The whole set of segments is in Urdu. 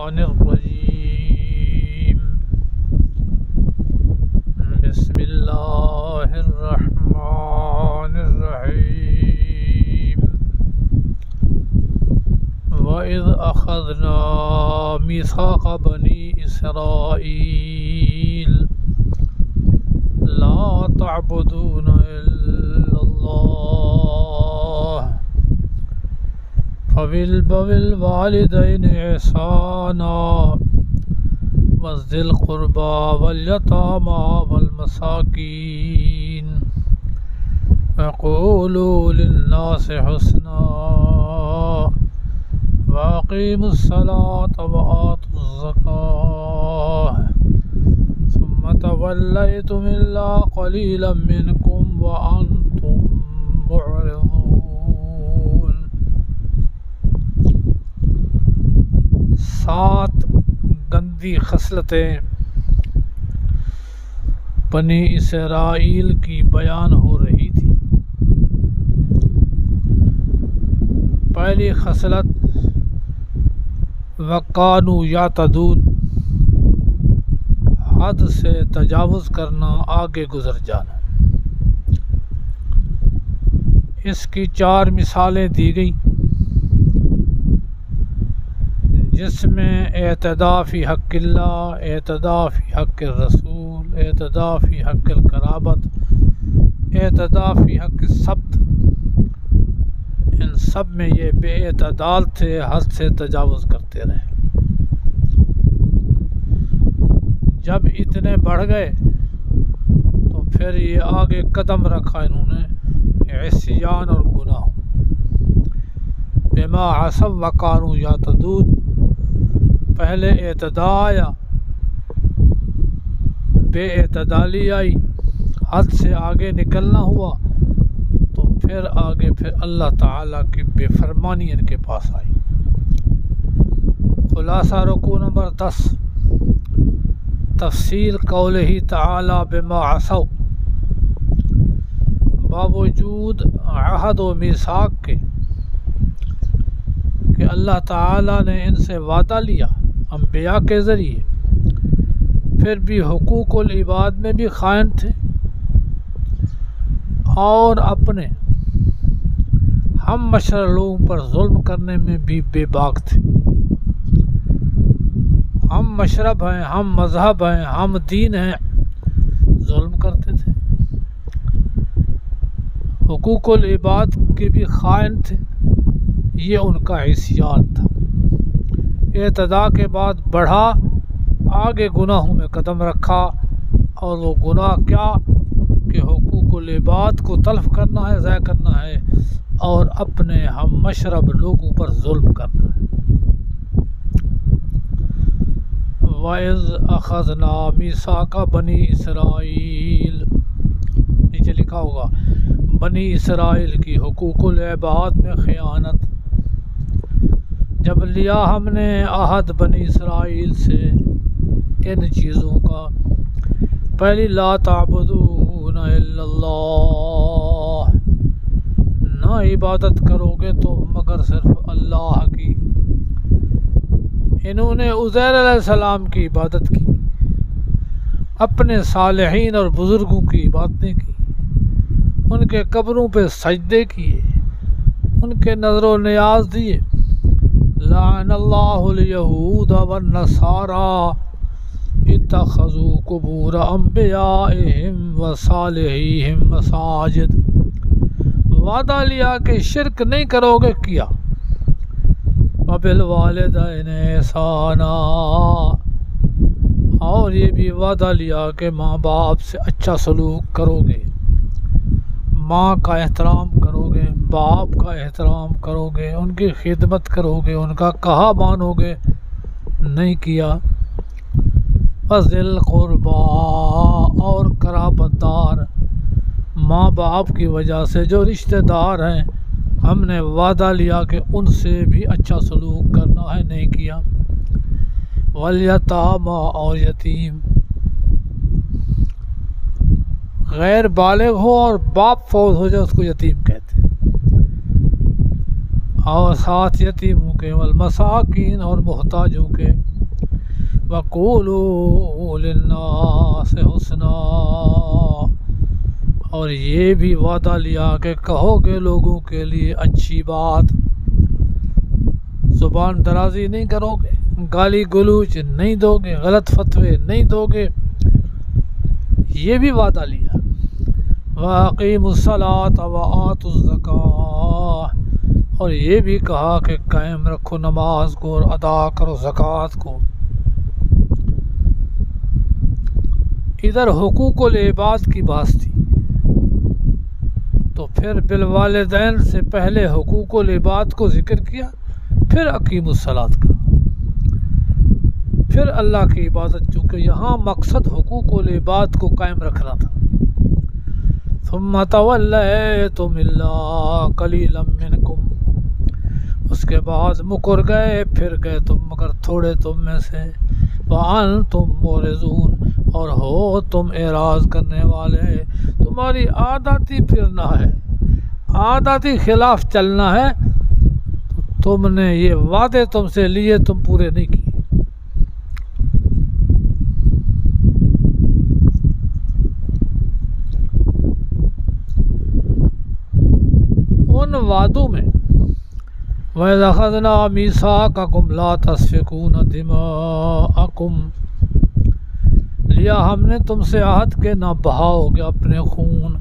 الشیطان الرجیم بسم اللہ الرحمن الرحیم وَإِذْ أَخَذْنَا مِيثَاقَ بَنِي إِسْرَائِيلَ لَا تَعْبُدُونَ إِلَّا اللَّهَ وَبِالْوَالِدَيْنِ إِحْسَانًا وَذِي الْقُرْبَى وَالْيَتَامَى وَالْمَسَاكِينِ وَقُولُوا لِلنَّاسِ حُسْنًا وَأَقِيمُوا الصَّلَاةَ وَآتُوا الزَّكَاةَ ثُمَّ تَوَلَّيْتُمْ إِلَّا قَلِيلًا مِّنكُمْ وَأَنْتُمْ مُعْرِضُونَ۔ 7 گندی خصلتیں بنی اسرائیل کی بیان ہو رہی تھی۔ پہلی خصلت وَقَانُوا یعتدون، حد سے تجاوز کرنا، آگے گزر جانا۔ اس کی 4 مثالیں دی گئیں، جس میں اعتداء فی حق اللہ، اعتداء فی حق الرسول، اعتداء فی حق القرابت، اعتداء فی حق السبت، ان سب میں یہ بے اعتدال تھے، حد سے تجاوز کرتے رہے۔ جب اتنے بڑھ گئے تو پھر یہ آگے قدم رکھا انہوں نے عصیان اور گناہ، بما عصوا وقانوا یعتدون۔ پہلے اعتداء آیا، بے اعتدالی آئی، حد سے آگے نکلنا ہوا، تو پھر آگے اللہ تعالیٰ کی بے فرمانی ان کے پاس آئی۔ خلاصہ رکوع نمبر 10، تفصیل قولہ تعالیٰ بما عصوا، باوجود عہد و میثاق کے کہ اللہ تعالیٰ نے ان سے وعدہ لیا انبیاء کے ذریعے، پھر بھی حقوق العباد میں بھی خائن تھے اور اپنے ہم مشرع لوگوں پر ظلم کرنے میں بھی بے باک تھے۔ ہم مشرب ہیں، ہم مذہب ہیں، ہم دین ہیں، ظلم کرتے تھے۔ حقوق العباد کے بھی خائن تھے، یہ ان کا عصیان تھا۔ اعتداء کے بعد بڑھا، آگے گناہوں میں قدم رکھا، اور وہ گناہ کیا کہ حقوق العباد کو تلف کرنا ہے، ضائع کرنا ہے، اور اپنے ہم مشرب لوگوں پر ظلم کرنا ہے۔ وَإِذْ أَخَذْنَا مِيثَاقَ بَنِي إِسْرَائِيلَ، نیچے لکھا ہوگا بنی اسرائیل کی حقوق العباد میں خیانت۔ جب لیا ہم نے عہد بنی اسرائیل سے ان چیزوں کا، پہلی لا تعبدون الا اللہ، نہ عبادت کرو گے تم مگر صرف اللہ کی۔ انہوں نے عزیر علیہ السلام کی عبادت کی، اپنے صالحین اور بزرگوں کی عبادتیں کی، ان کے قبروں پہ سجدے کیے، ان کے نظر و نیاز دیے۔ لعن اللہ الیہود والنصارى اتخذوا قبور انبیائہم وصالحیہم مساجد۔ وعدہ لیا کہ شرک نہیں کرو گے، کیا۔ وبالوالدین احسانا، اور یہ بھی وعدہ لیا کہ ماں باپ سے اچھا سلوک کرو گے، ماں کا احترام کرو گے، باپ کا احترام کرو گے، ان کی خدمت کرو گے، ان کا کہا مانو گے، نہیں کیا۔ وَذِي الْقُرْبَى، اور قرابت دار، ماں باپ کی وجہ سے جو رشتہ دار ہیں، ہم نے وعدہ لیا کہ ان سے بھی اچھا سلوک کرنا ہے، نہیں کیا۔ وَالْيَتَامَى، اور یتیم، غیر بالغ ہو اور باپ فوت ہو جائے اس کو یتیم کہتے ہیں، اور ساتھ یتیموں کے، والمساکین، اور محتاجوں کے، وَقُولُوا لِلنَّاسِ حُسْنًا، اور یہ بھی وعدہ لیا کہ کہو گے لوگوں کے لیے اچھی بات، زبان درازی نہیں کرو گے، گالی گلوچ نہیں دو گے، غلط فتوے نہیں دو گے، یہ بھی وعدہ لیا۔ وَأَقِیمُوا الصَّلَاةَ وَآتُوا الزَّکَاةَ، اور یہ بھی کہا کہ قائم رکھو نماز کو اور ادا کرو زکوٰۃ کو۔ ادھر حقوق العباد کی بات تھی، تو پھر بالوالدین سے پہلے حقوق العباد کو ذکر کیا، پھر اقیم الصلاۃ کا، پھر اللہ کی عبادت، چونکہ یہاں مقصد حقوق العباد کو قائم رکھنا تھا۔ ثم تولیتم الا قلیلا منکم، اس کے بعد مکر گئے، پھر گئے تم مگر تھوڑے تم میں سے، وانتم معرضون، اور ہو تم اعراض کرنے والے، تمہاری عادت ہی پھرنا ہے، عادت ہی خلاف چلنا ہے، تو تم نے یہ وعدے تم سے لیے تم پورے نہیں کیے۔ ان وعدوں میں وَإِذْ أَخَذْنَا مِيثَاقَكُمْ لَا تَسْفِكُونَ دِمَاءَكُمْ، لیا ہم نے تم سے عہد کے نہ بہاؤ گے اپنے خون،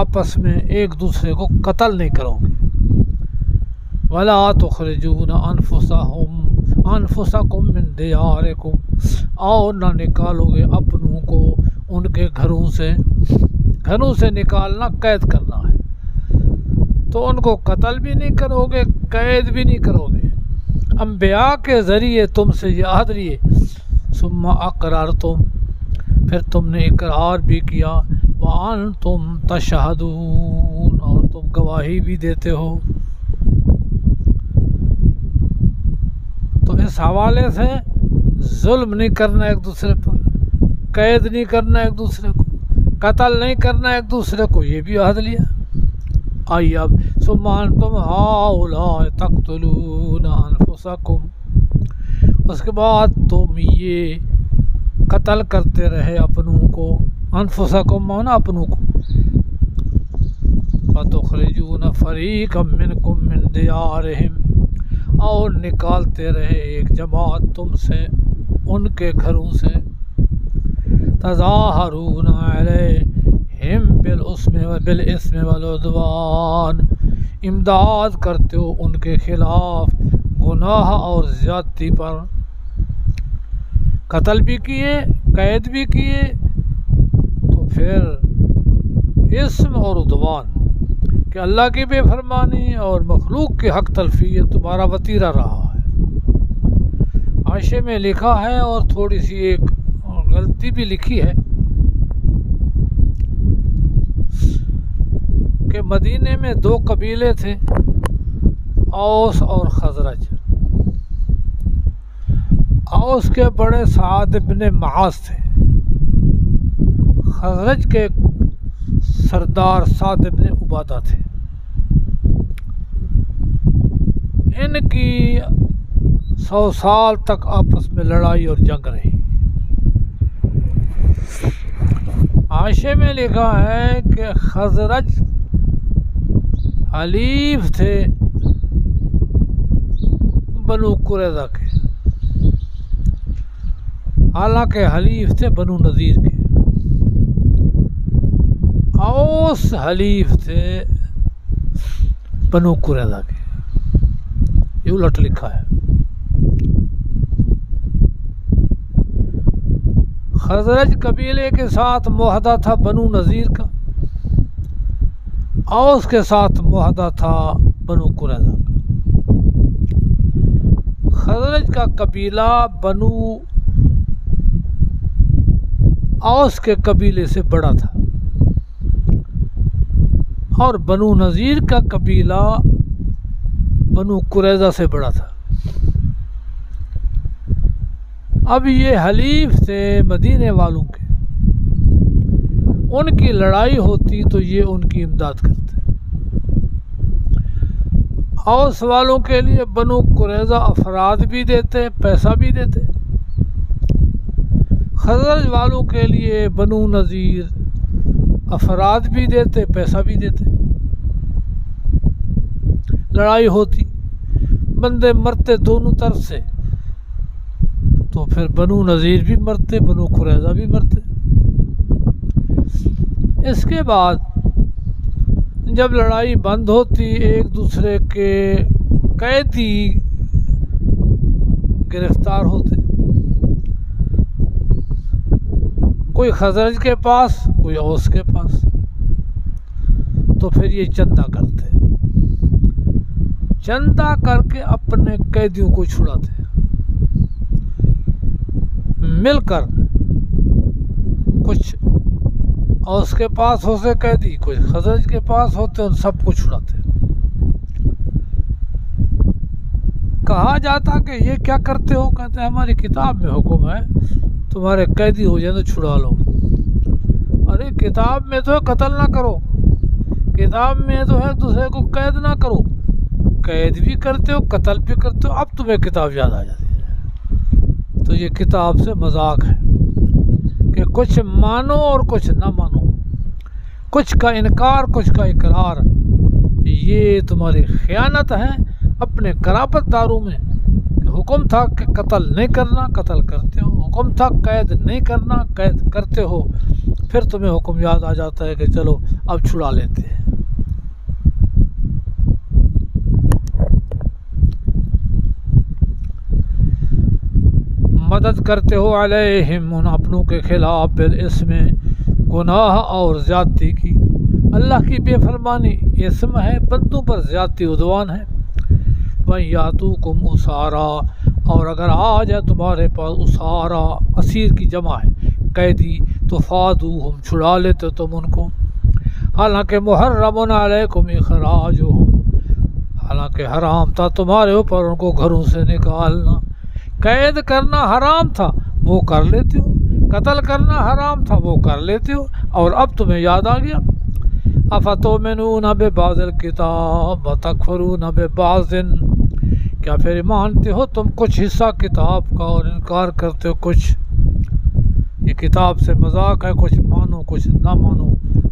آپس میں ایک دوسرے کو قتل نہیں کرو گے، وَلَا تُخْرِجُونَ أَنفُسَكُم مِّن دِيَارِكُمْ، اور نہ نکالو گے اپنوں کو ان کے گھروں سے نکالنا قید کرنا ہے، تو ان کو قتل بھی نہیں کرو گے، قید بھی نہیں کرو گے، انبیاء کے ذریعے تم سے یہ عہد لیے، ثم اقررتم، پھر تم نے اقرار بھی کیا، وانتم تشہدون، اور تم گواہی بھی دیتے ہو۔ تو اس حوالے سے ظلم نہیں کرنا ایک دوسرے پر، قید نہیں کرنا ایک دوسرے کو، قتل نہیں کرنا ایک دوسرے کو، یہ بھی عہد لیا۔ آئیے اب ثم انتم ہؤلاء تقتلون انفسکم، اس کے بعد تم یہ قتل کرتے رہے اپنوں کو، انفسکم مانا اپنوں کو، وتخرجون فریقا منکم من دیارہم، اور نکالتے رہے ایک جماعت تم سے ان کے گھروں سے، تظاہرون علیہم بالاسم والعدوان، امداد کرتے ہو ان کے خلاف گناہ اور زیادتی پر، قتل بھی کیے، قید بھی کیے، تو پھر اسم اور عدوان کہ اللہ کی بے فرمانی اور مخلوق کے حق تلفی یہ تمہارا وتیرہ رہا ہے۔ حاشیے میں لکھا ہے اور تھوڑی سی ایک غلطی بھی لکھی ہے کہ مدینے میں دو قبیلے تھے، اوس اور خزرج۔ اوس کے بڑے سعد بن معاذ تھے، خزرج کے سردار سعد بن عبادہ تھے۔ ان کی 100 سال تک آپس میں لڑائی اور جنگ رہی۔ حاشیے میں لکھا ہے کہ خزرج حلیف تھے بنو قریظہ کے، حالانکہ حلیف تھے بنو نذیر کے۔ اوس حلیف تھے بنو قریظہ کے، یہ الٹ لکھا ہے۔ خزرج قبیلے کے ساتھ معاہدہ تھا بنو نذیر کا، اوس کے ساتھ معاہدہ تھا بنو قریظہ کا۔ خزرج کا قبیلہ بنو اوس کے قبیلے سے بڑا تھا، اور بنو نذیر کا قبیلہ بنو قریظہ سے بڑا تھا۔ اب یہ حلیف تھے مدینے والوں کے، ان کی لڑائی ہوتی تو یہ ان کی امداد کرتے۔ اوس والوں کے لیے بنو قریظہ افراد بھی دیتے، پیسہ بھی دیتے، خزرج والوں کے لیے بنو نذیر افراد بھی دیتے، پیسہ بھی دیتے، لڑائی ہوتی، بندے مرتے دونوں طرف سے، تو پھر بنو نذیر بھی مرتے، بنو قریظہ بھی مرتے۔ اس کے بعد جب لڑائی بند ہوتی، ایک دوسرے کے قیدی گرفتار ہوتے، کوئی خزرج کے پاس، کوئی اوس کے پاس، تو پھر یہ چندہ کرتے، چندہ کر کے اپنے قیدیوں کو چھڑاتے، مل کر کچھ اوس کے پاس ہوتے قیدی، کچھ خزرج کے پاس ہوتے، ان سب کو چھڑاتے۔ کہا جاتا کہ یہ کیا کرتے ہو؟ کہتے ہیں ہماری کتاب میں حکم ہے تمہارے قیدی ہو جائیں تو چھڑا لو۔ ارے کتاب میں تو ہے قتل نہ کرو، کتاب میں تو ہے دوسرے کو قید نہ کرو، قید بھی کرتے ہو قتل بھی کرتے ہو، اب تمہیں کتاب یاد آ جاتی ہے۔ تو یہ کتاب سے مذاق ہے کہ کچھ مانو اور کچھ نہ مانو، کچھ کا انکار کچھ کا اقرار، یہ تمہاری خیانت ہے اپنے قرابت داروں میں۔ حکم تھا کہ قتل نہیں کرنا، قتل کرتے ہو، حکم تھا قید نہیں کرنا، قید کرتے ہو، پھر تمہیں حکم یاد آ جاتا ہے کہ چلو اب چھڑا لیتے ہیں۔ مدد کرتے ہو علیہم، ان اپنوں کے خلاف، بالاسم، گناہ اور زیادتی کی، اللہ کی بے فرمانی اسم ہے، بندوں پر زیادتی عدوان ہے۔ وَيَأْتُوكُمْ أُسَارَىٰ، اور اگر آ جائے تمہارے پاس اسارا، اسیر کی جمع ہے، قیدی، تو فادوہم، چھڑا لیتے تم ان کو، حالانکہ محرم علیکم اخراجہم، حالانکہ حرام تھا تمہارے اوپر ان کو گھروں سے نکالنا۔ قید کرنا حرام تھا وہ کر لیتے ہو، قتل کرنا حرام تھا وہ کر لیتے ہو، اور اب تمہیں یاد آ گیا۔ افتؤمنون ببعض الکتاب وتکفرون ببعض، کیا پھر مانتے ہو تم کچھ حصہ کتاب کا اور انکار کرتے ہو کچھ؟ یہ کتاب سے مذاق ہے، کچھ مانو کچھ نہ مانو،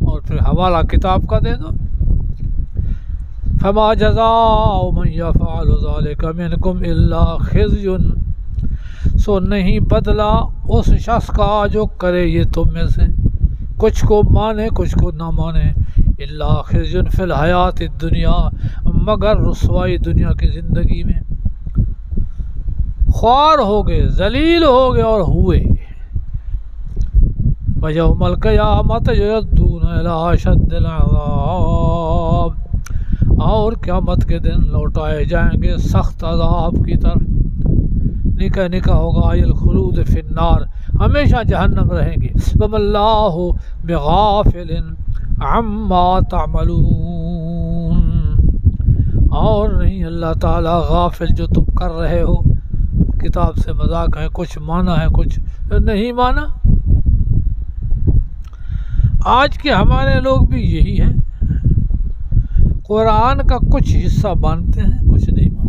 اور پھر حوالہ کتاب کا دے دو۔ فما جزاء من یفعل ذلک منکم الا خزی، سو نہیں بدلہ اس شخص کا جو کرے یہ تم میں سے، کچھ کو مانے کچھ کو نہ مانے، الا خزی فی الحیات الدنیا، مگر رسوائی دنیا کی زندگی میں، خوار ہو گئے، ذلیل ہو گئے اور ہوئے۔ وَيَوْمَ الْقِيَامَةِ يُرَدُّونَ إِلَىٰ أَشَدِّ الْعَذَابِ، اور قیامت کے دن لوٹائے جائیں گے سخت عذاب کی طرف۔ نکاح نکاح ہوگا الخلود فی النار، ہمیشہ جہنم رہیں گے۔ وَمَا اللَّهُ بِغَافِلٍ عَمَّا تَعْمَلُونَ، اور نہیں اللہ تعالیٰ غافل جو تم کر رہے ہو۔ کتاب سے مذاق ہے، کچھ مانا ہے کچھ نہیں مانا۔ آج کے ہمارے لوگ بھی یہی ہیں، قرآن کا کچھ حصہ مانتے ہیں کچھ نہیں مانتے۔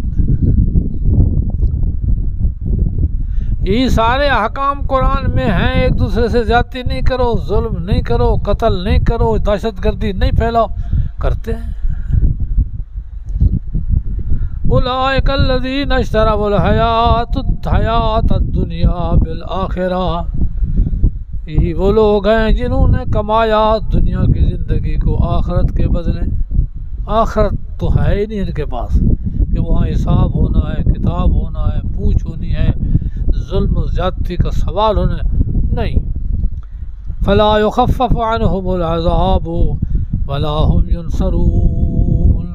یہی سارے احکام قرآن میں ہیں، ایک دوسرے سے زیادتی نہیں کرو، ظلم نہیں کرو، قتل نہیں کرو، دہشت گردی نہیں پھیلاؤ، کرتے ہیں۔ اولئک الذین اشتروا الحیاۃ الدنیا بالآخرہ، یہی وہ لوگ ہیں جنہوں نے کمایا دنیا کی زندگی کو آخرت کے بدلے۔ آخرت تو ہے ہی نہیں ان کے پاس کہ وہاں حساب ہونا ہے، کتاب ہونا ہے، پوچھ ہونی ہے، ظلم و زیادتی کا سوال ہونا ہے، نہیں۔ فلا یخفف عنہم العذاب ولا هم ینصرون،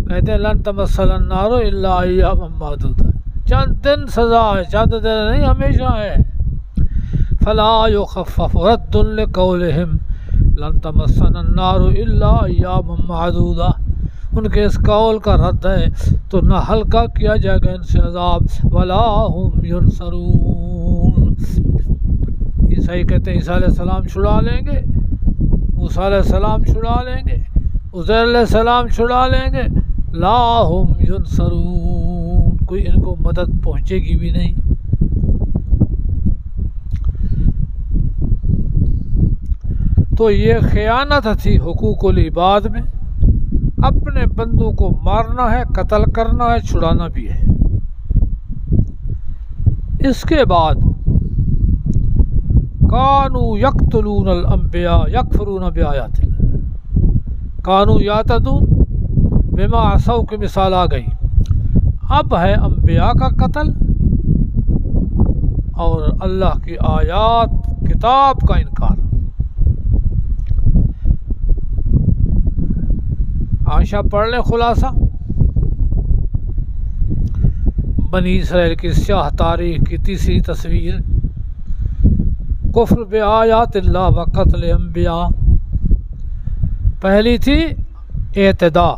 کہتے ہیں لن تمسنا النار الا ایاما معدودہ، چند دن سزا ہے، چند دن نہیں ہمیشہ ہے۔ فلا یخفف، رد لقولہم لن تمسنا النار الا ایاما معدودہ، ان کے اس قول کا رد ہے تو نہ ہلکا کیا جائے گا ان سے عذاب، ولا هم ینصرون۔ عیسائی کہتے ہیں عیسیٰ علیہ السلام چھڑا لیں گے، موسیٰ علیہ السلام چھڑا لیں گے، عزیر علیہ السلام چھڑا لیں گے، لا هم ینصرون، کوئی ان کو مدد پہنچے گی بھی نہیں۔ تو یہ خیانت تھی حقوق العباد میں. اپنے بندوں کو مارنا ہے، قتل کرنا ہے، چھڑانا بھی ہے. اس کے بعد کانوا یقتلون الانبیاء یکفرون بآیات اللہ، کانوا یعتدون بما عصوا کی مثال آ گئی. اب ہے انبیاء کا قتل اور اللہ کی آیات کتاب کا انکار. عائشہ پڑھ لیں خلاصہ. بنی اسرائیل کی سیاہ تاریخ کی تیسری تصویر کفر بآیات اللہ و قتل انبیاء. پہلی تھی اعتداء،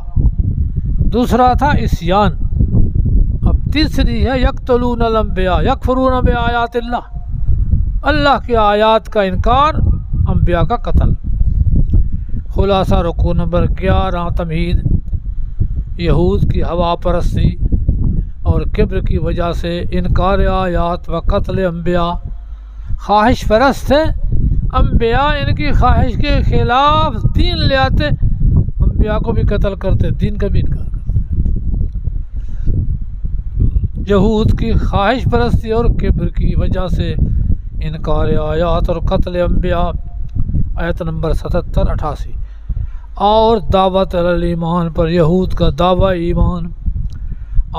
دوسرا تھا عصیان، اب تیسری ہے یقتلون الانبیاء یکفرون بآیات اللہ، اللہ کی آیات کا انکار، انبیاء کا قتل. خلاصہ رکوع نمبر 11 تمہید. یہود کی ہوا پرستی اور کبر کی وجہ سے انکار آیات و قتل انبیاء. خواہش پرست تھے، انبیاء ان کی خواہش کے خلاف دین لے آتے، انبیاء کو بھی قتل کرتے، دین کا بھی انکار کرتے. یہود کی خواہش پرستی اور کبر کی وجہ سے انکار آیات اور قتل انبیاء. آیت نمبر 77-88. اور دعوت الایمان پر یہود کا دعوی ایمان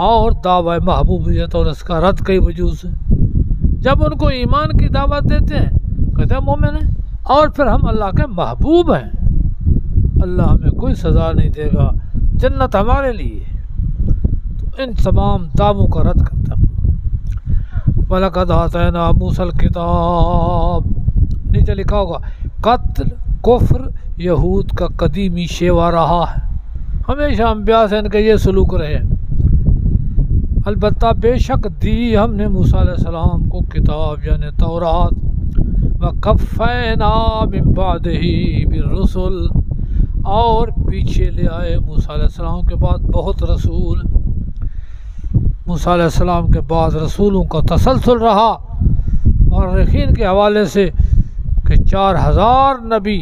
اور دعوی محبوبیت اور اس کا رد کئی وجوہ سے. جب ان کو ایمان کی دعوت دیتے ہیں کہتے ہیں مومن ہیں، اور پھر ہم اللہ کے محبوب ہیں، اللہ ہمیں کوئی سزا نہیں دے گا، جنت ہمارے لیے. تو ان تمام دعووں کا رد کرتا ہے. وَلَقَدْ آتَيْنَا مُوسَى الْكِتَابَ، نیچے لکھا ہوگا قتل کفر یہود کا قدیمی شیوا رہا ہے، ہمیشہ انبیاء سے ان کے یہ سلوک رہے. البتہ بے شک دی ہم نے موسیٰ علیہ السلام کو کتاب یعنی تورات، وَقَفَّيْنَا مِن بَعْدِهِ بِالرُّسُلِ، اور پیچھے لے آئے موسیٰ علیہ السلام کے بعد بہت رسول. موسیٰ علیہ السلام کے بعد رسولوں کا تسلسل رہا. مورخین کے حوالے سے کہ 4000 نبی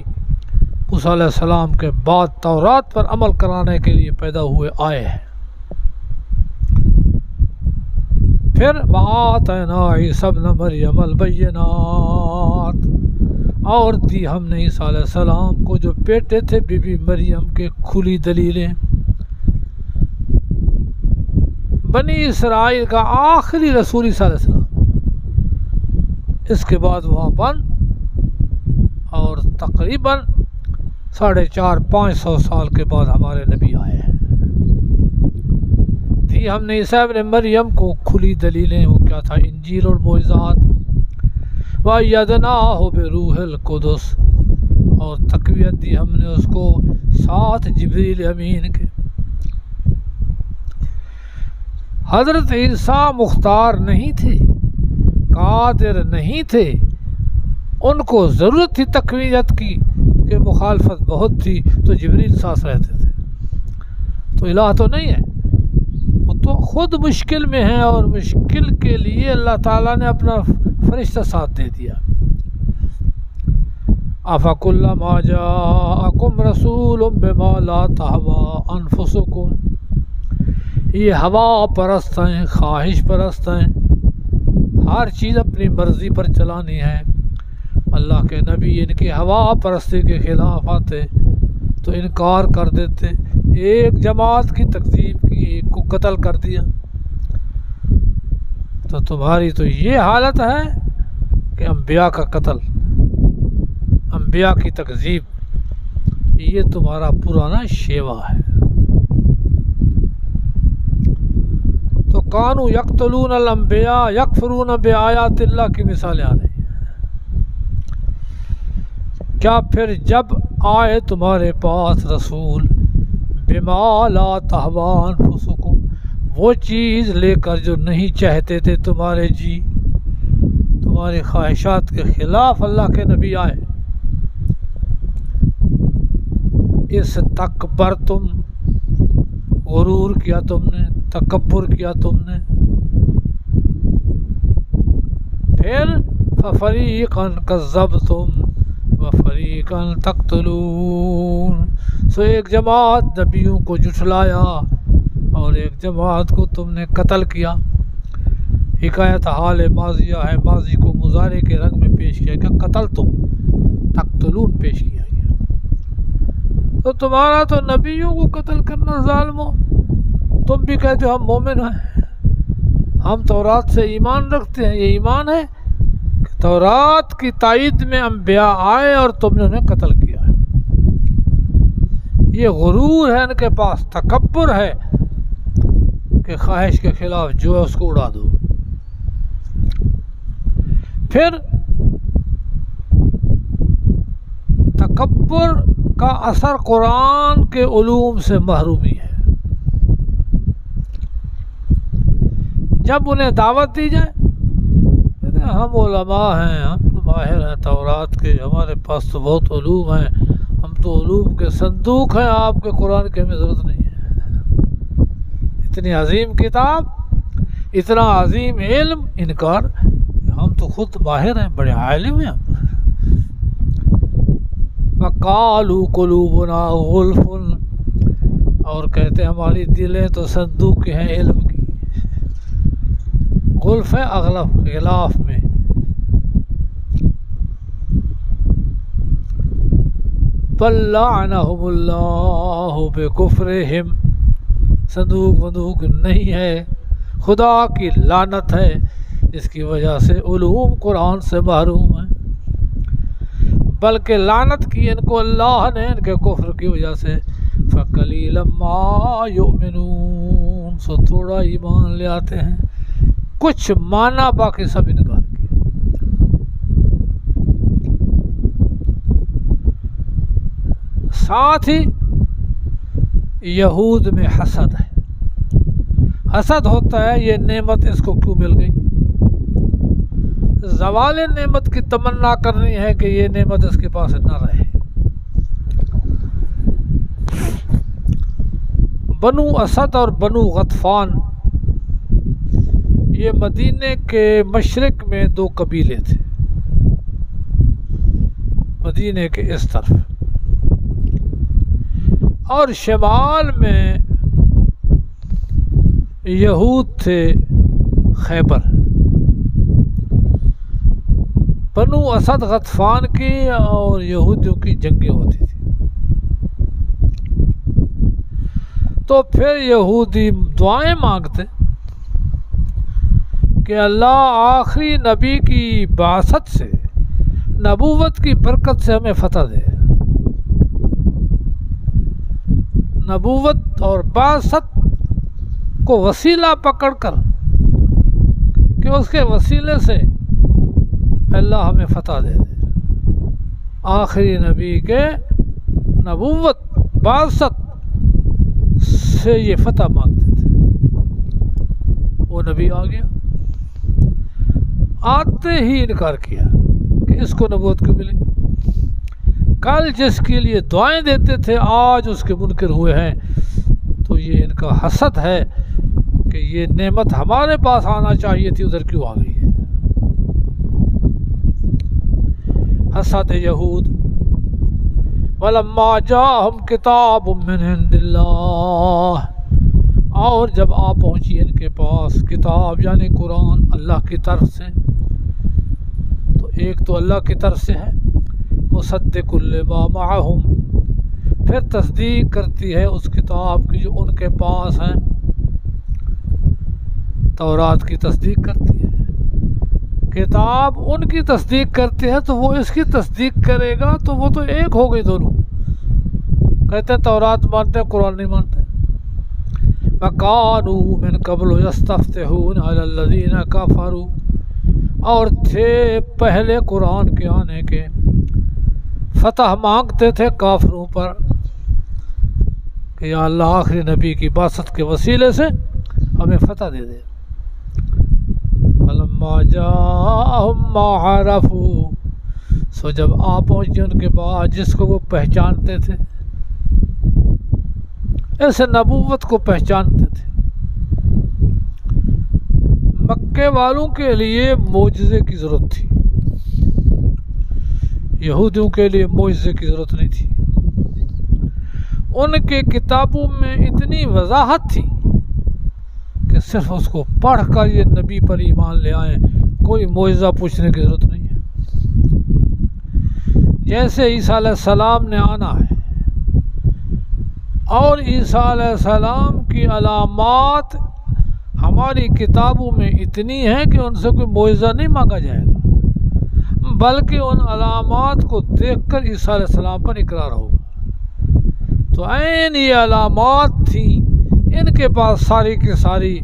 موسیٰ علیہ السلام کے بعد تورات پر عمل کرانے کے لیے پیدا ہوئے آئے ہیں. پھر وَآتَيْنَا عِیسَىٰ ابْنَ مَرْیَمَ الْبَیِّنَاتِ، اور دی ہم نے عیسیٰ علیہ السلام کو جو بیٹے تھے بی بی مریم کے کھلی دلیلیں. بنی اسرائیل کا آخری رسول عیسیٰ علیہ السلام، اس کے بعد وہاں بند، اور تقریباً 450-500 سال کے بعد ہمارے نبی آئے ہیں. دی ہم نے عیسیٰ ابن مریم کو کھلی دلیلیں، وہ کیا تھا؟ انجیل اور معجزات. وَأَيَّدْنَاهُ بِرُوحِ الْقُدُسِ، اور تقویت دی ہم نے اس کو ساتھ جبریل امین کے. حضرت عیسیٰ مختار نہیں تھے، قادر نہیں تھے، ان کو ضرورت تھی تقویت کی کہ مخالفت بہت تھی تو جبریل ساتھ رہتے تھے. تو الہ تو نہیں ہے، وہ تو خود مشکل میں ہیں، اور مشکل کے لیے اللہ تعالیٰ نے اپنا فرشتہ ساتھ دے دیا. أَفَكُلَّمَا جَاءَكُمْ رَسُولٌ بِمَا لَا تَهْوَىٰ أَنفُسُكُمْ، یہ ہوا پرست ہیں، خواہش پرست ہیں، ہر چیز اپنی مرضی پر چلانی ہے. اللہ کے نبی ان کی ہوا پرستی کے خلاف آتے تو انکار کر دیتے. ایک جماعت کی تکذیب کی، ایک کو قتل کر دیا. تو تمہاری تو یہ حالت ہے کہ انبیاء کا قتل، انبیاء کی تکذیب، یہ تمہارا پرانا شیوا ہے. تو کانوا یقتلون الانبیاء یکفرون بآیات اللہ کی مثالیں آ رہی ہیں. کیا پھر جب آئے تمہارے پاس رسول بما لا تہویٰ انفسکم، وہ چیز لے کر جو نہیں چاہتے تھے تمہارے جی، تمہاری خواہشات کے خلاف اللہ کے نبی آئے. استکبرتم، غرور کیا تم نے، تکبر کیا تم نے. پھر ففریقا کذبتم وفریقا تقتلون، سو ایک جماعت نبیوں کو جھٹلایا اور ایک جماعت کو تم نے قتل کیا۔ حکایت حال ماضیہ ہے، ماضی کو مضارع کے رنگ میں پیش کیا گیا، قتل تم، تقتلون پیش کیا گیا۔ تو تمہارا تو نبیوں کو قتل کرنا ظالموں، تم بھی کہتے ہو ہم مومن ہیں، ہم تورات سے ایمان رکھتے ہیں۔ یہ ایمان ہے کہ تورات کی تائید میں انبیاء آئے اور تم نے انہیں قتل کیا ہے۔ یہ غرور ہے ان کے پاس، تکبر ہے کہ خواہش کے خلاف جو ہے اس کو اڑا دو۔ پھر تکبر کا اثر قرآن کے علوم سے محرومی ہے۔ جب انہیں دعوت دی جائے کہتے ہیں ہم علماء ہیں، ہم تو ماہر ہیں تورات کے، ہمارے پاس تو بہت علوم ہیں، ہم تو علوم کے صندوق ہیں، آپ کے قرآن کی ہمیں ضرورت نہیں ہے۔ اتنی عظیم کتاب، اتنا عظیم علم، انکار، ہم تو خود ماہر ہیں، بڑے عالم ہیں۔ وَقَالُوا قُلُوبُنَا غُلْفٌ، اور کہتے ہیں ہماری دلیں تو صندوق کے ہیں علم کی۔ غلف ہے اغلف، غلاف میں۔ بَلْ لَعَنَهُمُ اللَّهُ بِكُفْرِهِمْ، صندوق وندوق نہیں ہے، خدا کی لعنت ہے جس کی وجہ سے علوم قرآن سے محروم ہیں، بلکہ لعنت کی ان کو اللہ نے ان کے کفر کی وجہ سے۔ فَقَلِيلًا مَا يُؤْمِنُونَ، سو تھوڑا ایمان لے آتے ہیں، کچھ مانا، باقی سب انکار کیا۔ ساتھ ہی یہود میں حسد ہے، حسد ہوتا ہے یہ نعمت اس کو کیوں مل گئی، زوال نعمت کی تمنا کرنی ہے کہ یہ نعمت اس کے پاس نہ رہے۔ بنو اسد اور بنو غطفان یہ مدینے کے مشرق میں دو قبیلے تھے، مدینے کے اس طرف، اور شمال میں یہود تھے خیبر۔ بنو اسد غطفان کی اور یہودیوں کی جنگیں ہوتی تھی، تو پھر یہودی دعائیں مانگتے کہ اللہ آخری نبی کی بعثت سے، نبوت کی برکت سے ہمیں فتح دے۔ نبوت اور بعثت کو وسیلہ پکڑ کر کہ اس کے وسیلے سے اللہ ہمیں فتح دے دے۔ آخری نبی کے نبوت بعثت سے یہ فتح مانگتے تھے۔ وہ نبی آ گیا، آتے ہی انکار کیا کہ اس کو نبوت کیوں ملی، کل جس کے لیے دعائیں دیتے تھے آج اس کے منکر ہوئے ہیں، تو یہ ان کا حسد ہے کہ یہ نعمت ہمارے پاس آنا چاہیے تھی، ادھر کیوں آ گئی ہے۔ حسد یہود۔ وَلَمَّا جَاءَهُمْ كِتَابٌ مِّنْ عِندِ اللَّهِ، اور جب آ پہنچی ان کے پاس کتاب یعنی قرآن اللہ کی طرف سے، تو ایک تو اللہ کی طرف سے ہے، مصدق لما معہم، پھر تصدیق کرتی ہے اس کتاب کی جو ان کے پاس ہے، تورات کی تصدیق کرتی ہے۔ کتاب ان کی تصدیق کرتی ہے تو وہ اس کی تصدیق کرے گا، تو وہ تو ایک ہو گئی دونوں، کہتے ہیں تورات مانتے ہیں، قرآن نہیں مانتے۔ وَكَانُوا مِن قَبْلُ يَسْتَفْتِحُونَ عَلَى الَّذِينَ كَفَرُوا، اور تھے پہلے قرآن کے آنے کے فتح مانگتے تھے کافروں پر کہ یا اللہ آخری نبی کی بعثت کے وسیلے سے ہمیں فتح دے دے۔ فَلَمَّا جَاءَهُم مَّا عَرَفُوا، سو جب آ پہنچے ان کے بعد جس کو وہ پہچانتے تھے، ایسے نبوت کو پہچانتے تھے۔ مکے والوں کے لیے معجزے کی ضرورت تھی، یہودیوں کے لیے معجزے کی ضرورت نہیں تھی، ان کے کتابوں میں اتنی وضاحت تھی کہ صرف اس کو پڑھ کر یہ نبی پر ایمان لے آئیں، کوئی معجزہ پوچھنے کی ضرورت نہیں ہے۔ جیسے عیسیٰ علیہ السلام نے آنا ہے اور عیسیٰ علیہ السلام کی علامات ہماری کتابوں میں اتنی ہیں کہ ان سے کوئی معجزہ نہیں مانگا جائے گا، بلکہ ان علامات کو دیکھ کر عیسیٰ علیہ السلام پر اقرار ہوگا۔ تو عین یہ علامات تھیں ان کے پاس ساری کی ساری،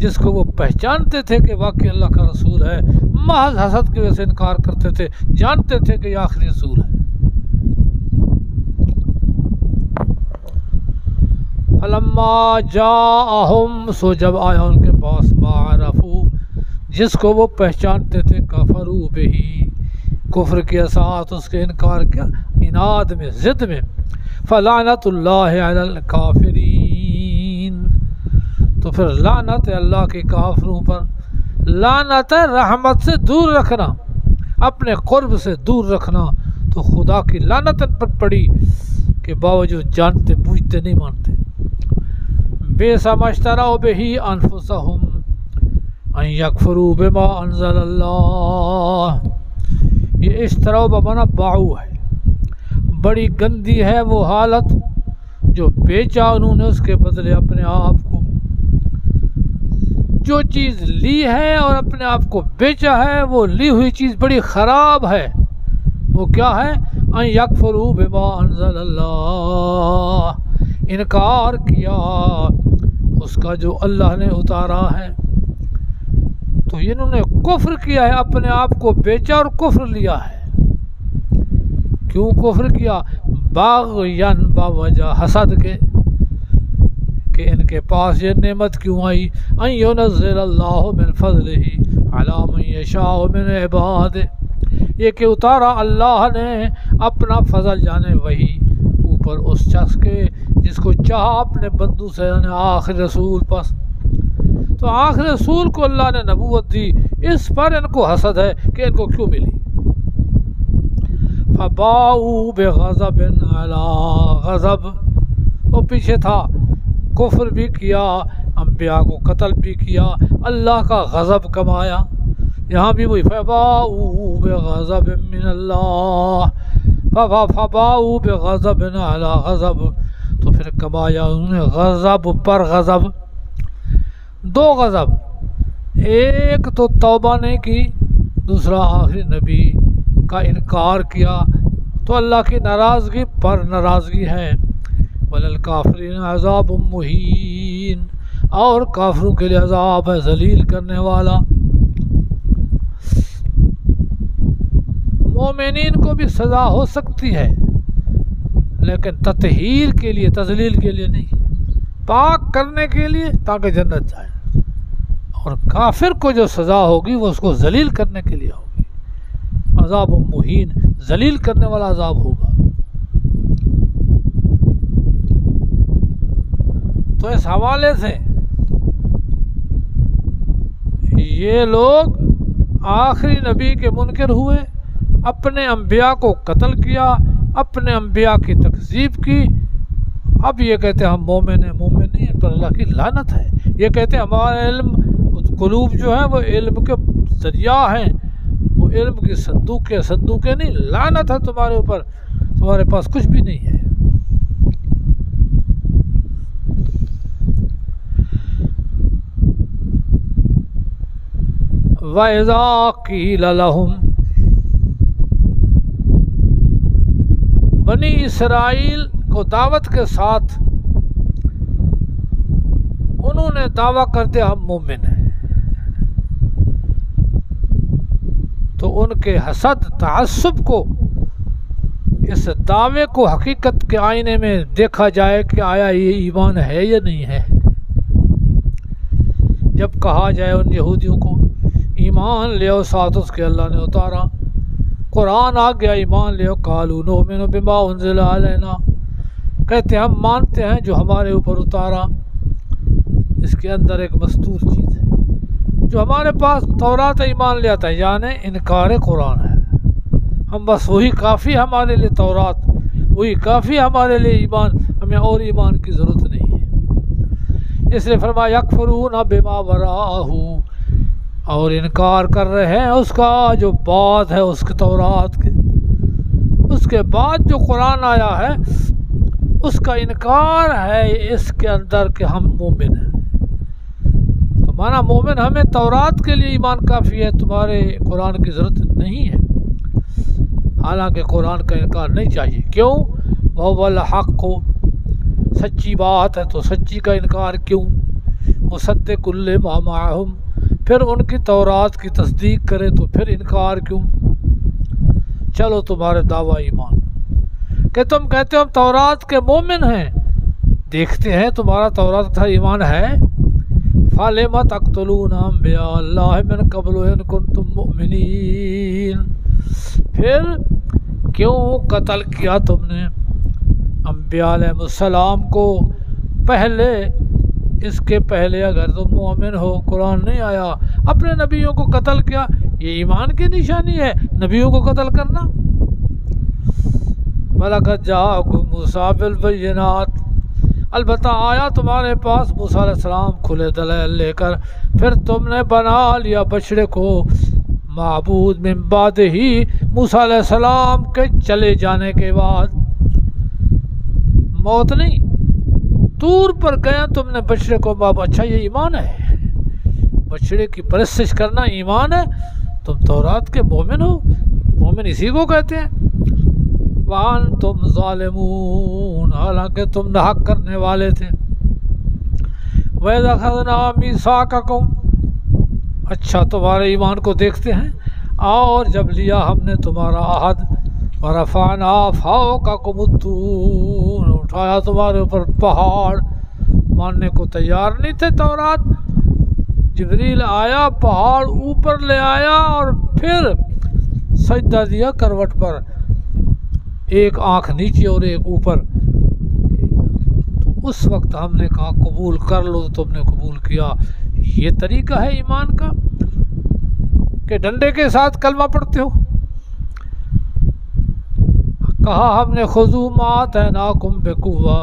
جس کو وہ پہچانتے تھے کہ واقعی اللہ کا رسول ہے، محض حسد کی وجہ سے انکار کرتے تھے، جانتے تھے کہ یہ آخری رسول ہے۔ فلما جاءہم، سو جب آیا ان کے پاس، ما عرفوا، جس کو وہ پہچانتے تھے، کفروا بہی، کفر کے ساتھ اس کے انکار کیا، عناد میں، ضد میں، فلعنت اللہ علی الکافرین، تو پھر لعنت ہے اللہ کے کافروں پر۔ لعنت ہے رحمت سے دور رکھنا، اپنے قرب سے دور رکھنا، تو خدا کی لعنت پر پڑی کہ باوجود جانتے بوجھتے نہیں مانتے۔ بئس ما اشتروا بہ انفسہم ان یکفروا بما انزل اللہ، یہ اشتروا بمعنی باعوا ہے، بڑی گندی ہے وہ حالت جو بیچا انہوں نے اس کے بدلے اپنے آپ کو۔ جو چیز لی ہے اور اپنے آپ کو بیچا ہے، وہ لی ہوئی چیز بڑی خراب ہے۔ وہ کیا ہے؟ ان یکفروا بما انزل اللہ، انکار کیا اس کا جو اللہ نے اتارا ہے۔ تو انہوں نے کفر کیا ہے، اپنے آپ کو بیچا اور کفر لیا ہے۔ کیوں کفر کیا؟ باغیاً، باوجہ حسد کے، کہ ان کے پاس یہ نعمت کیوں آئی، ان ینزل اللہ من فضلہ علی من یشاء من عبادہ، یہ کہ اتارا اللہ نے اپنا فضل جانے وہی اوپر اس شخص کے جس کو چاہا اپنے بندوں سے، یعنی آخر رسول پس۔ تو آخر رسول کو اللہ نے نبوت دی، اس پر ان کو حسد ہے کہ ان کو کیوں ملی۔ فباؤوا بغضب علی غضب، وہ پیچھے تھا، کفر بھی کیا، انبیاء کو قتل بھی کیا، اللہ کا غضب کمایا۔ یہاں بھی وہی فباؤوا بغضب من اللہ، فباؤوا بغضب علی غضب، تو پھر کمایا انہوں نے غضب پر غضب، دو غضب، ایک تو توبہ نہیں کی، دوسرا آخری نبی کا انکار کیا، تو اللہ کی ناراضگی پر ناراضگی ہے۔ وَلِلْكَافِرِينَ عَذَابٌ مُّهِينٌ، اور کافروں کے لیے عذاب ہے ذلیل کرنے والا۔ مومنین کو بھی سزا ہو سکتی ہے، لیکن تطہیر کے لیے، تذلیل کے لیے نہیں، پاک کرنے کے لیے تاکہ جنت جائے۔ اور کافر کو جو سزا ہوگی وہ اس کو ذلیل کرنے کے لیے ہوگی، عذاب مہین، ذلیل کرنے والا عذاب ہوگا۔ تو اس حوالے سے یہ لوگ آخری نبی کے منکر ہوئے، اپنے انبیاء کو قتل کیا، اپنے انبیاء کی تکذیب کی، اب یہ کہتے ہیں ہم مومن ہیں، مومن نہیں، ان پر اللہ کی لعنت ہے۔ یہ کہتے ہیں ہمارا علم، قلوب جو ہیں وہ علم کے ذریعہ ہیں، وہ علم کی صندوقیں نہیں، لعنت ہے تمہارے اوپر، تمہارے پاس کچھ بھی نہیں ہے۔ وَإِذَا قِيلَ لَهُمْ، بنی اسرائیل کو دعوت کے ساتھ انہوں نے دعویٰ کر دیا ہم مومن ہیں، تو ان کے حسد، تعصب کو، اس دعوے کو حقیقت کے آئینے میں دیکھا جائے کہ آیا یہ ایمان ہے یا نہیں ہے۔ جب کہا جائے ان یہودیوں کو ایمان لے آؤ، ساتھ اس کے اللہ نے اتارا، قرآن آ گیا، ایمان لے آؤ، قالوا نؤمن بما انزل علینا، کہتے ہم مانتے ہیں جو ہمارے اوپر اتارا۔ اس کے اندر ایک مستور چیز ہے، جو ہمارے پاس تورات ایمان لے آتا ہے، یعنی انکار قرآن ہے، ہم بس وہی کافی ہمارے لیے تورات، وہی کافی ہمارے لیے ایمان، ہمیں اور ایمان کی ضرورت نہیں ہے۔ اس لیے فرمایا یکفرون بما وراءہ، اور انکار کر رہے ہیں اس کا جو بعد ہے اس کے تورات کے، اس کے بعد جو قرآن آیا ہے اس کا انکار ہے اس کے اندر کہ ہم مومن ہیں۔ تو مانا مومن ہمیں تورات کے لیے ایمان کافی ہے، تمہارے قرآن کی ضرورت نہیں ہے۔ حالانکہ قرآن کا انکار نہیں چاہیے، کیوں؟ وَهُوَ الْحَقُّ، سچی بات ہے تو سچی کا انکار کیوں؟ مُصَدِّقٌ لِمَا مَعَهُمْ، پھر ان کی تورات کی تصدیق کرے تو پھر انکار کیوں؟ چلو تمہارے دعویٰ ایمان کہ تم کہتے ہو ہم تورات کے مومن ہیں، دیکھتے ہیں تمہارا تورات کا ایمان ہے۔ فَلِمَ تَقْتُلُونَ أَنْبِيَاءَ اللَّهِ مِنْ قَبْلُ إِنْ كُنْتُمْ مُؤْمِنِينَ، پھر کیوں قتل کیا تم نے انبیاء علیہ السلام کو پہلے، اس کے پہلے اگر تم مومن ہو، قرآن نہیں آیا، اپنے نبیوں کو قتل کیا؟ یہ ایمان کی نشانی ہے نبیوں کو قتل کرنا۔ وَلَقَدْ جَاءَكُم مُوسَىٰ بِالْبَيِّنَاتِ، البتہ آیا تمہارے پاس موسیٰ علیہ السلام کھلے دلائل لے کر، پھر تم نے بنا لیا بچڑے کو معبود من بعد ہی، موسیٰ علیہ السلام کے چلے جانے کے بعد، موت نہیں، طور پر گیا تم نے بچڑے کو معبود۔ اچھا یہ ایمان ہے، بچڑے کی پرستش کرنا ایمان ہے؟ تم تورات کے مومن ہو، مومن اسی کو کہتے ہیں۔ وَأَنْتُمْ ظَالِمُونَ، حالانکہ تم ناحق کرنے والے تھے۔ وَإِذْ أَخَذْنَا مِيثَاقَكُمْ، اچھا تمہارے ایمان کو دیکھتے ہیں، اور جب لیا ہم نے تمہارا عہد، وَرَفَعْنَا فَوْقَكُمُ الطُّورَ، اٹھایا تمہارے اوپر پہاڑ، ماننے کو تیار نہیں تھے تورات، جبریل آیا پہاڑ اوپر لے آیا اور پھر سجدہ دیا کروٹ پر، ایک آنکھ نیچے اور ایک اوپر، تو اس وقت ہم نے کہا قبول کر لو، تو تم نے قبول کیا۔ یہ طریقہ ہے ایمان کا کہ ڈنڈے کے ساتھ کلمہ پڑھتے ہو؟ کہا ہم نے خذوا ما آتیناکم بقوہ،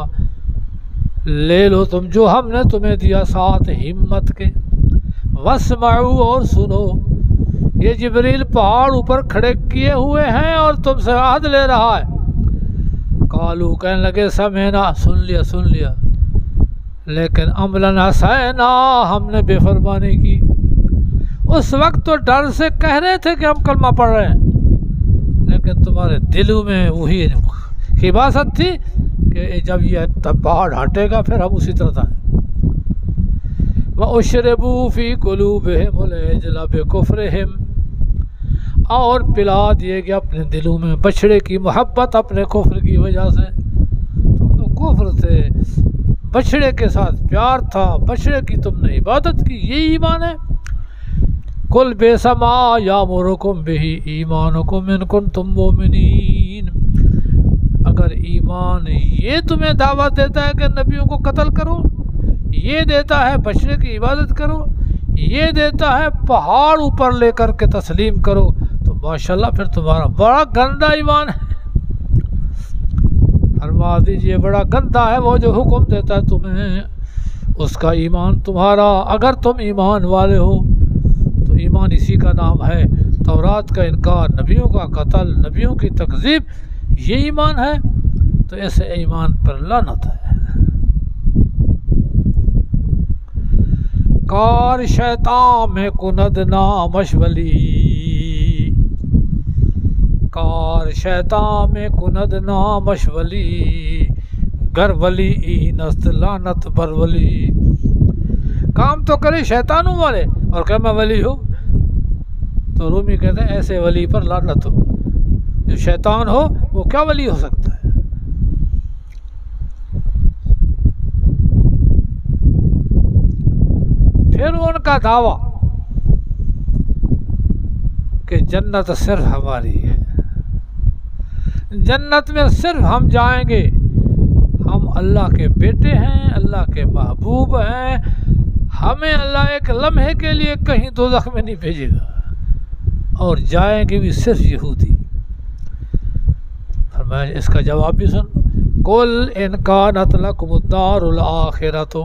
لے لو تم جو ہم نے تمہیں دیا ساتھ ہمت کے، واسمعوا، اور سنو۔ یہ جبریل پہاڑ اوپر کھڑے کیے ہوئے ہیں اور تم سے عہد لے رہا ہے۔ قالو، کہنے لگے سمعنا، سن لیا، لیکن عملاً عصینا، ہم نے بے فرمانی کی۔ اس وقت تو ڈر سے کہہ رہے تھے کہ ہم کلمہ پڑھ رہے ہیں، لیکن تمہارے دلوں میں وہی خباثت تھی کہ جب یہ پہاڑ ہٹے گا پھر ہم اسی طرح تھا۔ وَأُشْرِبُوا فِي قُلُوبِهِمُ الْعِجْلَ بِكُفْرِهِمْ، اور پلا دیے گیا اپنے دلوں میں بچڑے کی محبت اپنے کفر کی وجہ سے۔ تم تو کفر تھے، بچڑے کے ساتھ پیار تھا، بچڑے کی تم نے عبادت کی، یہ ایمان ہے؟ قُلْ بِئْسَ مَا یَأْمُرُکُم بِهِ ایمانکم ان کنتم مؤمنین، اگر ایمان یہ تمہیں دعوت دیتا ہے کہ نبیوں کو قتل کرو، یہ دیتا ہے بچڑے کی عبادت کرو، یہ دیتا ہے پہاڑ اوپر لے کر کے تسلیم کرو، تو ماشاءاللہ پھر تمہارا بڑا گندا ایمان ہے۔ فرما دیجئے بڑا گندا ہے وہ جو حکم دیتا ہے تمہیں، اس کا ایمان تمہارا، اگر تم ایمان والے ہو تو ایمان اسی کا نام ہے۔ تورات کا انکار، نبیوں کا قتل، نبیوں کی تکذیب، یہ ایمان ہے؟ تو ایسے ایمان پر لعنت ہے۔ کار شیطان میں کند نامش ولی، کار شیطان میں کند نامش ولی، گر ولی ای نست لعنت بر ولی، کام تو کرے شیطانوں والے اور کہ میں ولی ہوں، تو رومی کہتے ہیں ایسے ولی پر لعنت ہو، جو شیطان ہو وہ کیا ولی ہو سکتا ہے؟ پھر ان کا دعویٰ کہ جنت صرف ہماری ہے، جنت میں صرف ہم جائیں گے، ہم اللہ کے بیٹے ہیں، اللہ کے محبوب ہیں، ہمیں اللہ ایک لمحے کے لیے کہیں دوزخ میں نہیں بھیجے گا، اور جائیں گے بھی صرف یہودی۔ فرمایا اس کا جواب بھی سن، قل ان کانت لکم الدار الآخرۃ،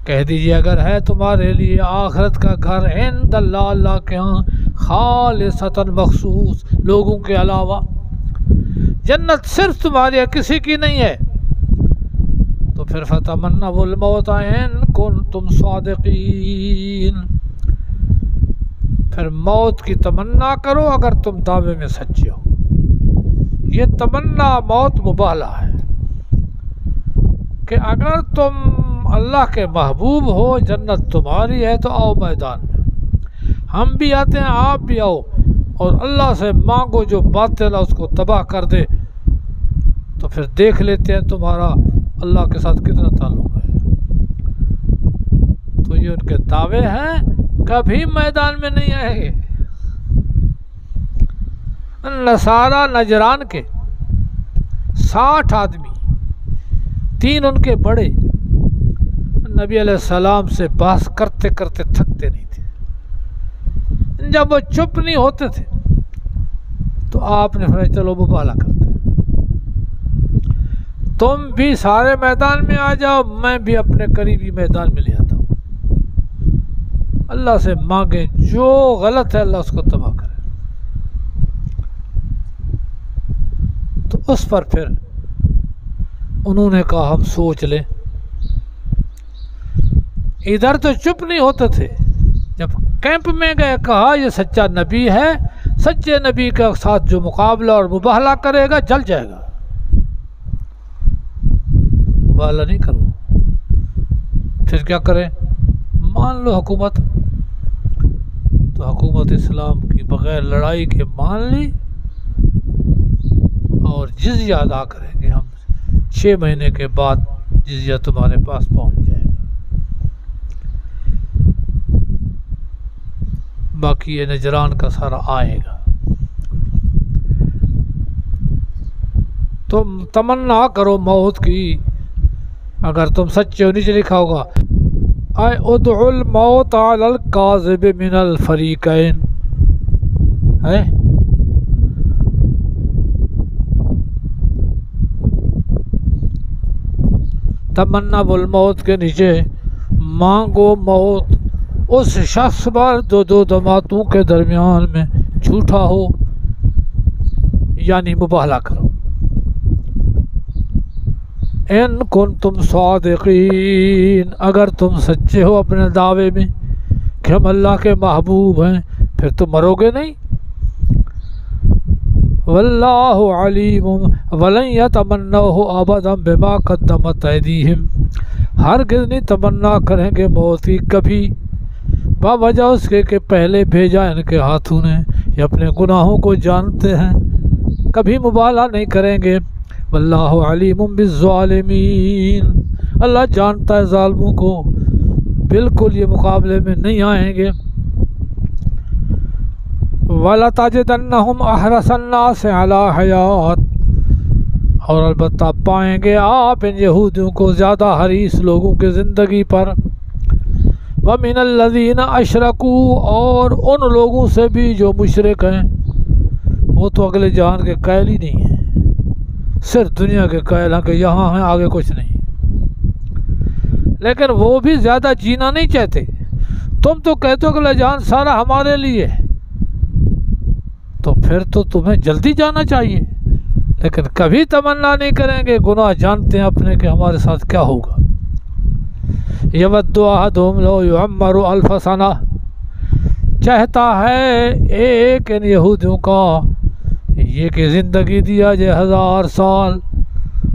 کہہ دیجیے اگر ہے تمہارے لیے آخرت کا گھر عند اللہ، اللہ کے ہاں، خالصۃ مخصوص لوگوں کے علاوہ، جنت صرف تمہاری ہے کسی کی نہیں ہے، تو پھر فتمنوا الموت ان کنتم صادقین، پھر موت کی تمنا کرو اگر تم دعوے میں سچے ہو۔ یہ تمنا موت مبالغہ ہے کہ اگر تم اللہ کے محبوب ہو، جنت تمہاری ہے، تو آؤ میدان میں، ہم بھی آتے ہیں، آپ بھی آؤ، اور اللہ سے مانگو جو باطل ہے اس کو تباہ کر دے، تو پھر دیکھ لیتے ہیں تمہارا اللہ کے ساتھ کتنا تعلق ہے۔ تو یہ ان کے دعوے ہیں، کبھی میدان میں نہیں آئیں گے۔ نصارہ نجران کے 60 آدمی، 3 ان کے بڑے، نبی علیہ السلام سے بحث کرتے کرتے تھکتے نہیں تھے، جب وہ چپ نہیں ہوتے تھے تو آپ نے فرمایا چلو مبالغہ کرتے ہیں، تم بھی سارے میدان میں آ جاؤ، میں بھی اپنے قریبی میدان میں لے آتا ہوں، اللہ سے مانگیں جو غلط ہے اللہ اس کو تباہ کرے۔ تو اس پر پھر انہوں نے کہا ہم سوچ لیں، ادھر تو چپ نہیں ہوتے تھے، جب کیمپ میں گئے کہا یہ سچا نبی ہے، سچے نبی کے ساتھ جو مقابلہ اور مباہلہ کرے گا جل جائے گا، مباہلہ نہیں کرو، پھر کیا کریں، مان لو حکومت، تو حکومت اسلام کی بغیر لڑائی کے مان لی، اور جزیہ ادا کریں گے ہم، 6 مہینے کے بعد جزیہ تمہارے پاس پہنچ جائے گا، باقی یہ نجران کا سارا آئے گا۔ تم تمنا کرو موت کی اگر تم سچے ہو، نیچے لکھا ہوگا اے ادعو الموت علی الکاذب من الفریقین، ہے تمنا الموت کے نیچے مانگو موت اس شخص پر جو 2 جماعتوں کے درمیان میں جھوٹا ہو، یعنی مباہلہ کرو، ان کنتم صادقین، اگر تم سچے ہو اپنے دعوے میں کہ ہم اللہ کے محبوب ہیں، پھر تم مرو گے نہیں۔ واللہ علیم ولن یتمنوہ ابدا بما قدمت ایدیہم، ہرگز نہیں تمنا کریں گے موت کی کبھی، باوجہ اس کے کہ پہلے بھیجا ان کے ہاتھوں نے، یہ اپنے گناہوں کو جانتے ہیں، کبھی مبالغہ نہیں کریں گے۔ واللہ علیم بالظالمین، اللہ جانتا ہے ظالموں کو، بالکل یہ مقابلے میں نہیں آئیں گے۔ وَلَتَجِدَنَّهُمْ أَحْرَصَ النَّاسِ عَلَى حَيَاةٍ، اور البتہ پائیں گے آپ ان یہودیوں کو زیادہ حریص لوگوں کی زندگی پر، وَمِنَ الَّذِينَ أَشْرَكُوا، اور ان لوگوں سے بھی جو مشرک ہیں، وہ تو اگلے جہان کے قائل ہی نہیں ہیں، صرف دنیا کے قائل ہیں کہ یہاں ہیں آگے کچھ نہیں، لیکن وہ بھی زیادہ جینا نہیں چاہتے۔ تم تو کہتے ہو کہ اگلے جہان سارا ہمارے لیے ہے، تو پھر تو تمہیں جلدی جانا چاہیے، لیکن کبھی تمنا نہیں کریں گے، گناہ جانتے ہیں اپنے کہ ہمارے ساتھ کیا ہوگا۔ یود احدہم لو یعمر 1000 سنہ، چاہتا ہے ایک ان یہودیوں کا یہ کہ زندگی دیا جائے 1000 سال،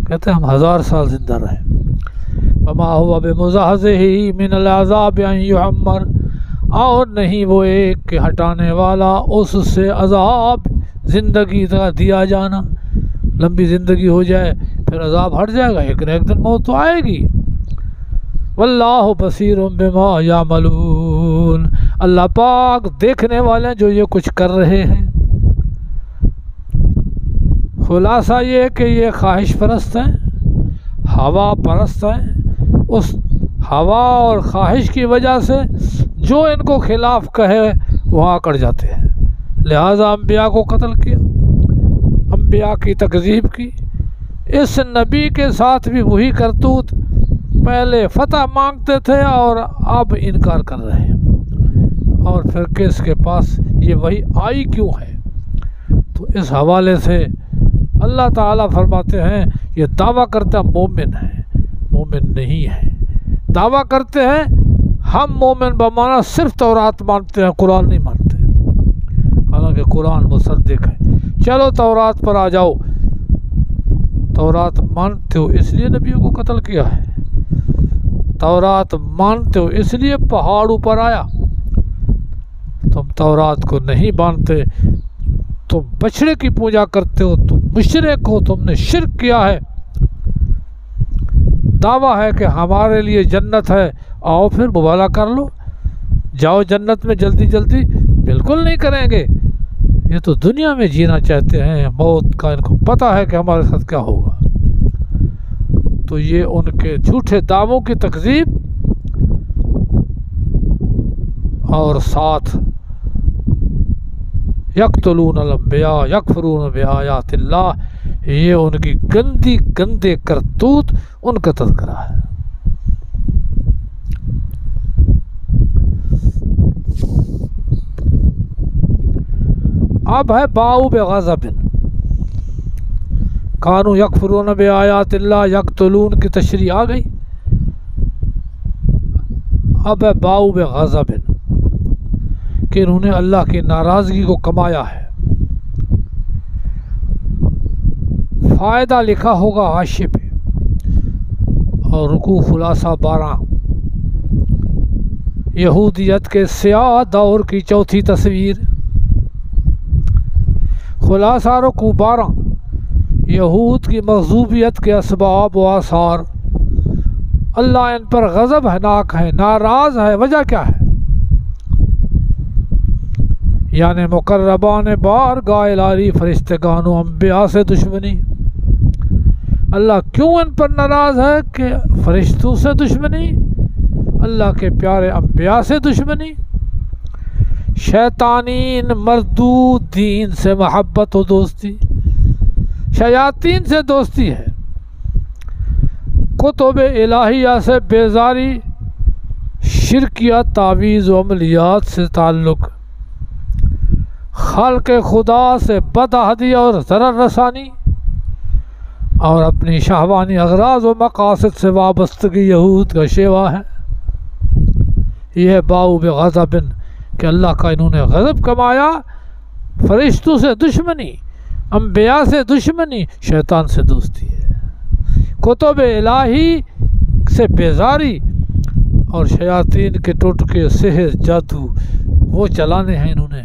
کہتے ہیں ہم 1000 سال زندہ رہیں۔ وما هو بمزحزحہ من العذاب ان یعمر، اور نہیں وہ ایک کہ ہٹانے والا اس سے عذاب زندگی کا دیا جانا، لمبی زندگی ہو جائے پھر عذاب ہٹ جائے گا، ایک نہ ایک دن موت تو آئے گی۔ واللہ بصیر بما یعملون، اللہ پاک دیکھنے والے ہیں جو یہ کچھ کر رہے ہیں۔ خلاصہ یہ کہ یہ خواہش پرست ہیں، ہوا پرست ہیں، اس ہوا اور خواہش کی وجہ سے جو ان کو خلاف کہے وہاں اکڑ جاتے ہیں، لہٰذا انبیاء کو قتل کیا، انبیاء کی تکذیب کی۔ اس نبی کے ساتھ بھی وہی کرتوت، پہلے فتح مانگتے تھے اور اب انکار کر رہے ہیں، اور پھر کس کے پاس یہ وحی آئی کیوں ہے؟ تو اس حوالے سے اللہ تعالیٰ فرماتے ہیں یہ دعویٰ کرتے ہیں مومن ہیں، مومن نہیں ہیں۔ دعویٰ کرتے ہیں ہم مومن بمانا صرف تورات مانتے ہیں، قرآن نہیں مانتے، حالانکہ قرآن مصدق ہے۔ چلو تورات پر آ جاؤ، تورات مانتے ہو اس لیے نبیوں کو قتل کیا ہے، تورات مانتے ہو اس لیے پہاڑ اوپر آیا۔ تم تورات کو نہیں مانتے، تم بچڑے کی پوجا کرتے ہو، تم مشرک ہو، تم نے شرک کیا ہے۔ دعویٰ ہے کہ ہمارے لیے جنت ہے، آؤ پھر مبالغہ کر لو، جاؤ جنت میں جلدی جلدی۔ بالکل نہیں کریں گے، یہ تو دنیا میں جینا چاہتے ہیں، موت کا ان کو پتہ ہے کہ ہمارے ساتھ کیا ہوگا۔ تو یہ ان کے جھوٹے دعووں کی تکذیب، اور ساتھ یقتلون الانبیاء یکفرون بآیات اللہ، یہ ان کی گندی گندے کرتوت ان کا تذکرہ ہے۔ اب ہے باؤ بغضب، کانوا یکفرون بآیات اللہ یقتلون کی تشریح آ گئی۔ اب ہے باؤ بغضب، کہ انہوں نے اللہ کی ناراضگی کو کمایا ہے۔ فائدہ لکھا ہوگا حاشیے پہ، اور رکوع خلاصہ 12، یہودیت کے سیاہ دور کی چوتھی تصویر۔ خلاصہ رکوع 12، یہود کی مغضوبیت کے اسباب و آثار۔ اللہ ان پر غضب ناک ہے، ناراض ہے، وجہ کیا ہے؟ یعنی مقربان بارگاہ الہی فرشتگان و انبیاء سے دشمنی۔ اللہ کیوں ان پر ناراض ہے کہ فرشتوں سے دشمنی، اللہ کے پیارے انبیاء سے دشمنی؟ شیطانین مردود دین سے محبت و دوستی، شیاطین سے دوستی ہے۔ کتب الہیہ سے بیزاری، شرکیہ تعویذ و عملیات سے تعلق، خلق خدا سے بدعہدی اور ضرر رسانی، اور اپنی شہوانی اغراض و مقاصد سے وابستگی یہود کا شیوا ہے۔ یہ باؤ بغضب، کہ اللہ کا انہوں نے غضب کمایا۔ فرشتوں سے دشمنی، انبیاء سے دشمنی، شیطان سے دوستی ہے، کتب الہی سے بیزاری، اور شیاطین کے ٹوٹکے، سحر، جادو وہ چلانے ہیں انہوں نے۔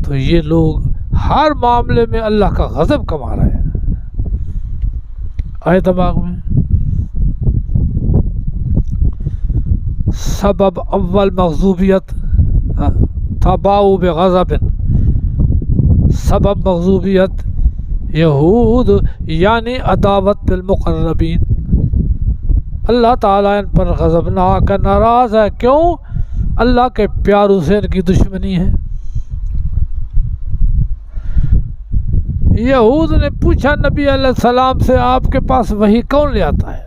تو یہ لوگ ہر معاملے میں اللہ کا غضب کما رہے ہیں۔ آئے دماغ میں؟ سبب اول مغضوبیت تھا باؤ بغضب، سبب مغضوبیت یہود یعنی عداوت بالمقربین۔ اللہ تعالیٰ ان پر غضبناک ہے، ناراض ہے، کیوں؟ اللہ کے پیاروں سے ان کی دشمنی ہے۔ یہود نے پوچھا نبی علیہ السلام سے آپ کے پاس وحی کون لے آتا ہے؟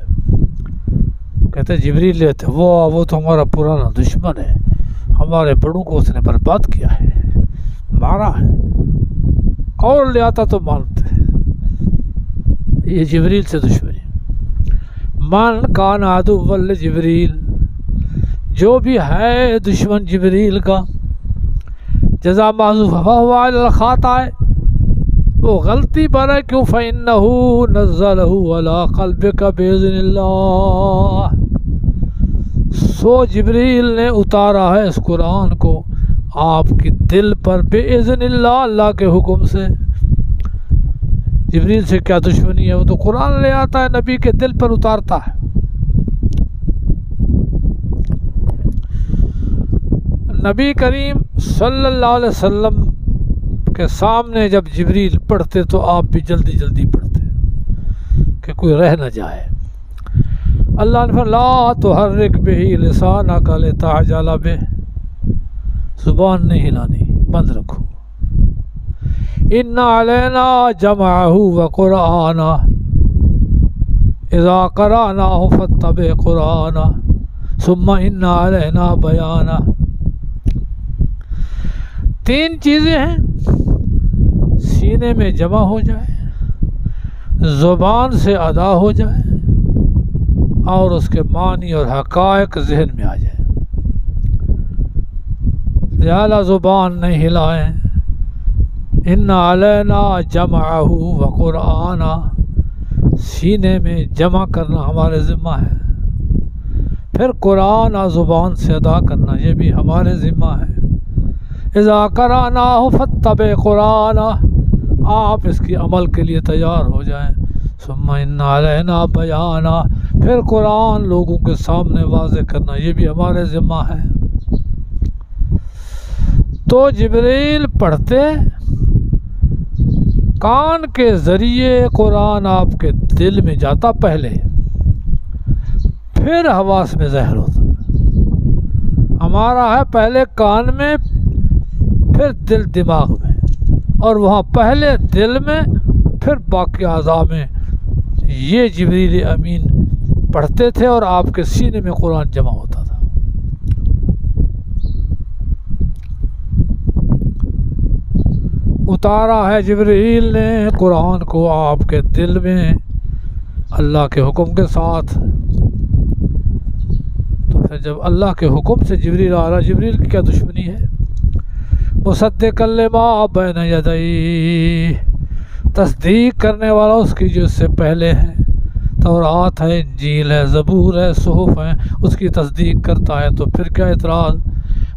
کہتے جبریل لے آتے۔ وہ تو ہمارا پرانا دشمن ہے، ہمارے بڑوں کو اس نے برباد کیا ہے، مارا ہے، اور لے آتا تو مانتے۔ یہ جبریل سے دشمنی۔ من کان عدو لجبریل، جو بھی ہے دشمن جبریل کا، جزا محذوف فہو علی الخطأ، وہ غلطی پر ہے، کیوں؟ فَإِنَّهُ نَزَّلَهُ عَلَىٰ قَلْبِكَ بِإِذْنِ اللَّهِ، سو جبریل نے اتارا ہے اس قرآن کو آپ کی دل پر، بِإِذْنِ اللَّهِ، اللہ کے حکم سے۔ جبریل سے کیا دشمنی ہے؟ وہ تو قرآن لے آتا ہے، نبی کے دل پر اتارتا ہے۔ نبی کریم صلی اللہ علیہ وسلم کے سامنے جب جبریل پڑھتے تو آپ بھی جلدی جلدی پڑھتے کہ کوئی رہ نہ جائے۔ اللہ نے فرمایا لا تحرک بہ لسانک لتعجل بہ، زبان نہیں ہلانی، بند رکھو۔ ان علینا جمعہ و قرآنہ اذا قرأناہ فاتبع قرآنہ ثم ان علینا بیانہ۔ تین چیزیں ہیں، سینے میں جمع ہو جائے، زبان سے ادا ہو جائے، اور اس کے معنی اور حقائق ذہن میں آ جائے۔ لہذا زبان نہیں ہلائیں۔ ان علینا جمعہ و قرآنہ، سینے میں جمع کرنا ہمارے ذمہ ہے، پھر قرآن زبان سے ادا کرنا یہ بھی ہمارے ذمہ ہے۔ اذا قرأناہ فاتبع قرآنہ، آپ اس کی عمل کے لیے تیار ہو جائیں۔ ثم ان علینا بیانہ، پھر قرآن لوگوں کے سامنے واضح کرنا یہ بھی ہمارے ذمہ ہے۔ تو جبریل پڑھتے، کان کے ذریعے قرآن آپ کے دل میں جاتا پہلے، پھر حواس میں ظاہر ہوتا۔ ہمارا ہے پہلے کان میں، پھر دل دماغ میں، اور وہاں پہلے دل میں پھر باقی اعضاء میں۔ یہ جبریل امین پڑھتے تھے اور آپ کے سینے میں قرآن جمع ہوتا تھا۔ اتارا ہے جبریل نے قرآن کو آپ کے دل میں اللہ کے حکم کے ساتھ۔ تو پھر جب اللہ کے حکم سے جبریل آ رہا، جبریل کی کیا دشمنی ہے؟ مصدقا لما بین یدیہ، تصدیق کرنے والا اس کی جو اس سے پہلے ہے، تورات ہے، انجیل ہے، زبور ہے، صحف ہے، اس کی تصدیق کرتا ہے، تو پھر کیا اعتراض؟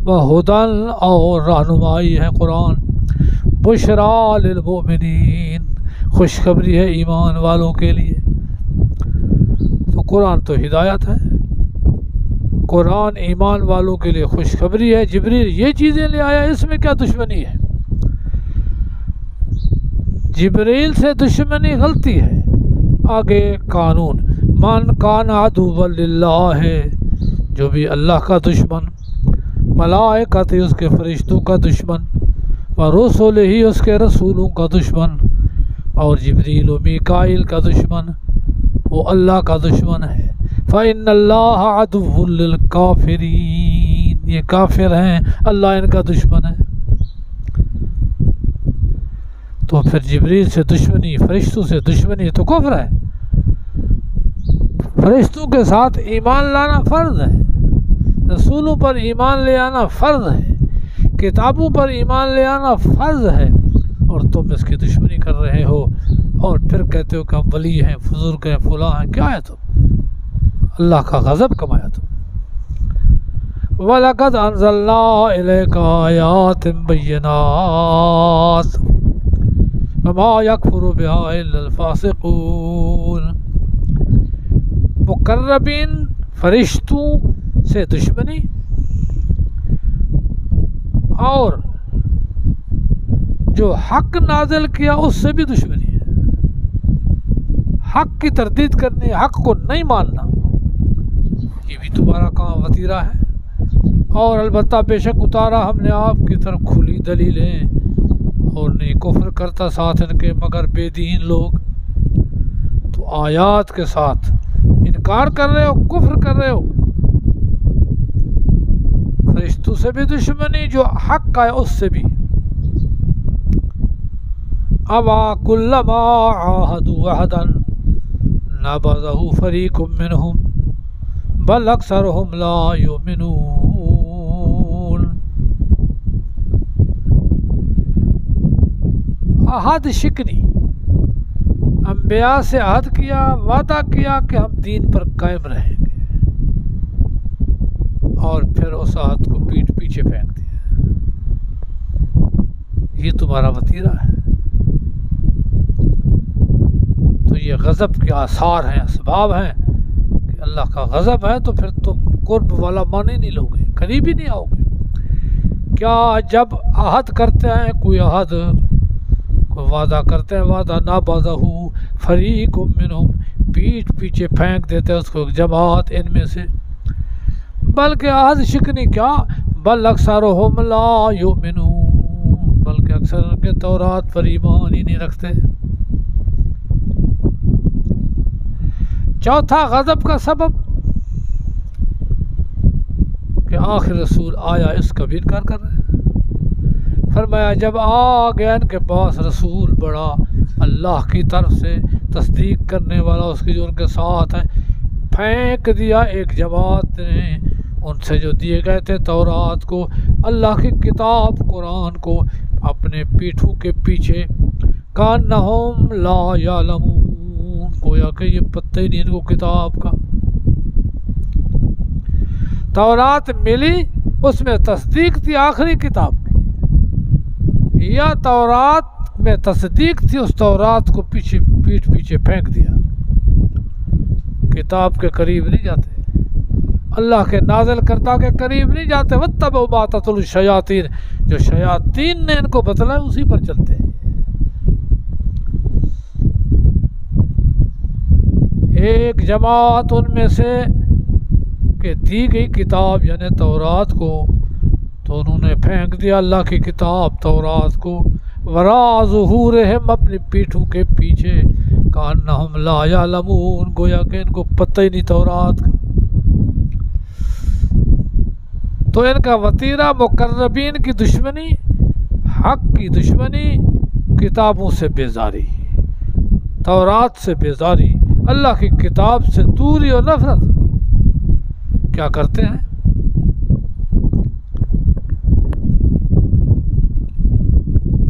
وہدی، اور رہنمائی ہے قرآن، بشریٰ للمؤمنین، خوشخبری ہے ایمان والوں کے لیے۔ تو قرآن تو ہدایت ہے، قرآن ایمان والوں کے لیے خوشخبری ہے۔ جبریل یہ چیزیں لے آیا، اس میں کیا دشمنی ہے؟ جبریل سے دشمنی غلطی ہے۔ آگے قانون، من کان عدوا للہ، جو بھی اللہ کا دشمن، ملائکہ اس کے فرشتوں کا دشمن، ورسلہ اس کے رسولوں کا دشمن، اور جبریل و میکائیل کا دشمن، وہ اللہ کا دشمن ہے۔ فإن اللہ عدو للکافرین، یہ کافر ہیں، اللہ ان کا دشمن ہے۔ تو پھر جبریل سے دشمنی، فرشتوں سے دشمنی تو کفر ہے۔ فرشتوں کے ساتھ ایمان لانا فرض ہے، رسولوں پر ایمان لے آنا فرض ہے، کتابوں پر ایمان لے آنا فرض ہے، اور تم اس کی دشمنی کر رہے ہو، اور پھر کہتے ہو کہ ہم ولی ہیں، بزرگ ہیں، فلاں ہیں۔ کیا ہے تم؟ اللہ کا غضب کمایا تم۔ وَلَقَدْ أَنزَلْنَا إِلَيْكَ آيَاتٍ بَيِّنَاتٍ وَمَا يَكْفُرُ بِهَا إِلَّا الْفَاسِقُونَ۔ مقربین فرشتوں سے دشمنی، اور جو حق نازل کیا اس سے بھی دشمنی ہے۔ حق کی تردید کرنی، حق کو نہیں ماننا، یہ بھی تمہارا کام وتیرہ ہے۔ اور البتہ بے شک اتارا ہم نے آپ کی طرف کھلی دلیلیں، اور نہیں کفر کرتا ساتھ ان کے مگر بے دین لوگ۔ تو آیات کے ساتھ انکار کر رہے ہو، کفر کر رہے ہو۔ فرشتوں سے بھی دشمنی، جو حق کا ہے اس سے بھی۔ اَوَا كُلَّمَا عَاهَدُوا عَهْدًا نَبَذَهُ فَرِيقٌ مِّنْهُمْ بَلْ أَكْثَرُهُمْ لَا يُؤْمِنُونَ۔ عہد شکنی، انبیاء سے عہد کیا، وعدہ کیا کہ ہم دین پر قائم رہیں گے، اور پھر اس عہد کو پیٹ پیچھے پھینک دیا۔ یہ تمہارا وتیرہ ہے۔ تو یہ غضب کے آثار ہیں، اسباب ہیں کہ اللہ کا غضب ہے، تو پھر تم قرب والا معنی نہیں لو گے، قریب ہی نہیں آؤ گے۔ کیا جب عہد کرتے ہیں، کوئی عہد، کوئی وعدہ کرتے ہیں، وعدہ نابذہ فریق منہم، پیٹ پیچھے پھینک دیتے ہیں اس کو جماعت ان میں سے۔ بلکہ عہد شکنی کیا، بل اکثرہم لا یؤمنون، بلکہ اکثر ان کے تورات پر ایمان ہی نہیں رکھتے۔ چوتھا غضب کا سبب کہ آخر رسول آیا اس کا بھی انکار کر رہے ہیں۔ فرمایا جب آ گیا ان کے پاس رسول بڑا اللہ کی طرف سے تصدیق کرنے والا، اس کی جو ان کے ساتھ ہیں، پھینک دیا ایک جماعت نے ان سے جو دیے گئے تھے تورات کو، اللہ کی کتاب قرآن کو اپنے پیٹھوں کے پیچھے، کانہم لا یعلمون، گویا کہ یہ پتہ ہی نہیں ان کو کتاب کا۔ تورات ملی، اس میں تصدیق تھی آخری کتاب کی، یا تورات میں تصدیق تھی، اس تورات کو پیٹھ پیچھے پھینک دیا، کتاب کے قریب نہیں جاتے، اللہ کے نازل کردہ کے قریب نہیں جاتے۔ واتبعوا ما تتلو الشیاطین، جو شیاطین نے ان کو بتلایا اسی پر چلتے ہیں۔ ایک جماعت ان میں سے کہ دی گئی کتاب یعنی تورات کو، تو انہوں نے پھینک دیا اللہ کی کتاب تورات کو، وراء ظہورہم، اپنی پیٹھوں کے پیچھے، کانہم لا یعلمون، گویا کہ ان کو پتہ ہی نہیں تورات کا۔ تو ان کا وتیرہ مقربین کی دشمنی، حق کی دشمنی، کتابوں سے بیزاری، تورات سے بیزاری، اللہ کی کتاب سے دوری اور نفرت۔ کیا کرتے ہیں؟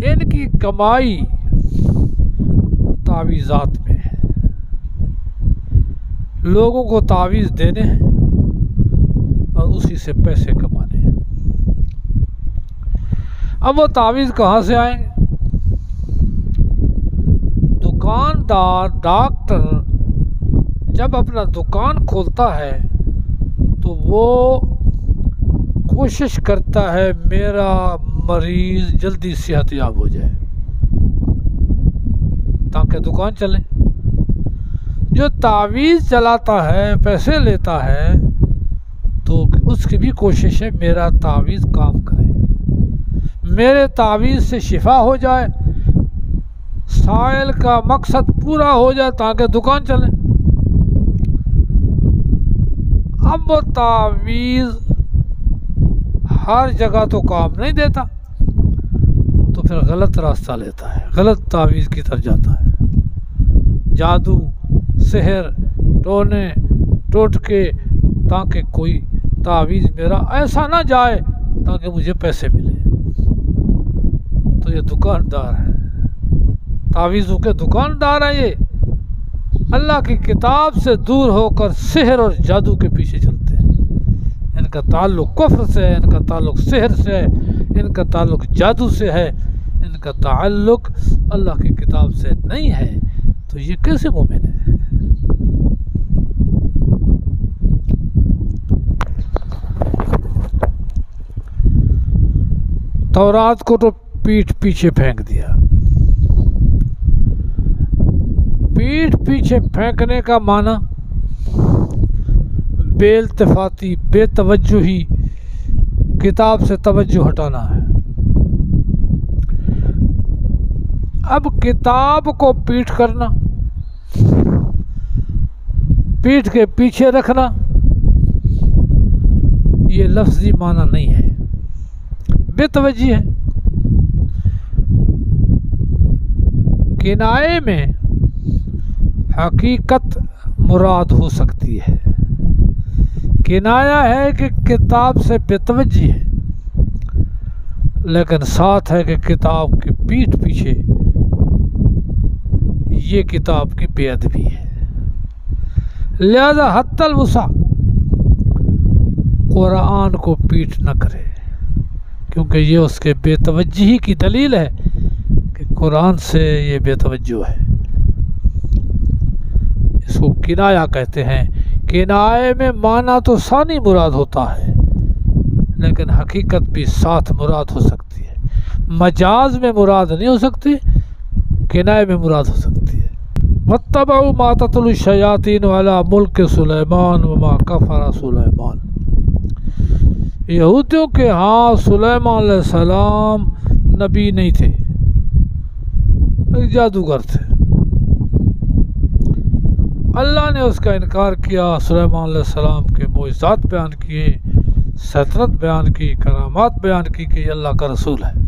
ان کی کمائی تعویذات میں ہے، لوگوں کو تعویذ دینے ہیں اور اسی سے پیسے کمانے ہیں۔ اب وہ تعویذ کہاں سے آئیں گے؟ دکاندار، ڈاکٹر جب اپنا دکان کھولتا ہے تو وہ کوشش کرتا ہے میرا مریض جلدی صحت یاب ہو جائے تاکہ دکان چلے۔ جو تعویذ چلاتا ہے، پیسے لیتا ہے، تو اس کی بھی کوشش ہے میرا تعویذ کام کرے، میرے تعویذ سے شفا ہو جائے، سائل کا مقصد پورا ہو جائے تاکہ دکان چلے۔ اب وہ تعویذ ہر جگہ تو کام نہیں دیتا، تو پھر غلط راستہ لیتا ہے، غلط تعویذ کی طرف جاتا ہے، جادو، سحر، ٹونے ٹوٹکے، تاکہ کوئی تعویذ میرا ایسا نہ جائے تاکہ مجھے پیسے ملے۔ تو یہ دکاندار ہے، تعویذوں کے دکاندار ہیں، یہ اللہ کی کتاب سے دور ہو کر سحر اور جادو کے پیچھے چلتے ہیں۔ ان کا تعلق کفر سے ہے، ان کا تعلق سحر سے ہے، ان کا تعلق جادو سے ہے، ان کا تعلق اللہ کی کتاب سے نہیں ہے، تو یہ کیسے مومن ہے؟ تورات کو تو پیٹھ پیچھے پھینک دیا۔ پیٹھ پیچھے پھینکنے کا معنی بے التفاتی، بے توجہی، کتاب سے توجہ ہٹانا ہے۔ اب کتاب کو پیٹھ کرنا، پیٹھ کے پیچھے رکھنا، یہ لفظی معنی نہیں ہے، بے توجہی ہے۔ کنایے میں حقیقت مراد ہو سکتی ہے، کنایا ہے کہ کتاب سے بے توجہی ہے، لیکن ساتھ ہے کہ کتاب کی پیٹھ پیچھے یہ کتاب کی بے ادبی ہے۔ لہذا حتی الوسع قرآن کو پیٹھ نہ کرے، کیونکہ یہ اس کے بے توجہی کی دلیل ہے کہ قرآن سے یہ بے توجہ ہے۔ اس کو کنایا کہتے ہیں۔ کنائے میں معنی تو ثانی مراد ہوتا ہے، لیکن حقیقت بھی ساتھ مراد ہو سکتی ہے، مجاز میں مراد نہیں ہو سکتی، کنائے میں مراد ہو سکتی ہے۔ واتبعوا ما تتلو الشیاطین علی ملک سلیمان وما کفر سلیمان، یہودیوں کے ہاں سلیمان علیہ السلام نبی نہیں تھے، ایک جادوگر تھے۔ اللہ نے اس کا انکار کیا، سلیمان علیہ السلام کے معجزات بیان کیے، سلطنت بیان کی، کرامات بیان کی کہ یہ اللہ کا رسول ہے۔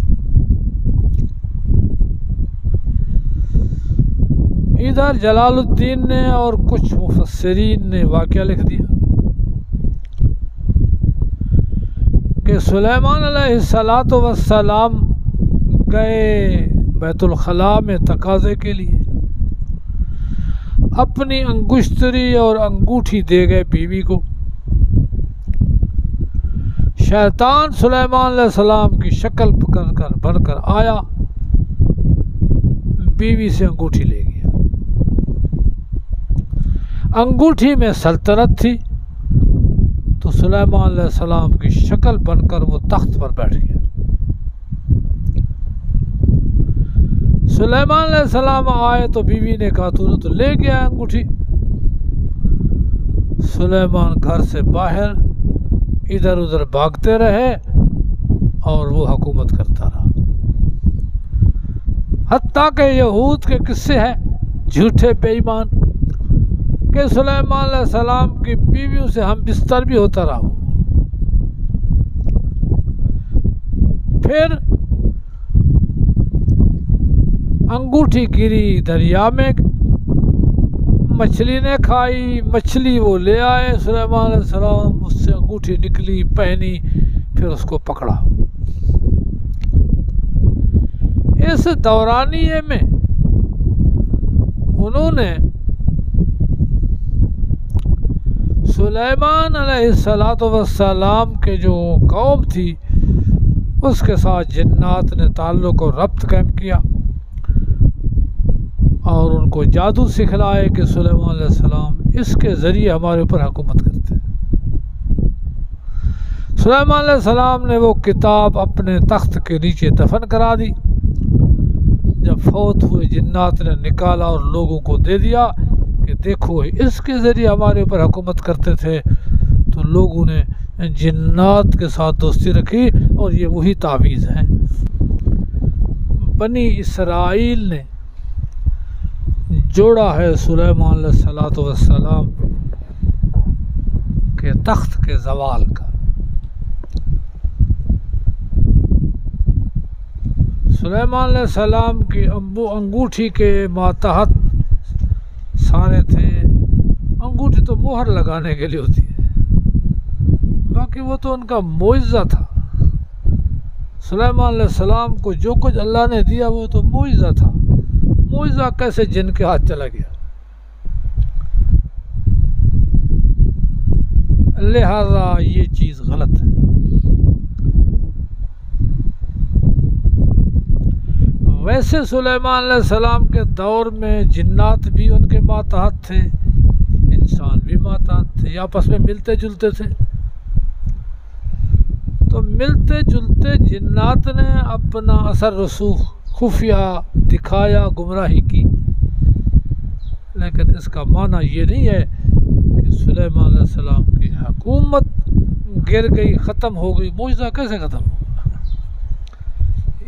ادھر جلال الدین نے اور کچھ مفسرین نے واقعہ لکھ دیا کہ سلیمان علیہ السلام گئے بیت الخلاء میں تقاضے کے لیے، اپنی انگشتری اور انگوٹھی دے گئے بیوی کو۔ شیطان سلیمان علیہ السلام کی شکل بن کر آیا، بیوی سے انگوٹھی لے گیا۔ انگوٹھی میں سلطنت تھی، تو سلیمان علیہ السلام کی شکل بن کر وہ تخت پر بیٹھ گیا۔ سلیمان علیہ السلام آئے تو بیوی نے کہا تو نے تو لے گیا انگوٹھی۔ سلیمان گھر سے باہر ادھر ادھر بھاگتے رہے اور وہ حکومت کرتا رہا، حتیٰ کہ یہود کے قصے ہیں جھوٹے بے ایمان کہ سلیمان علیہ السلام کی بیویوں سے ہم بستر بھی ہوتا رہا۔ پھر انگوٹھی گری دریا میں، مچھلی نے کھائی، مچھلی وہ لے آئے، سلیمان علیہ السلام اس سے انگوٹھی نکلی، پہنی، پھر اس کو پکڑا۔ اس دورانیے میں انہوں نے سلیمان علیہ السلام کے جو قوم تھی اس کے ساتھ جنات نے تعلق اور ربط قائم کیا اور ان کو جادو سکھلائے کہ سلیمان علیہ السلام اس کے ذریعے ہمارے اوپر حکومت کرتے ہیں۔ سلیمان علیہ السلام نے وہ کتاب اپنے تخت کے نیچے دفن کرا دی۔ جب فوت ہوئے جنات نے نکالا اور لوگوں کو دے دیا کہ دیکھو اس کے ذریعے ہمارے اوپر حکومت کرتے تھے، تو لوگوں نے جنات کے ساتھ دوستی رکھی اور یہ وہی تعویذ ہیں۔ بنی اسرائیل نے جوڑا ہے سلیمان علیہ السلام کے تخت کے زوال کا۔ سلیمان علیہ السلام کی انگوٹھی کے ماتحت سارے تھے۔ انگوٹھی تو مہر لگانے کے لیے ہوتی ہے، باقی وہ تو ان کا معجزہ تھا۔ سلیمان علیہ السلام کو جو کچھ اللہ نے دیا وہ تو معجزہ تھا۔ معجزہ کیسے جن کے ہاتھ چلا گیا؟ لہذا یہ چیز غلط ہے۔ ویسے سلیمان علیہ السلام کے دور میں جنات بھی ان کے ماتحت تھے، انسان بھی ماتحت تھے، آپس میں ملتے جلتے تھے۔ تو ملتے جلتے جنات نے اپنا اثر رسوخ خفیہ دکھایا، گمراہی کی، لیکن اس کا معنی یہ نہیں ہے کہ سلیمان علیہ السلام کی حکومت گر گئی، ختم ہو گئی۔ معجزہ کیسے ختم ہوگا؟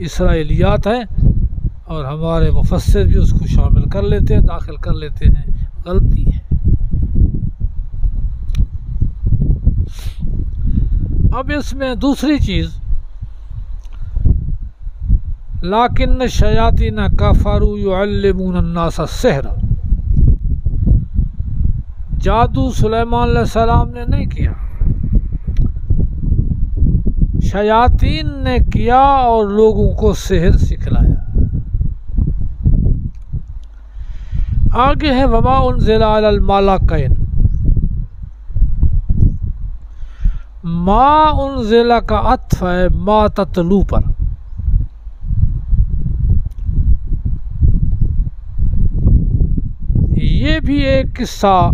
اسرائیلیات ہیں اور ہمارے مفسر بھی اس کو شامل کر لیتے ہیں، داخل کر لیتے ہیں، غلطی ہے۔ اب اس میں دوسری چیز، لیکن الشیاطین کفروا یعلمون الناس السحر، جادو سلیمان علیہ السلام نے نہیں کیا، شیاطین نے کیا اور لوگوں کو سحر سکھلایا۔ آگے ہے وما انزل علی الملکین، ما انزل کا عطف ہے ما تتلو پر۔ یہ بھی ایک قصہ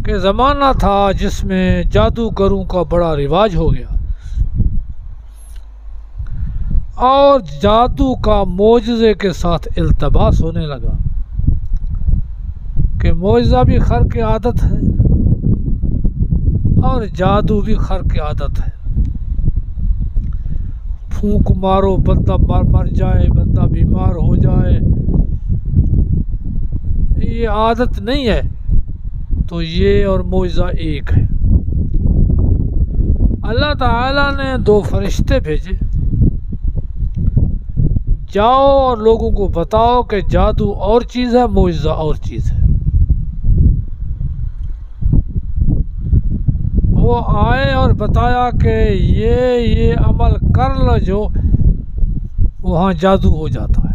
کہ زمانہ تھا جس میں جادوگروں کا بڑا رواج ہو گیا اور جادو کا معجزے کے ساتھ التباس ہونے لگا کہ معجزہ بھی خرق عادت ہے اور جادو بھی خرق عادت ہے۔ پھونک مارو بندہ مر جائے، بندہ بیمار ہو جائے، یہ عادت نہیں ہے. تو یہ اور معجزہ ایک ہے. اللہ تعالیٰ نے 2 فرشتے بھیجے، جاؤ اور لوگوں کو بتاؤ کہ جادو اور چیز ہے، معجزہ اور چیز ہے. وہ آئے اور بتایا کہ یہ عمل کر لو جو وہاں جادو ہو جاتا ہے.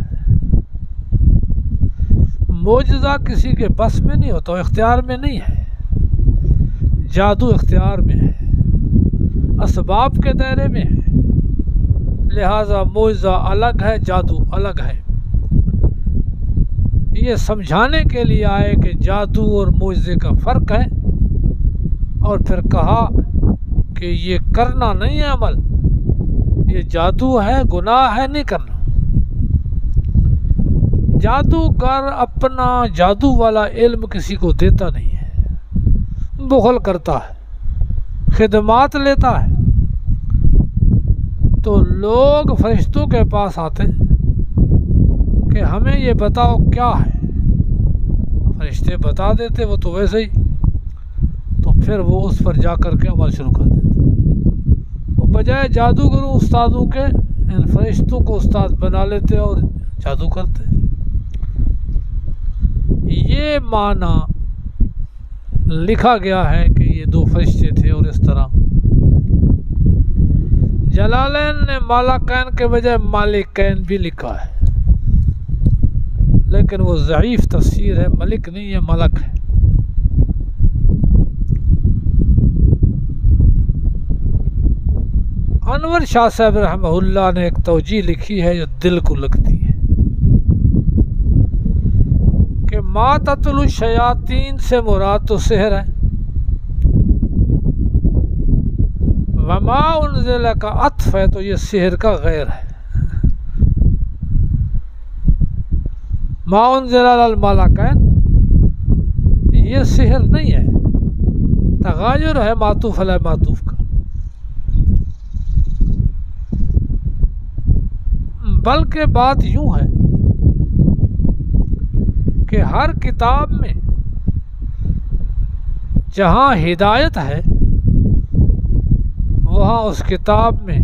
معجزہ کسی کے بس میں نہیں ہوتا، اختیار میں نہیں ہے. جادو اختیار میں ہے، اسباب کے دائرے میں ہے. لہذا معجزہ الگ ہے، جادو الگ ہے. یہ سمجھانے کے لیے آئے کہ جادو اور معجزے کا فرق ہے، اور پھر کہا کہ یہ کرنا نہیں ہے عمل، یہ جادو ہے، گناہ ہے نہیں کرنا. جادوگر اپنا جادو والا علم کسی کو دیتا نہیں ہے، بخل کرتا ہے، خدمات لیتا ہے. تو لوگ فرشتوں کے پاس آتے کہ ہمیں یہ بتاؤ کیا ہے. فرشتے بتا دیتے، وہ تو ویسے ہی. تو پھر وہ اس پر جا کر کے عمل شروع کر دیتے. وہ بجائے جادوگروں استادوں کے ان فرشتوں کو استاد بنا لیتے اور جادو کرتے. یہ معنی لکھا گیا ہے کہ یہ 2 فرشتے تھے. اور اس طرح جلالین نے مالکین کے بجائے مالکین بھی لکھا ہے، لیکن وہ ضعیف تفسیر ہے. ملک نہیں ہے، ملک ہے. انور شاہ صاحب رحمہ اللہ نے ایک توجیہ لکھی ہے جو دل کو لگتی ہے کہ ما تتل الشیاطین سے مراد تو سحر ہے، وما انزل کا عطف ہے تو یہ سحر کا غیر ہے. ما انزل الملکین یہ سحر نہیں ہے، تغایر ہے معطوف علی معطوف کا. بلکہ بات یوں ہے کہ ہر کتاب میں جہاں ہدایت ہے وہاں اس کتاب میں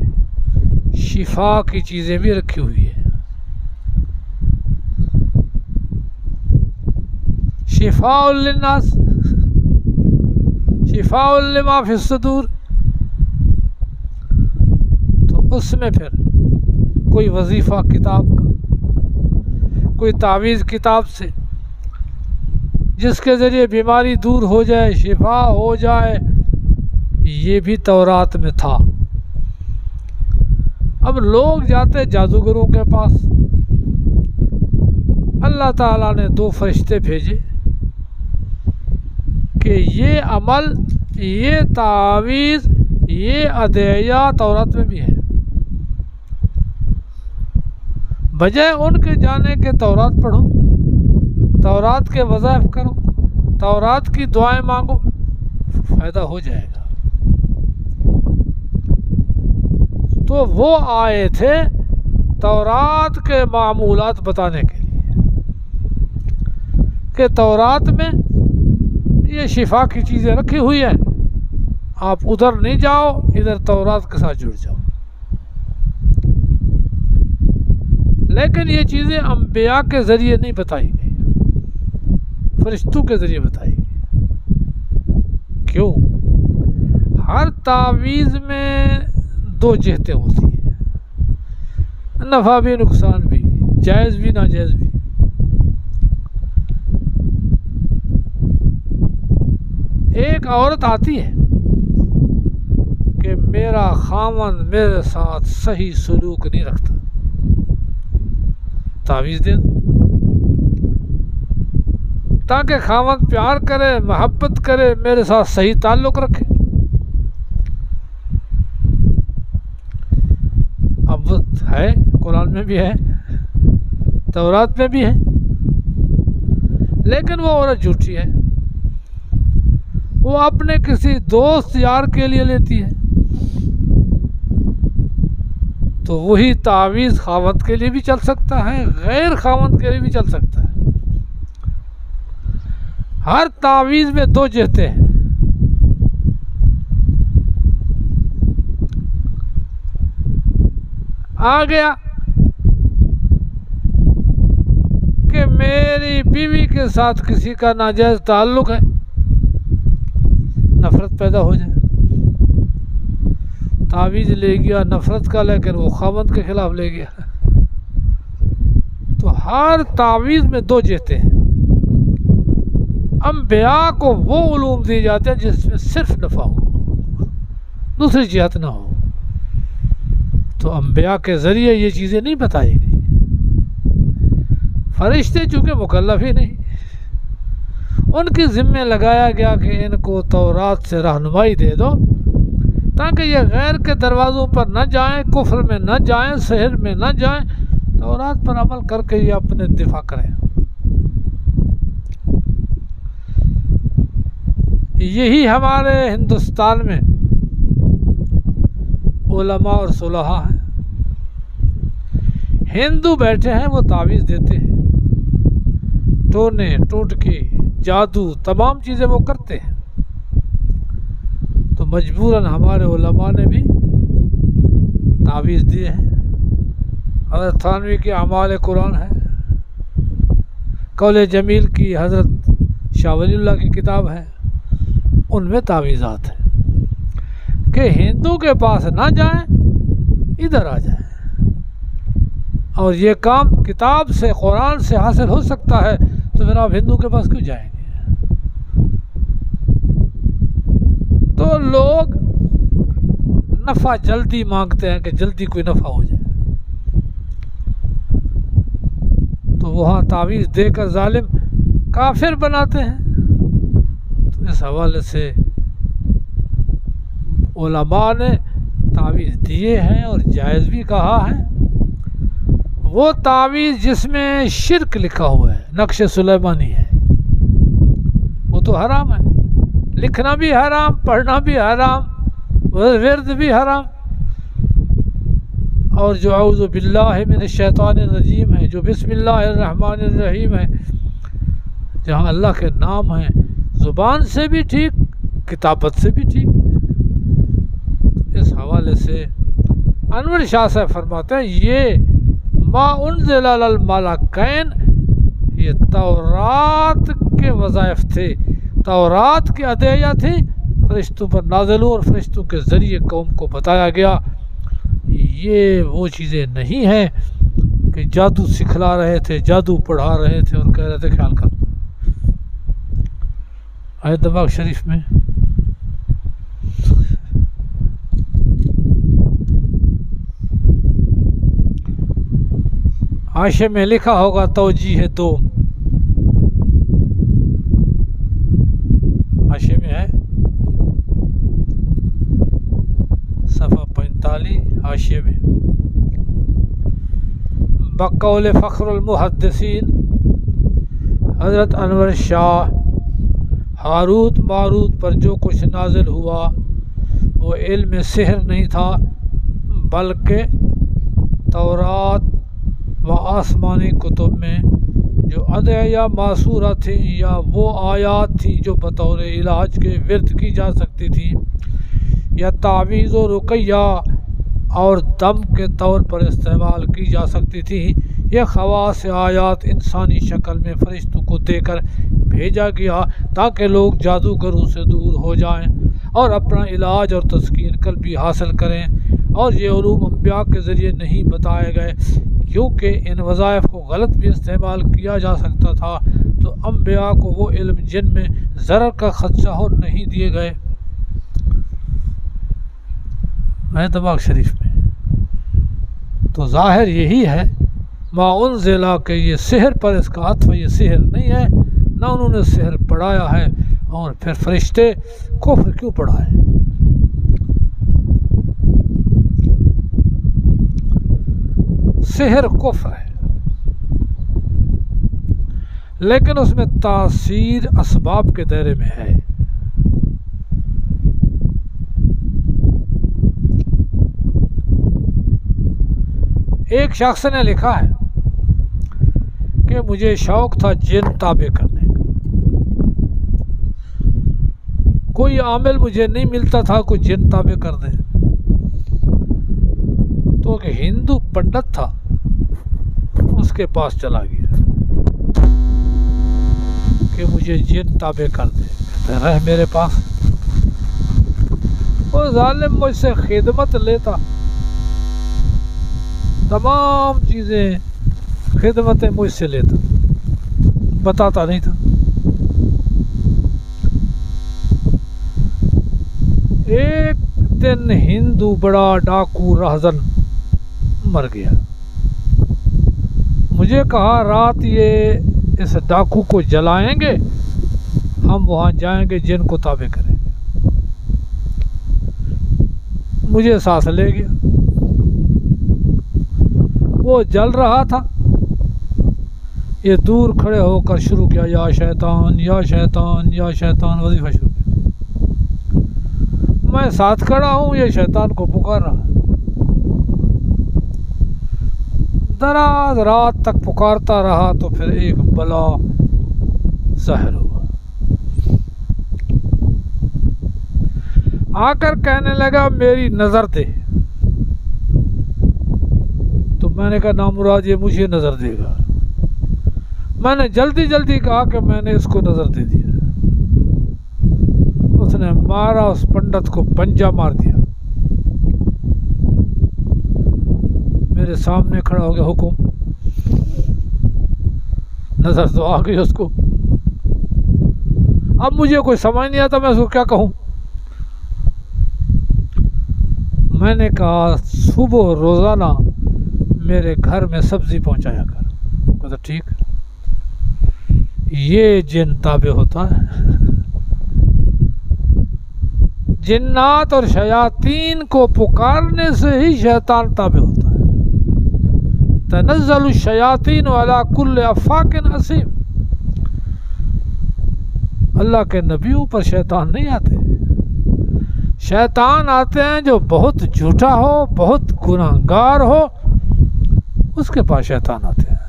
شفا کی چیزیں بھی رکھی ہوئی ہیں. شفاء للناس، شفاء لما فی الصدور. تو اس میں پھر کوئی وظیفہ کتاب کا، کوئی تعویذ کتاب سے جس کے ذریعے بیماری دور ہو جائے، شفا ہو جائے، یہ بھی تورات میں تھا. اب لوگ جاتے جادوگروں کے پاس. اللہ تعالیٰ نے 2 فرشتے بھیجے کہ یہ عمل، یہ تعویذ، یہ ادعیہ تورات میں بھی ہے. بجائے ان کے جانے کے تورات پڑھو، تورات کے وظائف کرو، تورات کی دعائیں مانگو، فائدہ ہو جائے گا. تو وہ آئے تھے تورات کے معمولات بتانے کے لیے کہ تورات میں یہ شفا کی چیزیں رکھی ہوئی ہیں، آپ ادھر نہیں جاؤ، ادھر تورات کے ساتھ جڑ جاؤ. لیکن یہ چیزیں انبیاء کے ذریعے نہیں بتائی گئی، فرشتوں کے ذریعے بتائی گئی. کیوں؟ ہر تعویذ میں 2 جہتیں ہوتی ہیں، نفع بھی نقصان بھی، جائز بھی ناجائز بھی. ایک عورت آتی ہے کہ میرا خاوند میرے ساتھ صحیح سلوک نہیں رکھتا، تعویذ دے دو تاکہ خاوند پیار کرے، محبت کرے، میرے ساتھ صحیح تعلق رکھے. اب وہ ہے، قرآن میں بھی ہے، تورات میں بھی ہے، لیکن وہ عورت جھوٹی ہے. وہ اپنے کسی دوست یار کے لیے لیتی ہے تو وہی تعویذ خاوند کے لیے بھی چل سکتا ہے، غیر خاوند کے لیے بھی چل سکتا ہے۔ ہر تعویذ میں دو جہتیں ہیں۔ آ گیا کہ میری بیوی کے ساتھ کسی کا ناجائز تعلق ہے، نفرت پیدا ہو جائے، تعویذ لے گیا نفرت کا، لیکن وہ خاوند کے خلاف لے گیا۔ تو ہر تعویذ میں دو جہتیں ہیں۔ انبیاء کو وہ علوم دیے جاتے ہیں جس میں صرف نفع ہو، دوسری جہت نہ ہو۔ تو انبیاء کے ذریعے یہ چیزیں نہیں بتائی گئی۔ فرشتے چونکہ مکلف ہی نہیں، ان کے ذمہ لگایا گیا کہ ان کو تورات سے رہنمائی دے دو تاکہ یہ غیر کے دروازوں پر نہ جائیں، کفر میں نہ جائیں، سحر میں نہ جائیں، تورات پر عمل کر کے یہ اپنے دفاع کریں۔ یہی ہمارے ہندوستان میں علماء اور صلحاء ہیں۔ ہندو بیٹھے ہیں، وہ تعویذ دیتے ہیں، ٹونے ٹوٹکے جادو تمام چیزیں وہ کرتے ہیں۔ تو مجبوراً ہمارے علماء نے بھی تعویذ دیے ہیں۔ حضرت تھانوی کے اعمال قرآن ہے، قول جمیل کی حضرت شاہ ولی اللہ کی کتاب ہے، ان میں تعویذات ہیں کہ ہندو کے پاس نہ جائیں، ادھر آ جائیں، اور یہ کام کتاب سے قرآن سے حاصل ہو سکتا ہے، تو پھر آپ ہندو کے پاس کیوں جائیں گے؟ تو لوگ نفع جلدی مانگتے ہیں کہ جلدی کوئی نفع ہو جائے، تو وہاں تعویذ دے کر ظالم کافر بناتے ہیں۔ تو اس حوالے سے علماء نے تعویذ دیے ہیں اور جائز بھی کہا ہے۔ وہ تعویذ جس میں شرک لکھا ہوا ہے، نقش سلیمانی ہے، وہ تو حرام ہے، لکھنا بھی حرام، پڑھنا بھی حرام، ورد بھی حرام۔ اور جو اعوذ باللہ من الشیطان الرجیم ہے، جو بسم اللہ الرحمن الرحیم ہے، جہاں اللہ کے نام ہیں، زبان سے بھی ٹھیک، کتابت سے بھی ٹھیک۔ اس حوالے سے انور شاہ صاحب فرماتے ہیں یہ ما انزل علی الملکین، یہ تورات کے وظائف تھے، تورات کی ادعیہ تھی، فرشتوں پر نازل اور فرشتوں کے ذریعے قوم کو بتایا گیا۔ یہ وہ چیزیں نہیں ہیں کہ جادو سکھلا رہے تھے، جادو پڑھا رہے تھے اور کہہ رہے تھے خیال کرنا۔ آیت دماغ شریف میں حاشیے میں لکھا ہوگا توجیہ ہے دو، حاشیے میں ہے صفحہ 45 حاشیے میں، بقول فخر المحدثین حضرت انور شاہ، ہاروت ماروت پر جو کچھ نازل ہوا وہ علم سحر نہیں تھا، بلکہ تورات و آسمانی کتب میں جو ادعیہ معصورہ تھیں یا وہ آیات تھیں جو بطور علاج کے ورد کی جا سکتی تھی، یا تعویذ و رقیہ اور دم کے طور پر استعمال کی جا سکتی تھی، یہ خواص آیات انسانی شکل میں فرشتوں کو دے کر بھیجا گیا تاکہ لوگ جادوگروں سے دور ہو جائیں اور اپنا علاج اور تسکین قلبی حاصل کریں۔ اور یہ علوم انبیاء کے ذریعے نہیں بتائے گئے کیونکہ ان وظائف کو غلط بھی استعمال کیا جا سکتا تھا، تو انبیاء کو وہ علم جن میں ضرر کا خدشہ ہو نہیں دیے گئے۔ دماغ شریف میں تو ظاہر یہی ہے ما انزلہ کہ یہ سحر پر اس کا عطف، یہ سحر نہیں ہے، نہ انہوں نے سحر پڑھایا ہے، اور پھر فرشتے کفر کیوں پڑھائے؟ سحر کفر ہے، لیکن اس میں تاثیر اسباب کے دائرے میں ہے۔ ایک شخص نے لکھا ہے کہ مجھے شوق تھا جن تابع کرنے کا، کوئی عامل مجھے نہیں ملتا تھا کوئی جن تابع کر دے، تو ایک ہندو پنڈت تھا، اس کے پاس چلا گیا کہ مجھے جن تابع کر دے، کہتے رہ میرے پاس۔ وہ ظالم مجھ سے خدمت لیتا، تمام چیزیں خدمتیں مجھ سے لیتا، بتاتا نہیں تھا۔ ایک دن ہندو بڑا ڈاکو رہزن مر گیا، مجھے کہا رات یہ اس ڈاکو کو جلائیں گے، ہم وہاں جائیں گے جن کو تابع کریں گے۔ مجھے ساتھ لے گیا، وہ جل رہا تھا، یہ دور کھڑے ہو کر شروع کیا یا شیطان یا شیطان یا شیطان، وظیفہ شروع کیا۔ میں ساتھ کھڑا ہوں، یہ شیطان کو پکار رہا ہے، دراز رات تک پکارتا رہا، تو پھر ایک بلا ظاہر ہوا، آ کر کہنے لگا میری نظر دے۔ تو میں نے کہا نامراد یہ مجھے نظر دے گا، میں نے جلدی جلدی کہا کہ میں نے اس کو نظر دے دیا۔ اس نے مارا، اس پنڈت کو پنجہ مار دیا، میرے سامنے کھڑا ہو گیا، حکم، نظر تو آ گئی اس کو۔ اب مجھے کوئی سمجھ نہیں آتا میں اس کو کیا کہوں۔ میں نے کہا صبح روزانہ میرے گھر میں سبزی پہنچایا کر۔ کہا ٹھیک، یہ جن تابع ہوتا ہے، جنات اور شیاطین کو پکارنے سے ہی شیطان تابع ہوتا ہے۔ تنزل الشیاطین علی کل افاک اثیم، اللہ کے نبیوں پر شیطان نہیں آتے، شیطان آتے ہیں جو بہت جھوٹا ہو، بہت گناہگار ہو، اس کے پاس شیطان آتے ہیں۔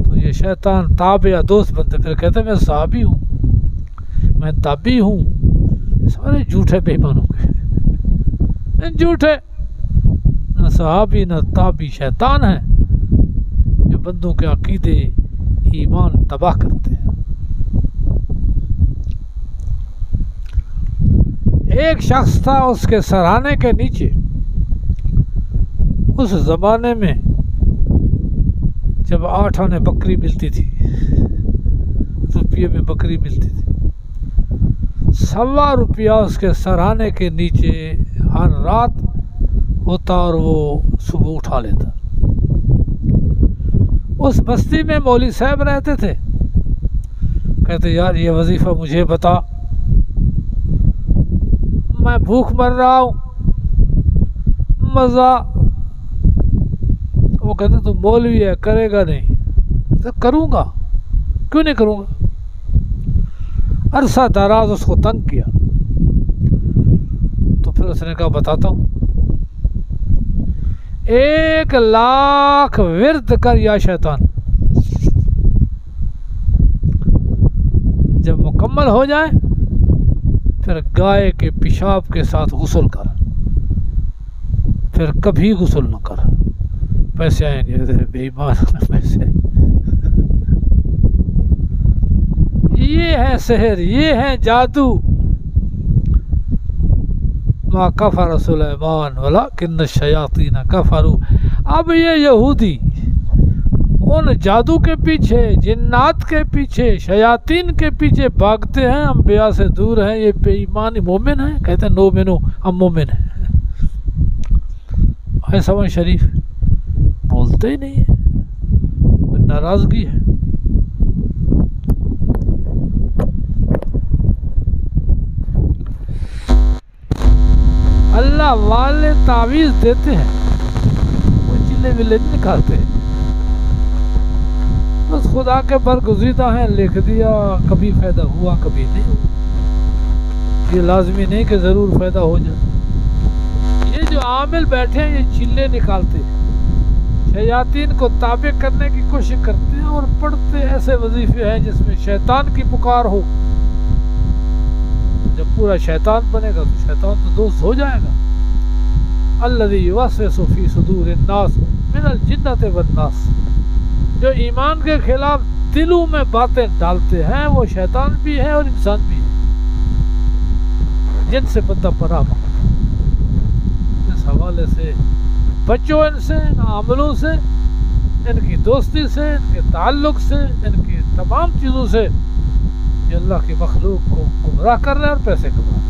تو یہ شیطان تابع یا دوست بنتے، پھر کہتے ہیں میں صحابی ہوں، میں تابعی ہوں، سارے جھوٹے بے ایمانوں کے، جھوٹے، نہ صحابی نہ تابعی، شیطان ہیں جو بندوں کے عقیدے ایمان تباہ کرتے ہیں۔ ایک شخص تھا، اس کے سرانے کے نیچے، اس زمانے میں جب 8 آنے بکری ملتی تھی، روپیے میں بکری ملتی تھی، 1.25 روپیہ اس کے سرانے کے نیچے ہر رات ہوتا اور وہ صبح اٹھا لیتا۔ اس بستی میں مولوی صاحب رہتے تھے، کہتے یار یہ وظیفہ مجھے بتا، میں بھوک مر رہا ہوں، مزہ۔ وہ کہتے تو مولوی ہے کرے گا نہیں، تو کروں گا، کیوں نہیں کروں گا۔ عرصہ دراز اس کو تنگ کیا، تو پھر اس نے کہا بتاتا ہوں، 1,00,000 ورد کر یا شیطان، جب مکمل ہو جائے پھر گائے کے پیشاب کے ساتھ غسل کر، پھر کبھی غسل نہ کر، پیسے آئیں گے۔ بے ایمان پیسے، یہ ہے سحر، یہ ہے جادو۔ ما کفر سلیمان ولکن الشیاطین کفروا۔ اب یہ یہودی ان جادو کے پیچھے، جنات کے پیچھے، شیاطین کے پیچھے بھاگتے ہیں، انبیاء سے دور ہیں، یہ بے ایمان مومن ہیں، کہتے ہیں نو منو، ہم مومن ہیں۔ ایسا وہ شریف بولتے ہی نہیں ہے، کوئی ناراضگی ہے۔ اللہ والے تعویذ دیتے ہیں، وہ چلے ولے نکالتے ہیں، بس خدا کے برگزیدہ ہیں، لکھ دیا، کبھی فائدہ ہوا کبھی نہیں ہوا، یہ لازمی نہیں کہ ضرور فائدہ ہو جائے۔ یہ جو عامل بیٹھے ہیں یہ چلے نکالتے ہیں، شیاطین کو تابع کرنے کی کوشش کرتے ہیں اور پڑھتے ایسے وظیفے ہیں جس میں شیطان کی پکار ہو۔ جب پورا شیطان بنے گا تو شیطان تو دوست ہو جائے گا۔ الذی یوسوس فی صدور الناس من الجنۃ والناس، جو ایمان کے خلاف دلوں میں باتیں ڈالتے ہیں وہ شیطان بھی ہے اور انسان بھی ہے، جن سے بندہ پناہ مانگتا۔ اس حوالے سے بچو ان سے، ان عملوں سے، ان کی دوستی سے، ان کے تعلق سے، ان کی تمام چیزوں سے جو اللہ کی مخلوق کو گمراہ کر رہے ہیں اور پیسے کما رہے ہیں۔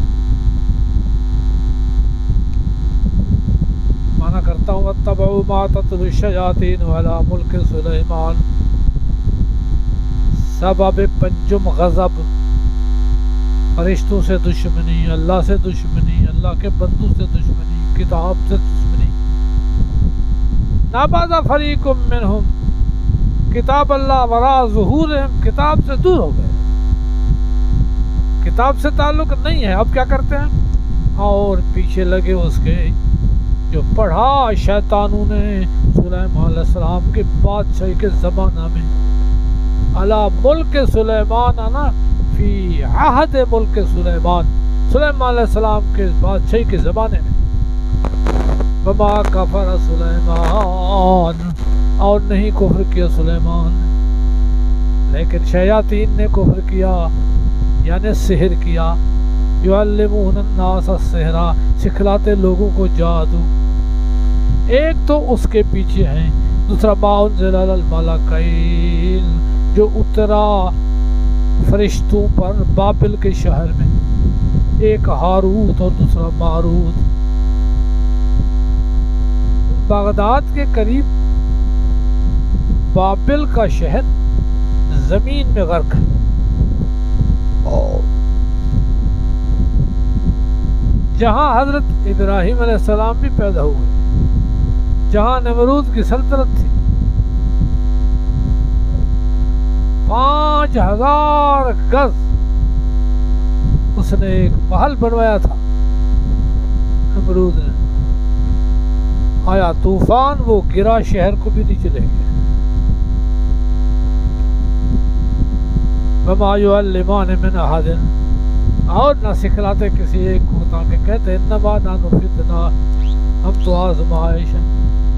مانا کرتا ہوں واتبعوا ما تتلو الشیاطین علی ملک سلیمان، سبب پنجم غضب، فرشتوں سے دشمنی، اللہ سے دشمنی، اللہ کے بندوں سے دشمنی، کتاب سے دشمنی۔ نبذ فریق منہم کتاب اللہ وراء ظہورہم، کتاب سے دور ہو گئے، کتاب سے تعلق نہیں ہے، اب کیا کرتے ہیں اور پیچھے لگے اس کے جو پڑھا شیطانوں نے سلیمان علیہ السلام کے بادشاہی کے زمانہ میں، علی ملک سلیمان آنا فی عہد ملک سلیمان، سلیمان علیہ السلام کے بادشاہی کے زمانے میں۔ وما کفر سلیمان، اور نہیں کفر کیا سلیمان، لیکن شیاطین نے کفر کیا یعنی سحر کیا۔ یعلمون الناس السحر، سکھلاتے لوگوں کو جادو۔ ایک تو اس کے پیچھے ہیں، دوسرا ما انزل علی الملکین، جو اترا فرشتوں پر بابل کے شہر میں، ایک ہاروت اور دوسرا ماروت۔ بغداد کے قریب بابل کا شہر زمین میں غرق ہے، اور جہاں حضرت ابراہیم علیہ السلام بھی پیدا ہوئے، جہاں نمرود کی سلطنت تھی، 5000 گز اس نے ایک محل بنوایا تھا نمرود نے۔ آیا طوفان، وہ گرا، شہر کو بھی نہیں چلے گئے۔ وما یعلمان من احد، اور نہ سکھلاتے کسی ایک کو، تاکہ کہتے انما نحن فتنہ، ہم تو آزمائش ہیں،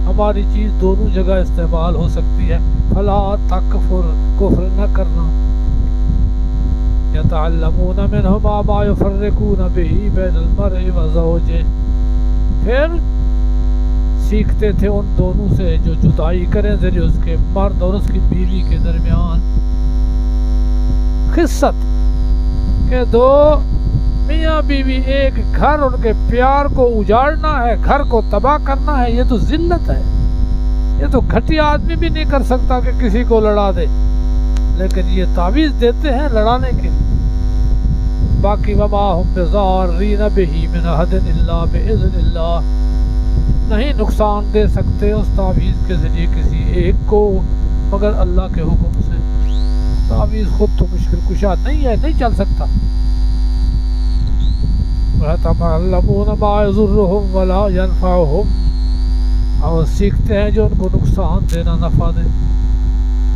ہماری چیز دونوں جگہ استعمال ہو سکتی ہے، فلا تکفر، کفر نہ کرنا۔ یتعلمون منہما ما یفرقون بہ بین المرء وزوجہ، پھر سیکھتے تھے ان دونوں سے جو جدائی کریں ذریعے اس کے مرد اور اس کی بیوی کے درمیان۔ خصت کہ دو میاں بیوی ایک گھر، ان کے پیار کو اجاڑنا ہے، گھر کو تباہ کرنا ہے، یہ تو ذلت ہے، یہ تو گھٹیا آدمی بھی نہیں کر سکتا کہ کسی کو لڑا دے، لیکن یہ تعویذ دیتے ہیں لڑانے کے لیے۔ باقی وما ہم بضارین بہ من احد الا باذن اللہ، نہیں نقصان دے سکتے اس تعویذ کے ذریعے کسی ایک کو مگر اللہ کے حکم سے۔ تعویذ خود تو مشکل کشا نہیں ہے، نہیں چل سکتا۔ وَيَتَعَلَّمُونَ مَا يَضُرُّهُمْ وَلَا يَنفَعُهُمْ، اور سیکھتے ہیں جو ان کو نقصان دینا نفع دے،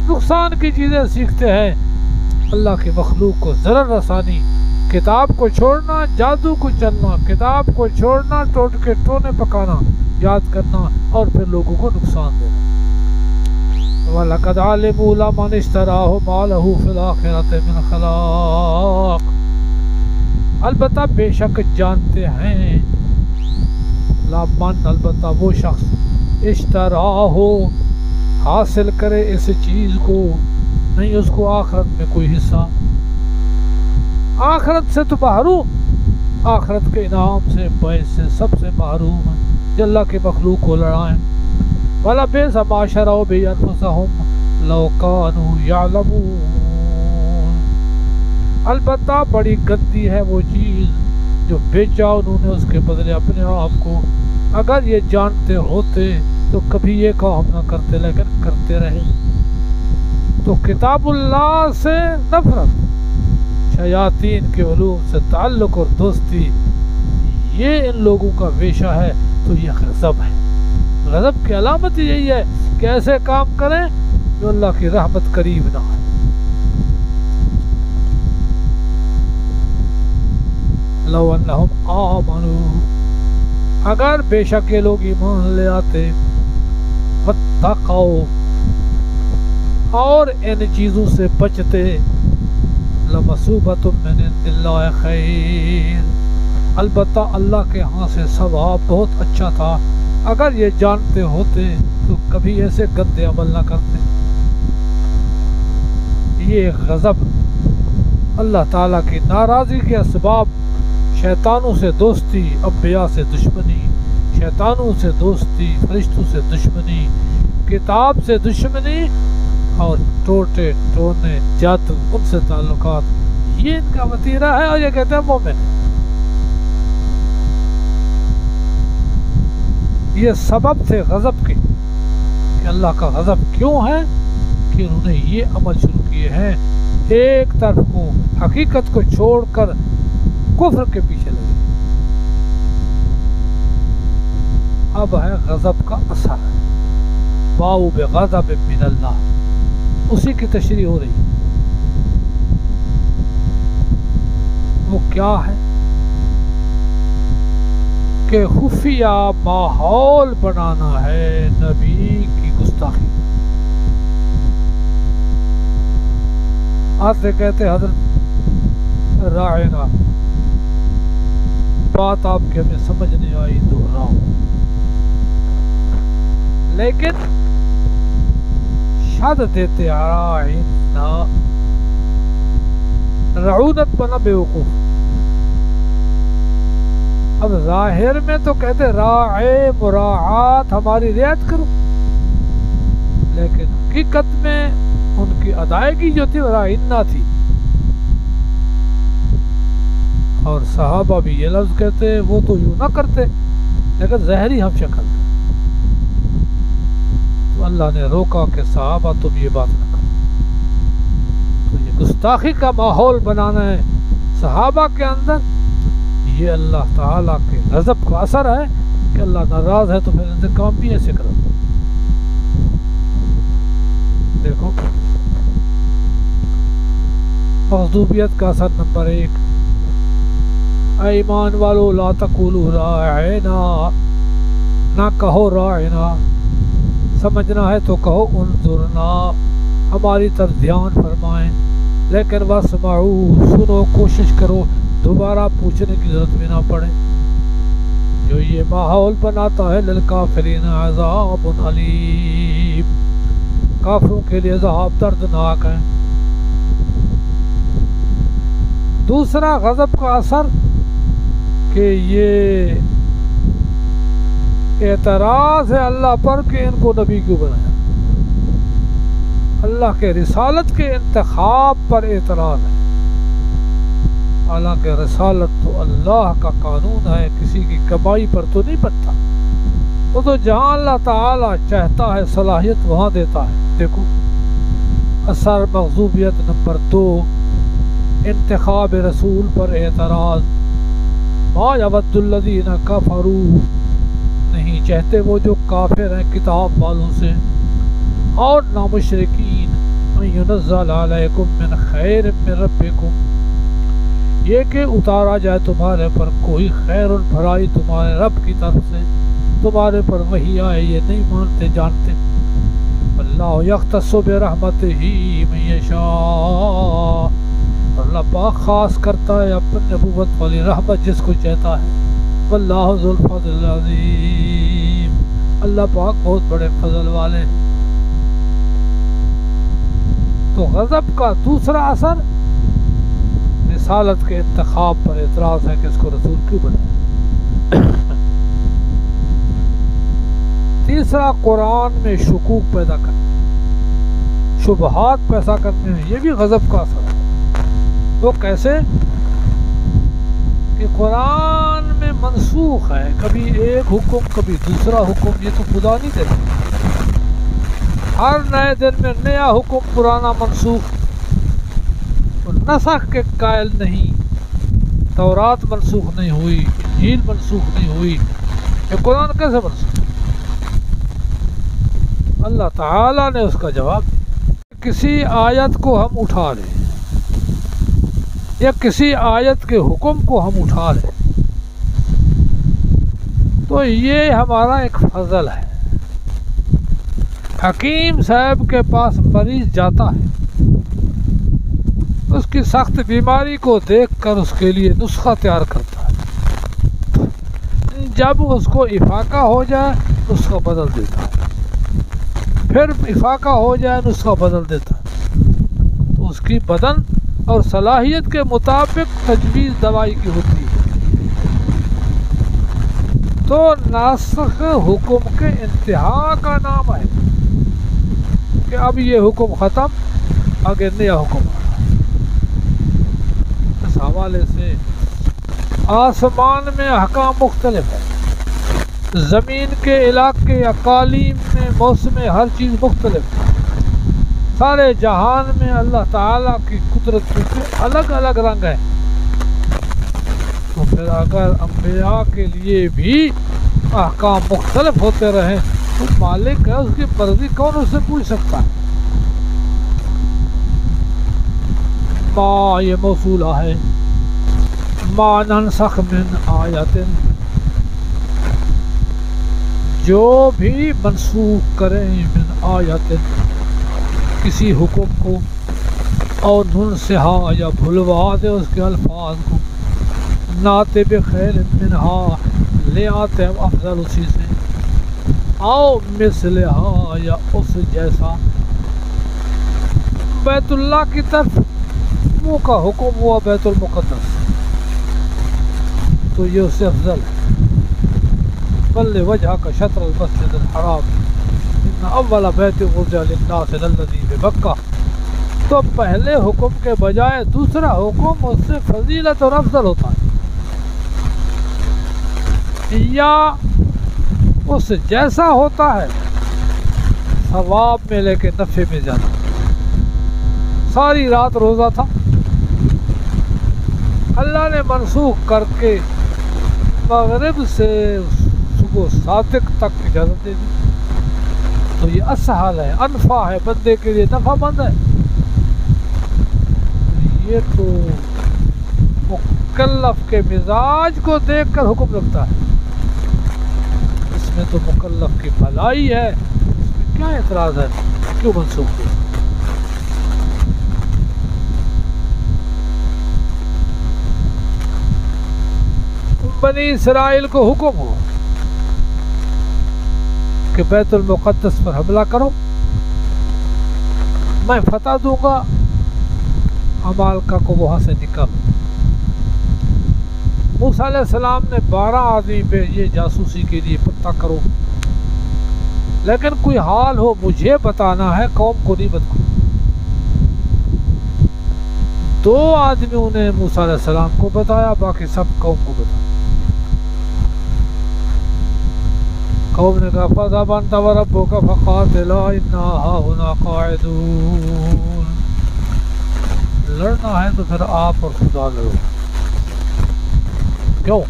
نقصان کی چیزیں سیکھتے ہیں، اللہ کی مخلوق کو ضرر رسانی، کتاب کو چھوڑنا، جادو کو چلنا، کتاب کو چھوڑنا، ٹوٹ کے ٹونے پکانا، یاد کرنا، اور پھر لوگوں کو نقصان دینا۔ وَلَقَدْ عَلِمُوا لَمَنِ اشْتَرَاهُ مَا لَهُ فِي الْآخِرَةِ مِنْ خَلَاقٍ، البتہ بے شک جانتے ہیں، لمن البتہ وہ شخص اشتراہو حاصل کرے اس چیز کو، نہیں اس کو آخرت میں کوئی حصہ، آخرت سے تو محروم، آخرت کے انعام سے، باعث سے سب سے محروم ہے، جو اللہ کے مخلوق کو لڑائیں۔ وَلَبِئْسَ مَا شَرَوْا بِهِ أَنفُسَهُمْ لَوْ كَانُوا يَعْلَمُونَ، البتہ بڑی گندی ہے وہ چیز جو بیچا انہوں نے اس کے بدلے اپنے آپ کو، اگر یہ جانتے ہوتے تو کبھی یہ کام نہ کرتے، لیکن کرتے رہے۔ تو کتاب اللہ سے نفرت، شیاطین کے علوم سے تعلق اور دوستی، یہ ان لوگوں کا ویشہ ہے، تو یہ غضب ہے۔ غضب کی علامت یہی ہے کہ ایسے کام کریں جو اللہ کی رحمت قریب نہ آئے۔ لو انہم آمنوا، اگر بے شک یہ لوگ ایمان لے آتے، واتقوا، اور ان چیزوں سے بچتے، لمثوبۃ من عند اللہ خیر، البتہ اللہ کے ہاں سے ثواب بہت اچھا تھا۔ اگر یہ جانتے ہوتے تو کبھی ایسے گندے عمل نہ کرتے۔ یہ غضب اللہ تعالیٰ کی ناراضی کے اسباب، شیطانوں سے دوستی، انبیاء سے دشمنی، شیطانوں سے دوستی، فرشتوں سے دشمنی، کتاب سے دشمنی، اور ٹوٹے ٹونے جادو ان سے تعلقات، یہ ان کا وتیرہ ہے، اور یہ کہتے ہیں مومن ہے۔ یہ سبب تھے غضب کے کہ اللہ کا غضب کیوں ہے کہ انہوں نے یہ عمل شروع کیے ہیں، ایک طرف کو حقیقت کو چھوڑ کر کفر کے پیچھے لگے۔ اب ہے غضب کا اثر، باؤ بغضب من اللہ، اسی کی تشریح ہو رہی۔ وہ کیا ہے کہ خفیہ ماحول بنانا ہے نبی کی گستاخی۔ آج سے کہتے حضرت راعنا، بات آپ کے ہمیں سمجھ نہیں آئی دہراؤں، لیکن شاد دیتے راعنا، رعونت بنا بے وقوف۔ اب ظاہر میں تو کہتے راعے مراعات، ہماری رعایت کرو، لیکن حقیقت میں ان کی ادائیگی جو تھی راعنا تھی۔ اور صحابہ بھی یہ لفظ کہتے، وہ تو یوں نہ کرتے لیکن ظاہری ہم شکل تھے، تو اللہ نے روکا کہ صحابہ تم یہ بات نہ کرو۔ تو یہ گستاخی کا ماحول بنانا ہے صحابہ کے اندر، یہ اللہ تعالیٰ کے غضب کا اثر ہے کہ اللہ ناراض ہے تو پھر انتقام بھی ایسے کرو۔ دیکھو مغضوبیت کا اثر نمبر 1، اے ایمان والو لا تقولوا راعنا، نہ کہو راعنا، سمجھنا ہے تو کہو انظرنا، ہماری طرف دھیان فرمائیں، لیکن واسمعوا، سنو، کوشش کرو دوبارہ پوچھنے کی ضرورت بھی نہ پڑے۔ جو یہ ماحول بناتا ہے للکافرین عذاب علیم، کافروں کے لیے عذاب دردناک ہے۔ دوسرا غضب کا اثر کہ یہ اعتراض ہے اللہ پر کہ ان کو نبی کیوں بنایا، اللہ کے رسالت کے انتخاب پر اعتراض ہے، حالانکہ رسالت تو اللہ کا قانون ہے، کسی کی کمائی پر تو نہیں بنتا، وہ تو جہاں اللہ تعالیٰ چاہتا ہے صلاحیت وہاں دیتا ہے۔ دیکھو اثر مغضوبیت نمبر 2، انتخاب رسول پر اعتراض، ما یود الذین کفروا، نہیں چاہتے وہ جو کافر ہیں کتاب والوں سے، اور نہ مشرکین، ان ینزل علیکم من خیر من ربکم، یہ کہ اتارا جائے تمہارے پر کوئی خیر البھرائی تمہارے رب کی طرف سے، تمہارے پر وحی آئے، یہ نہیں مانتے جانتے۔ اللہ یختص برحمتہ من یشاء، اللہ پاک خاص کرتا ہے اپنی نبوت والی رحمت جس کو چاہتا ہے، واللہ ذو الفضل العظیم، اللہ پاک بہت بڑے فضل والے۔ تو غضب کا دوسرا اثر رسالت کے انتخاب پر اعتراض ہے کہ اس کو رسول کیوں بنایا۔ تیسرا قرآن میں شکوک پیدا کرنا، شبہات پیدا کرنے ہیں، یہ بھی غضب کا اثر ہے۔ وہ کیسے کہ قرآن میں منسوخ ہے، کبھی ایک حکم کبھی دوسرا حکم، یہ تو خدا نہیں دیتا، ہر نئے دن میں نیا حکم، پرانا منسوخ، نسخ کے قائل نہیں، تورات منسوخ نہیں ہوئی، انجیل منسوخ نہیں ہوئی، یہ قرآن کیسے بن سکتا؟ اللہ تعالیٰ نے اس کا جواب دیا۔ کسی آیت کو ہم اٹھا لیں یا کسی آیت کے حکم کو ہم اٹھا لیں تو یہ ہمارا ایک فضل ہے۔ حکیم صاحب کے پاس مریض جاتا ہے، اس کی سخت بیماری کو دیکھ کر اس کے لیے نسخہ تیار کرتا ہے، جب اس کو افاقہ ہو جائے نسخہ بدل دیتا ہے، پھر افاقہ ہو جائے نسخہ بدل دیتا ہے۔ تو اس کی بدن اور صلاحیت کے مطابق تجویز دوائی کی ہوتی ہے۔ تو ناسخ حکم کے انتہا کا نام ہے کہ اب یہ حکم ختم، آگے نیا حکم آ رہا ہے۔ اس حوالے سے آسمان میں احکام مختلف ہے، زمین کے علاقے اقالیم میں موسم ہر چیز مختلف ہے، سارے جہان میں اللہ تعالیٰ کی قدرت کے الگ الگ رنگ ہیں۔ تو پھر اگر انبیاء کے لیے بھی احکام مختلف ہوتے رہیں تو مالک ہے، اس کی مرضی کون اس سے پوچھ سکتا ہے؟ ما یہ موصولہ ہے، ما ننسخ من آیت، جو بھی منسوخ کریں من آیت کسی حکم کو، اور ننسہا یا بھلوا دے اس کے الفاظ کو، ناتے بخیر منہا لے آتے ہم افضل اسی سے، آؤ مثلہا یا اس جیسا۔ بیت اللہ کی طرف منہ کا حکم ہوا بیت المقدس، تو یہ اس سے افضل ہے۔ بل وجہ کا شطر المسجد الحرام ان اول بیت وضع للناس الذی ببکہ، تو پہلے حکم کے بجائے دوسرا حکم اس سے فضیلت اور افضل ہوتا ہے، یا اس جیسا ہوتا ہے، ثواب میں لے کے نفع میں زیادہ۔ ساری رات روزہ تھا، اللہ نے منسوخ کر کے مغرب سے صبح صادق تک اجازت دے دی، تو یہ اسہل ہے، انفع ہے، بندے کے لیے نفع مند ہے۔ یہ تو مکلف کے مزاج کو دیکھ کر حکم لگتا ہے، اس میں تو مکلف کی بھلائی ہے، اس میں کیا اعتراض ہے، کیوں منسوخ ہے؟ بنی اسرائیل کو حکم ہو کہ بیت المقدس پر حملہ کرو، میں فتح دوں گا، عمالقہ کو وہاں سے نکالو۔ موسیٰ علیہ السلام نے 12 آدمی بھیجے جاسوسی کے لیے، پتہ کرو، لیکن کوئی حال ہو مجھے بتانا ہے، قوم کو نہیں بتانا۔ 2 آدمیوں نے موسیٰ علیہ السلام کو بتایا، باقی سب قوم کو بتایا۔ قوم نے کہا فَاذْهَبْ أَنْتَ وَرَبُّكَ فَقَاتِلَا إِنَّا هَاهُنَا قَاعِدُونَ، لڑنا ہے تو پھر آپ اور خدا لڑو۔ کیوں؟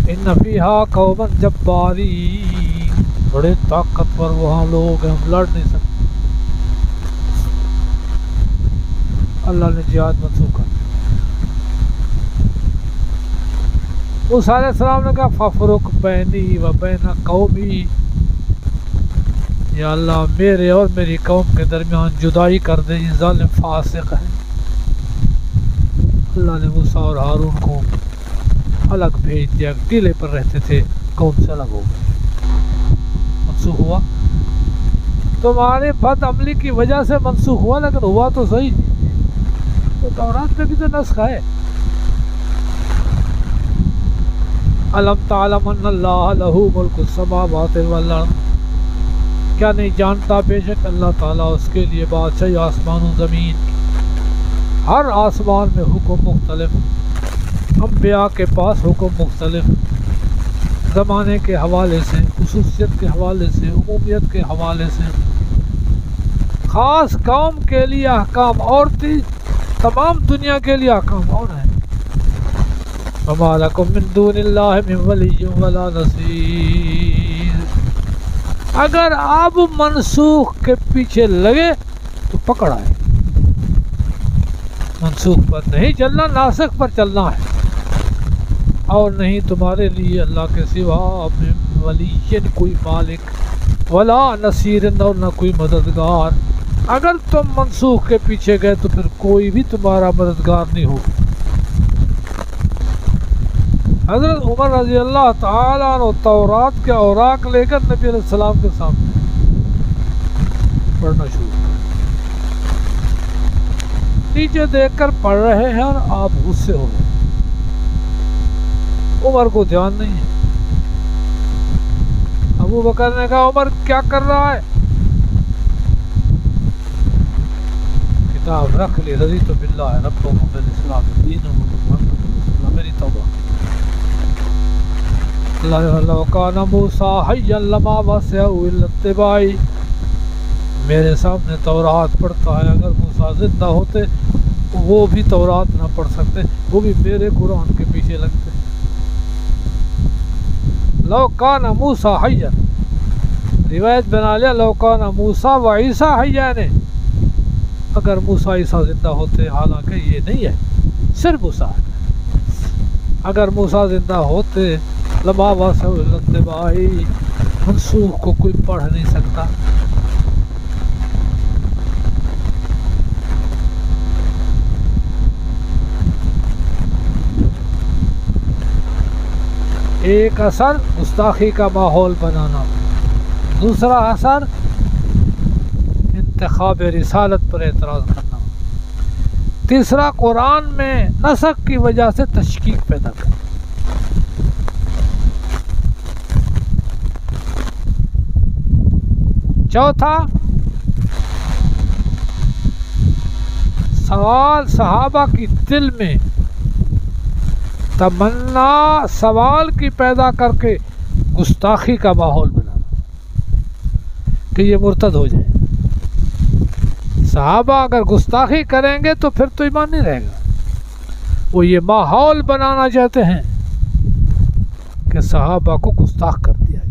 إِنَّ فِيهَا قَوْمًا جَبَّارِينَ، بڑے طاقتور وہاں لوگ ہیں، ہم لڑ نہیں سکتے۔ اللہ نے جہاد منسوخ کر دیا۔ موسیٰ علیہ السلام نے کہا فَفْرُقْ بَيْنِي وَبَيْنَ قَوْمِي، یا اللہ میرے اور میری قوم کے درمیان جدائی کر دے، یہ ظالم فاسق ہے۔ اللہ نے موسیٰ اور ہارون کو الگ بھیج دیا، ٹیلے پر رہتے تھے، قوم سے الگ ہو گئے، منسوخ ہوا۔ تمہاری بد عملی کی وجہ سے منسوخ ہوا، لیکن ہوا تو صحیح، تو تورات میں بھی تو نسخ ہے۔ الم تعلم ان اللہ لہ ملک السماوات والارض، کیا نہیں جانتا بے شک اللہ تعالیٰ اس کے لیے بادشاہی آسمان و زمین، ہر آسمان میں حکم مختلف، انبیاء کے پاس حکم مختلف، زمانے کے حوالے سے، خصوصیت کے حوالے سے، عمومیت کے حوالے سے، خاص قوم کے لیے احکام اور تمام دنیا کے لیے احکام اور ہیں۔ وما لکم من دون اللہ من ولی ولا نصیر۔ اگر آپ منسوخ کے پیچھے لگے تو پکڑ آئے، منسوخ پر نہیں چلنا، ناسخ پر چلنا ہے، اور نہیں تمہارے لیے اللہ کے سوا من ولی کوئی مالک ولا نصیر اور نہ کوئی مددگار۔ اگر تم منسوخ کے پیچھے گئے تو پھر کوئی بھی تمہارا مددگار نہیں ہوگا۔ حضرت عمر رضی اللہ تعالیٰ عنہ تورات کے اوراق لے کر نبی علیہ السلام کے سامنے پڑھنا شروع کیا، نیچے دیکھ کر پڑھ رہے ہیں اور آپ غصے ہو گئے، عمر کو دھیان نہیں ہے۔ ابو بکر نے کہا عمر کیا کر رہا ہے؟ کتاب رکھ لی، رضیت باللہ رب و بالاسلام دین و محمد رسول اللہ، میری توبہ۔ لو کان موسیٰ حیا لما وسعہ الا اتباعی، میرے سامنے تورات پڑھتا ہے، اگر موسیٰ زندہ ہوتے وہ بھی تورات نہ پڑھ سکتے، وہ بھی میرے قرآن کے پیچھے لگتے۔ لو کان موسیٰ حیا، روایت بنا لیا لو کان موسیٰ و عیسیٰ حیان، اگر موسیٰ عیسیٰ زندہ ہوتے، حالانکہ یہ نہیں ہے، صرف موسیٰ ہے، اگر موسیٰ زندہ ہوتے لما واسع الاتباعی، منسوخ کو کوئی پڑھ نہیں سکتا۔ ایک اثر گستاخی کا ماحول بنانا، دوسرا اثر انتخاب رسالت پر اعتراض کرنا، تیسرا قرآن میں نسخ کی وجہ سے تشکیک پیدا کرنا۔ چوتھا سوال صحابہ کی دل میں تمنا سوال کی پیدا کر کے گستاخی کا ماحول بنانا کہ یہ مرتد ہو جائے۔ صحابہ اگر گستاخی کریں گے تو پھر تو ایمان نہیں رہے گا، وہ یہ ماحول بنانا چاہتے ہیں کہ صحابہ کو گستاخ کر دیا جائے۔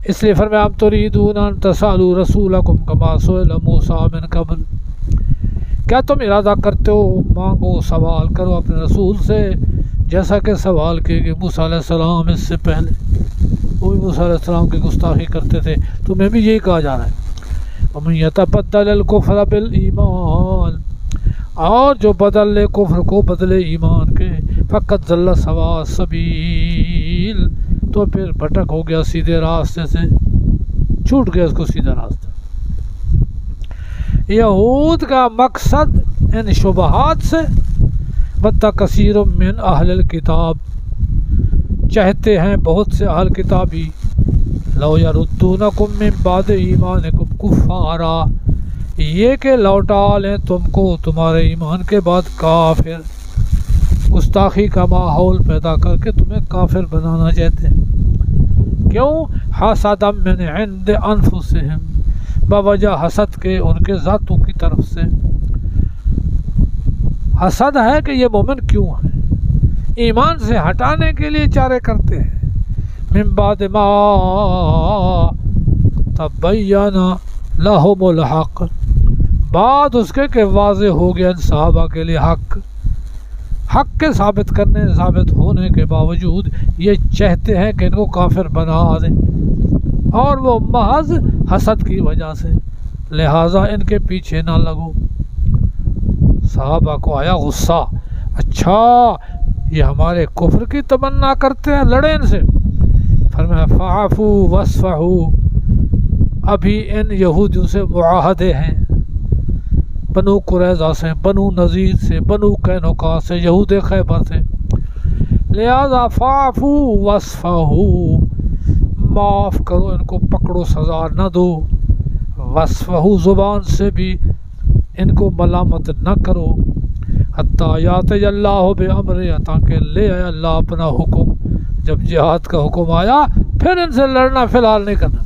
اس لیے فرمایا ام تریدون ان تسألوا رسولکم کما سئل موسیٰ من قبل، کیا تم ارادہ کرتے ہو مانگو سوال کرو اپنے رسول سے جیسا کہ سوال کیے گئے موسیٰ علیہ السلام اس سے پہلے، وہ بھی موسیٰ علیہ السلام کی گستاخی کرتے تھے، تمہیں بھی یہی کہا جا رہا ہے۔ ومن یتبدل الکفر بالایمان، اور جو بدل لے کفر کو بدلے ایمان کے، فقد ضل سواء السبیل، تو پھر بھٹک ہو گیا سیدھے راستے سے، چھوٹ گیا اس کو سیدھا راستہ۔ یہود کا مقصد ان شبہات سے بد کثیر من اہل الکتاب، چاہتے ہیں بہت سے اہل کتابی، لو یردونکم من بعد ایمانکم کفارا، یہ کہ لوٹا لیں تم کو تمہارے ایمان کے بعد کافر، گستاخی کا ماحول پیدا کر کے تمہیں کافر بنانا چاہتے ہیں۔ کیوں؟ حسدا من عند انفسہم، بوجہ حسد کے ان کے ذاتوں کی طرف سے۔ حسد ہے کہ یہ مومن کیوں ہے، ایمان سے ہٹانے کے لیے چارے کرتے ہیں۔ من بعد ما تبین لہم الحق، بعد اس کے کہ واضح ہو گیا ان صحابہ کے لیے حق کے ثابت ہونے کے باوجود یہ چاہتے ہیں کہ ان کو کافر بنا دیں، اور وہ محض حسد کی وجہ سے، لہٰذا ان کے پیچھے نہ لگو۔ صحابہ کو آیا غصہ، اچھا یہ ہمارے کفر کی تمنا کرتے ہیں، لڑیں ان سے۔ فرمایا فاعفوا واصفحوا، ابھی ان یہودیوں سے معاہدے ہیں، بنو قریظہ سے، بنو نذیر سے، بنو قینقاع سے، یہود خیبر سے، لہذا فاعفوا واصفحوا، معاف کرو ان کو، پکڑو سزا نہ دو، واصفحوا زبان سے بھی ان کو ملامت نہ کرو، حتیٰ یاتی اللہ بامرہ، تاکہ لے آیا اللہ اپنا حکم، جب جہاد کا حکم آیا پھر ان سے لڑنا فی الحال نہیں کرنا۔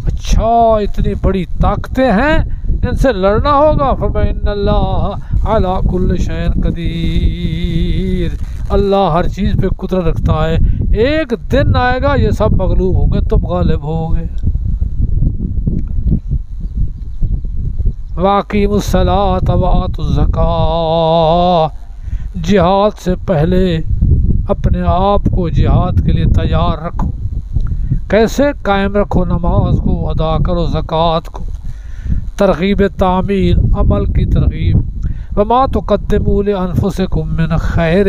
اچھا اتنی بڑی طاقتیں ہیں، ان سے لڑنا ہوگا۔ فرمایا ان اللہ علی کل شیء قدیر، اللہ ہر چیز پہ قدرت رکھتا ہے۔ ایک دن آئے گا یہ سب مغلوب ہوں گے، تم غالب ہوگے۔ وَأَقِیمُوا الصَّلَاةَ وَآتُوا الزَّکَاۃَ، جہاد سے پہلے اپنے آپ کو جہاد کے لیے تیار رکھو۔ کیسے؟ قائم رکھو نماز کو، ادا کرو زکوٰۃ کو۔ ترغیب تعمیل، عمل کی ترغیب۔ وَمَا تُقَدِّمُوا لِأَنفُسِكُم مِّنْ خَيْرٍ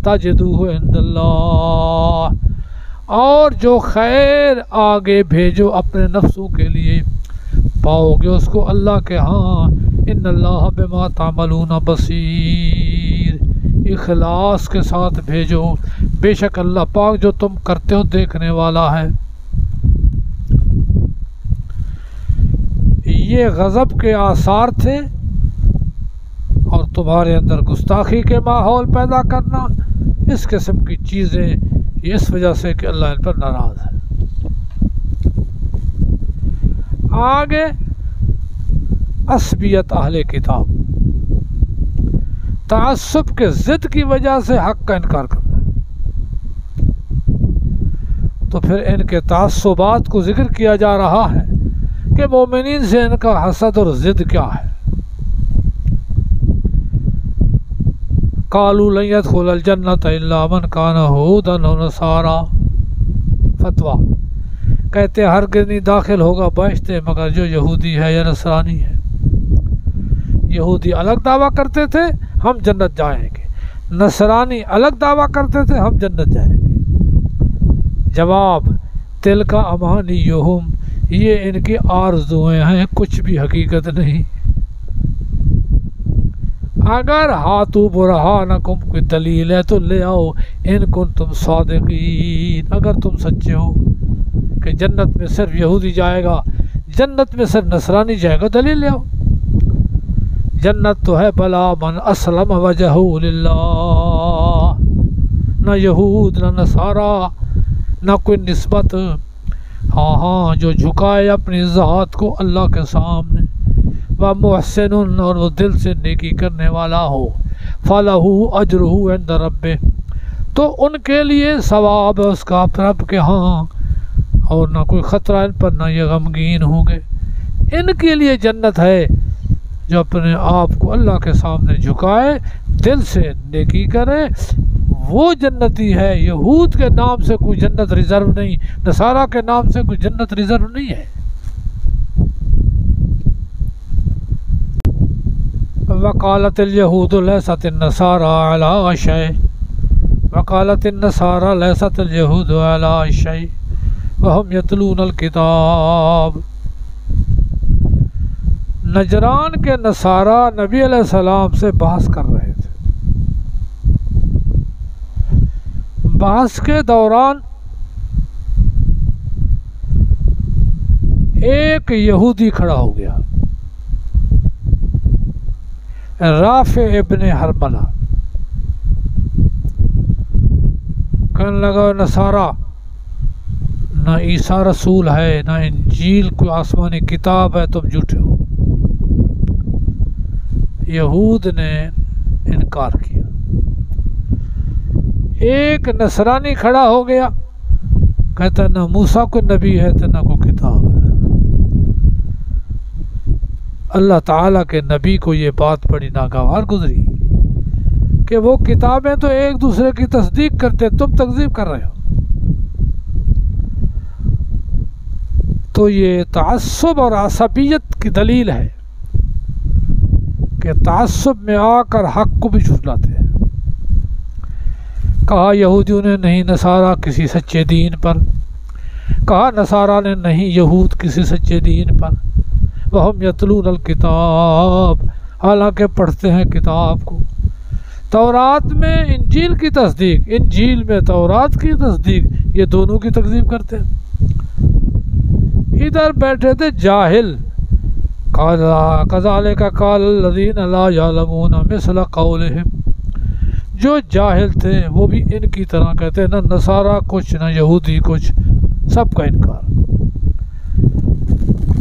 تَجِدُوهُ عِندَ اللَّهِ، اور جو خیر آگے بھیجو اپنے نفسوں کے لیے پاؤ گے اس کو اللہ کے ہاں۔ ان اللہ بما تعملون بصیر، اخلاص کے ساتھ بھیجو، بے شک اللہ پاک جو تم کرتے ہو دیکھنے والا ہے۔ یہ غضب کے آثار تھے اور تمہارے اندر گستاخی کے ماحول پیدا کرنا، اس قسم کی چیزیں، اس وجہ سے کہ اللہ ان پر ناراض ہے۔ آگے عصبیت اہل کتاب، تعصب کے ضد کی وجہ سے حق کا انکار کرنا ہے۔ تو پھر ان کے تعصبات کو ذکر کیا جا رہا ہے کہ مومنین سے ان کا حسد اور ضد کیا ہے۔ قالوا لن يدخل الجنة الا من كان هودا او نصارى، فتویٰ، کہتے ہرگز نہیں داخل ہوگا بہشت مگر جو یہودی ہے یا نصرانی ہے۔ یہودی الگ دعویٰ کرتے تھے ہم جنت جائیں گے، نصرانی الگ دعویٰ کرتے تھے ہم جنت جائیں گے۔ جواب، تلک امانیہم، یہ ان کی آرزویں ہیں، کچھ بھی حقیقت نہیں۔ اگر ہاتھوں برہانکم، کوئی دلیل ہے تو لے آؤ، ان کنتم صادقین، اگر تم سچے ہو کہ جنت میں صرف یہودی جائے گا، جنت میں صرف نصرانی جائے گا، دلیل لے آؤ۔ جنت تو ہے بلا من اسلم وجہہ للہ، نہ یہود نہ نصارہ نہ کوئی نسبت، ہاں جو جھکائے اپنی ذات کو اللہ کے سامنے، وَمُحْسِنٌ، اور وہ دل سے نیکی کرنے والا ہو، فَلَهُ أَجْرُهُ عِنْدَ رَبِّهِ، تو ان کے لیے ثواب ہے اس کا رب کے ہاں، اور نہ کوئی خطرہ ان پر، نہ یہ غمگین ہوں گے۔ ان کے لیے جنت ہے جو اپنے آپ کو اللہ کے سامنے جھکائے، دل سے نیکی کرے، وہ جنتی ہے۔ یہود کے نام سے کوئی جنت ریزرو نہیں، نصارہ کے نام سے کوئی جنت ریزرو نہیں ہے۔ وقالت اليہود لیست النصارى علی شیء، وقالت النصارى لیست اليہود علی شیء وہم یتلون الکتاب۔ نجران کے نصارہ نبی علیہ السلام سے بحث کر رہے تھے۔ بحث کے دوران ایک یہودی کھڑا ہو گیا، رافع ابن حرملہ، کہنے لگا نصارہ نہ عیسیٰ رسول ہے، نہ انجیل کوئی آسمانی کتاب ہے، تم جھوٹے ہو۔ یہود نے انکار کیا۔ ایک نصرانی کھڑا ہو گیا، کہتا نہ موسیٰ کوئی نبی ہے تو نہ کوئی کتاب ہے۔ اللہ تعالیٰ کے نبی کو یہ بات بڑی ناگوار گزری کہ وہ کتابیں تو ایک دوسرے کی تصدیق کرتے، تم تکذیب کر رہے ہو۔ تو یہ تعصب اور عصبیت کی دلیل ہے کہ تعصب میں آ کر حق کو بھی جھٹلاتے ہیں۔ کہا یہودیوں نے نہیں نصارہ کسی سچے دین پر، کہا نصارہ نے نہیں یہود کسی سچے دین پر، وہم یتلون الکتاب، حالانکہ پڑھتے ہیں کتاب کو۔ تورات میں انجیل کی تصدیق، انجیل میں تورات کی تصدیق، یہ دونوں کی تکذیب کرتے ہیں۔ ادھر بیٹھے تھے جاہل، کذالک قال الذین لا یعلمون مثل قولہم، جو جاہل تھے وہ بھی ان کی طرح کہتے ہیں، نہ نصارہ کچھ نہ یہودی کچھ، سب کا انکار۔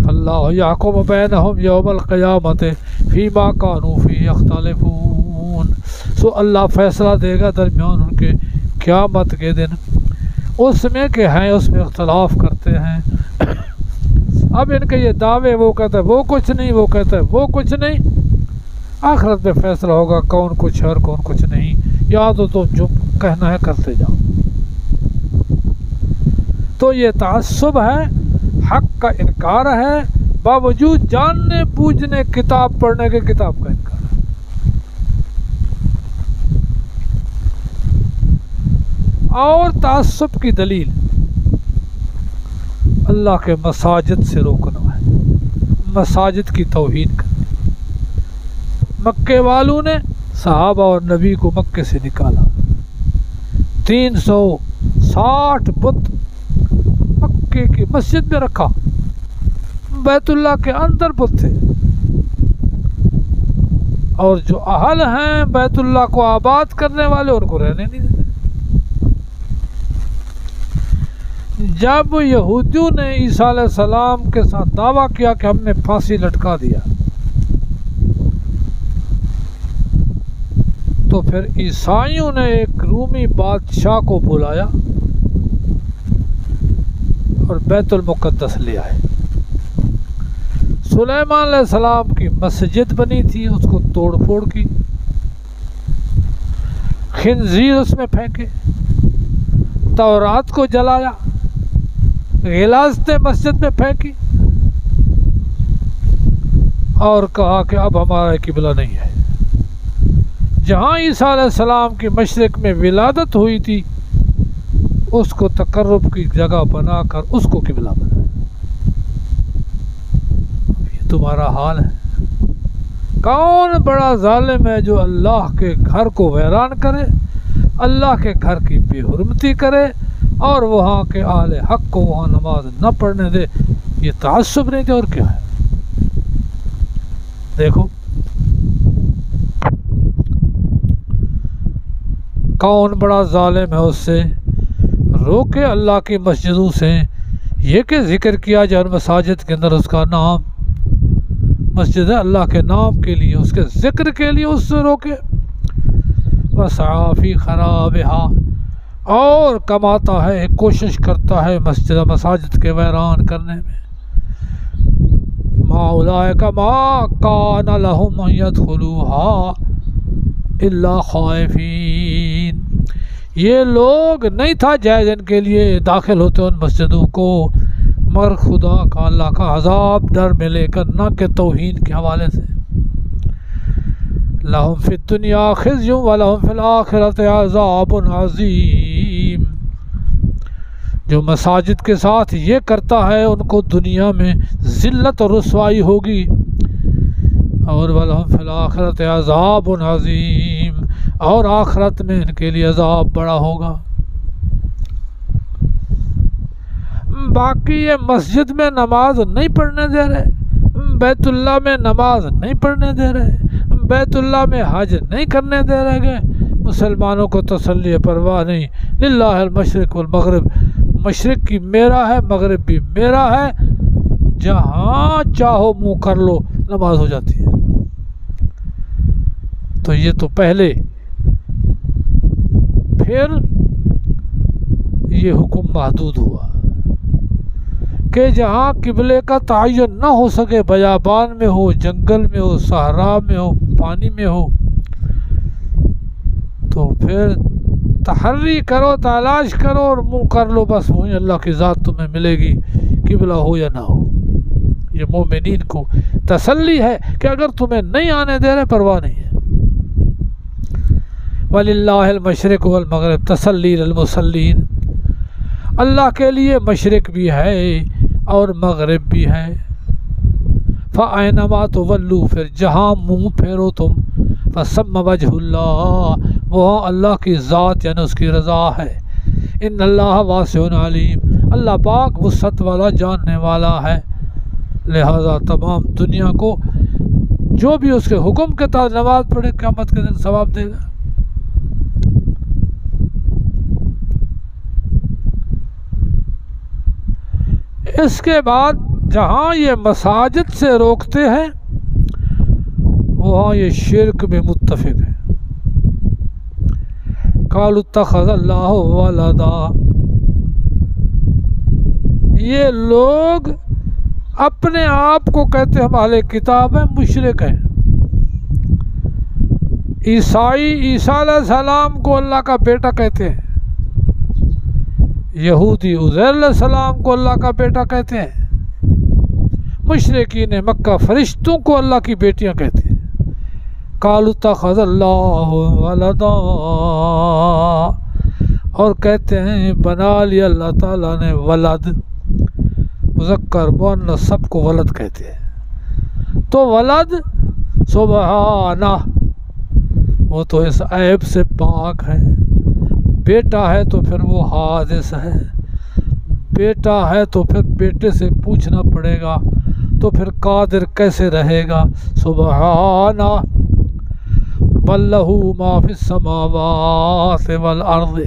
اللہ یحکم بینہم یوم القیامت، فیما کانوا فیہ یختلفون، سو اللہ فیصلہ دے گا درمیان ان کے قیامت کے دن اس میں کہ ہیں اس میں اختلاف کرتے ہیں۔ اب ان کے یہ دعوے، وہ کہتا ہے وہ کچھ نہیں، وہ کہتا ہے وہ کچھ نہیں، آخرت میں فیصلہ ہوگا کون کچھ ہے اور کون کچھ نہیں۔ یا تو جو کہنا ہے کرتے جاؤ۔ تو یہ تعصب ہے، حق کا انکار ہے، باوجود جاننے بوجھنے کتاب پڑھنے کے کتاب کا انکار ہے۔ اور تعصب کی دلیل اللہ کے مساجد سے روکنا ہے، مساجد کی توہین کرنی۔ مکے والوں نے صحابہ اور نبی کو مکے سے نکالا، 360 بت مکے کی مسجد میں رکھا، بیت اللہ کے اندر بت تھے، اور جو اہل ہیں بیت اللہ کو آباد کرنے والے ان کو رہنے نہیں دیتے۔ جب یہودیوں نے عیسیٰ علیہ السلام کے ساتھ دعویٰ کیا کہ ہم نے پھانسی لٹکا دیا، تو پھر عیسائیوں نے ایک رومی بادشاہ کو بلایا اور بیت المقدس لے آئے۔ سلیمان علیہ السلام کی مسجد بنی تھی، اس کو توڑ پھوڑ کی، خنزیر اس میں پھینکے، تورات کو جلایا، غلاظتیں مسجد میں پھینکی، اور کہا کہ اب ہمارا قبلہ نہیں ہے۔ جہاں عیسیٰ علیہ السلام کی مشرق میں ولادت ہوئی تھی اس کو تقرب کی جگہ بنا کر اس کو قبلہ بنایا۔ یہ تمہارا حال ہے۔ کون بڑا ظالم ہے جو اللہ کے گھر کو ویران کرے، اللہ کے گھر کی بے حرمتی کرے اور وہاں کے اہل حق کو وہاں نماز نہ پڑھنے دے؟ یہ تعصب نہیں تھے اور کیا ہے؟ دیکھو کون بڑا ظالم ہے، اس سے روکے اللہ کی مسجدوں سے۔ یہ کہ ذکر کیا جائے مساجد کے اندر، اس کا نام مسجد ہے اللہ کے نام کے لیے، اس کے ذکر کے لیے، اس سے روکے۔ وَسَعَىٰ فِي خَرَابِهَا، اور کماتا ہے، کوشش کرتا ہے مساجد کے ویران کرنے میں۔ مَا أُولَٰئِكَ مَا كَانَ لَهُمْ أَن يَدْخُلُوهَا إِلَّا خَائِفِينَ، یہ لوگ نہیں تھا جائز ان کے لیے داخل ہوتے ان مسجدوں کو مگر خدا کا، اللہ کا عذاب ڈر میں لے کر، نہ کہ توہین کے حوالے سے۔ لَهُمْ فِي الدُّنْيَا خِزْيٌ وَلَهُمْ فِي الْآخِرَةِ عَذَابٌ عَظِيمٌ، جو مساجد کے ساتھ یہ کرتا ہے ان کو دنیا میں ذلت اور رسوائی ہوگی، اور وَلَهُمْ فِي الْآخِرَةِ عَذَابٌ عَظِيمٌ، اور آخرت میں ان کے لیے عذاب بڑا ہوگا۔ باقی یہ مسجد میں نماز نہیں پڑھنے دے رہے، بیت اللہ میں نماز نہیں پڑھنے دے رہے، بیت اللہ میں حج نہیں کرنے دے رہے گے، مسلمانوں کو تسلی پرواہ نہیں۔ للہ المشرق والمغرب، مشرق کی میرا ہے، مغرب بھی میرا ہے، جہاں چاہو منہ کر لو، نماز ہو جاتی ہے۔ تو یہ تو پہلے، پھر یہ حکم محدود ہوا کہ جہاں قبلے کا تعین نہ ہو سکے، بیابان میں ہو، جنگل میں ہو، صحرا میں ہو، پانی میں ہو، تو پھر تحری کرو، تلاش کرو اور منہ کر لو، بس وہیں اللہ کی ذات تمہیں ملے گی، قبلہ ہو یا نہ ہو۔ یہ مومنین کو تسلی ہے کہ اگر تمہیں نہیں آنے دے رہے، پرواہ نہیں ہے۔ وَلِلَّهِ الْمَشْرِقُ وَالْمَغْرِبُ تسلی للمصلین، اللہ کے لیے مشرق بھی ہے اور مغرب بھی ہے۔ فَأَيْنَمَا تُوَلُّوا، پھر جہاں منہ پھیرو تم، فَثَمَّ وَجْهُ اللَّهِ، وہاں اللہ کی ذات یعنی اس کی رضا ہے۔ ان اللہ واسع علیم، اللہ پاک وسعت والا، جاننے والا ہے، لہذا تمام دنیا کو جو بھی اس کے حکم کے تحت نماز پڑھے قیامت کے دن ثواب دے گا۔ اس کے بعد جہاں یہ مساجد سے روکتے ہیں وہاں یہ شرک میں متفق ہے۔ قالوا اتخذ اللہ ولدا، یہ لوگ اپنے آپ کو کہتے ہیں ہم اہل کتاب ہیں، مشرک ہیں۔ عیسائی عیسیٰ علیہ السلام کو اللہ کا بیٹا کہتے ہیں، یہودی عزیر علیہ السلام کو اللہ کا بیٹا کہتے ہیں، مشرکین مکہ فرشتوں کو اللہ کی بیٹیاں کہتے ہیں۔ قالوا اتخذ اللہ ولدا، اور کہتے ہیں بنا لیا اللہ تعالیٰ نے ولد، مذکر مؤنث سب کو ولد کہتے ہیں۔ تو ولد سبحانہ، وہ تو اس عیب سے پاک ہے۔ بیٹا ہے تو پھر وہ حادث ہے، بیٹا ہے تو پھر بیٹے سے پوچھنا پڑے گا، تو پھر قادر کیسے رہے گا؟ سبحانہ، بل لہ ما فی السماوات والارض،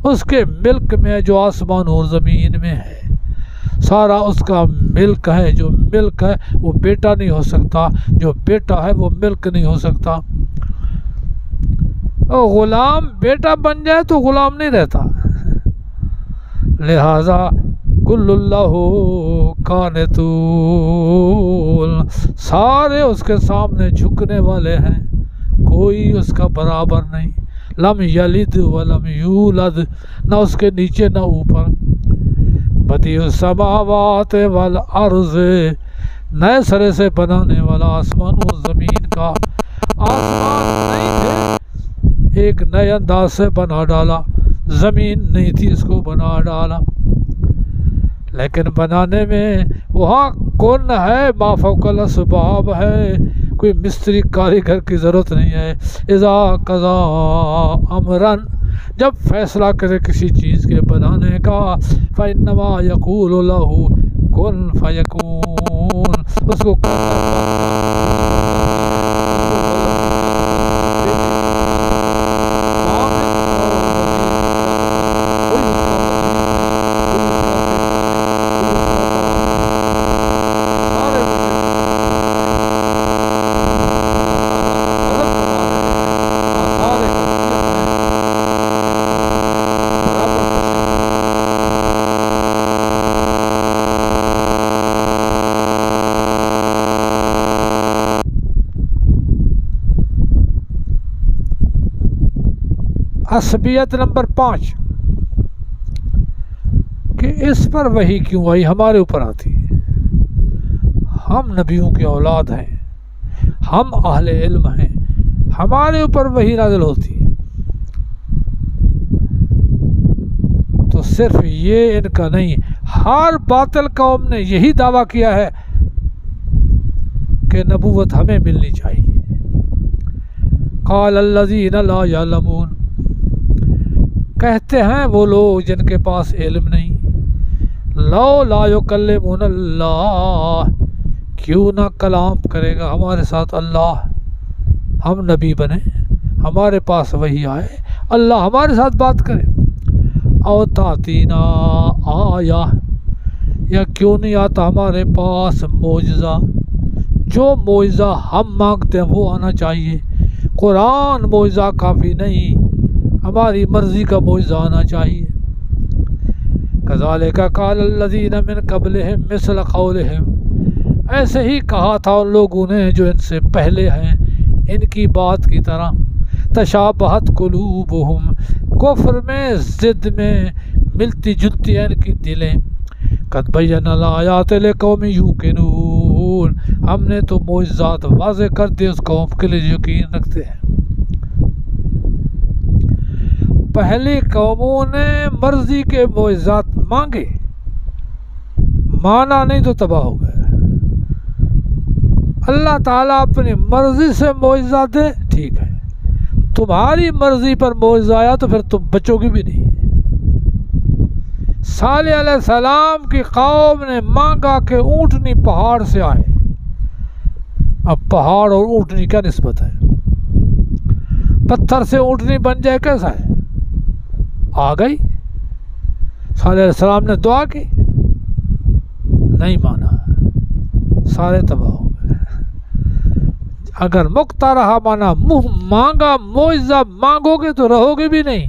اس کے ملک میں ہے جو آسمان اور زمین میں ہے، سارا اس کا ملک ہے۔ جو ملک ہے وہ بیٹا نہیں ہو سکتا، جو بیٹا ہے وہ ملک نہیں ہو سکتا۔ غلام بیٹا بن جائے تو غلام نہیں رہتا، لہذا کل اللہ قانتون، سارے اس کے سامنے جھکنے والے ہیں، کوئی اس کا برابر نہیں۔ لم یلد ولم یولد، نہ اس کے نیچے نہ اوپر۔ بدیع السماوات والارض، نئے سرے سے بنانے والا آسمان و زمین کا۔ آسمان نہیں تھے، ایک نئے انداز سے بنا ڈالا، زمین نہیں تھی، اس کو بنا ڈالا، لیکن بنانے میں وہاں کون ہے، ما فوق الاسباب ہے، کوئی مستری کاریگر کی ضرورت نہیں ہے۔ اذا قضا امرا، جب فیصلہ کرے کسی چیز کے بنانے کا، فإنما یقول له کن فیکون، اس کو عصبیت نمبر 5 کہ اس پر وحی کیوں آئی، ہمارے اوپر آتی ہے، ہم نبیوں کی اولاد ہیں، ہم اہل علم ہیں، ہمارے اوپر وحی نازل ہوتی ہے۔ تو صرف یہ ان کا نہیں، ہر باطل قوم نے یہی دعویٰ کیا ہے کہ نبوت ہمیں ملنی چاہیے۔ قال الذین لا یعلمون، کہتے ہیں وہ لوگ جن کے پاس علم نہیں، لو لا یکلمون اللہ، کیوں نہ کلام کرے گا ہمارے ساتھ اللہ، ہم نبی بنے، ہمارے پاس وحی آئے، اللہ ہمارے ساتھ بات کرے۔ او تاتینا آیا، یا کیوں نہیں آتا ہمارے پاس معجزہ، جو معجزہ ہم مانگتے ہیں وہ آنا چاہیے۔ قرآن معجزہ کافی نہیں، ہماری مرضی کا معجزہ آنا چاہیے۔ کذالک قال الذین من قبلہم مثل قولہم، ایسے ہی کہا تھا ان لوگوں نے جو ان سے پہلے ہیں، ان کی بات کی طرح۔ تشابہت قلوبہم، کفر میں ضد میں ملتی جلتی ہیں ان کی دلیں۔ قد بینا الآیات لقوم یوقنون، ہم نے تو معجزات واضح کر دی اس قوم کے لیے یقین رکھتے ہیں۔ پہلی قوموں نے مرضی کے معجزات مانگے، مانا نہیں تو تباہ ہو گئے۔ اللہ تعالیٰ اپنی مرضی سے معجزات دے، ٹھیک ہے، تمہاری مرضی پر معجزہ آیا تو پھر تم بچو گی بھی نہیں۔ صالح علیہ السلام کی قوم نے مانگا کہ اونٹنی پہاڑ سے آئے، اب پہاڑ اور اونٹنی کیا نسبت ہے؟ پتھر سے اونٹنی بن جائے کیسا ہے؟ آ گئی۔ صالح علیہ السلام نے دعا کی، نہیں مانا، سارے تباہ ہو گئے۔ اگر مکتا رہا مانا منہ مانگا معجزہ مانگو گے تو رہو گے بھی نہیں۔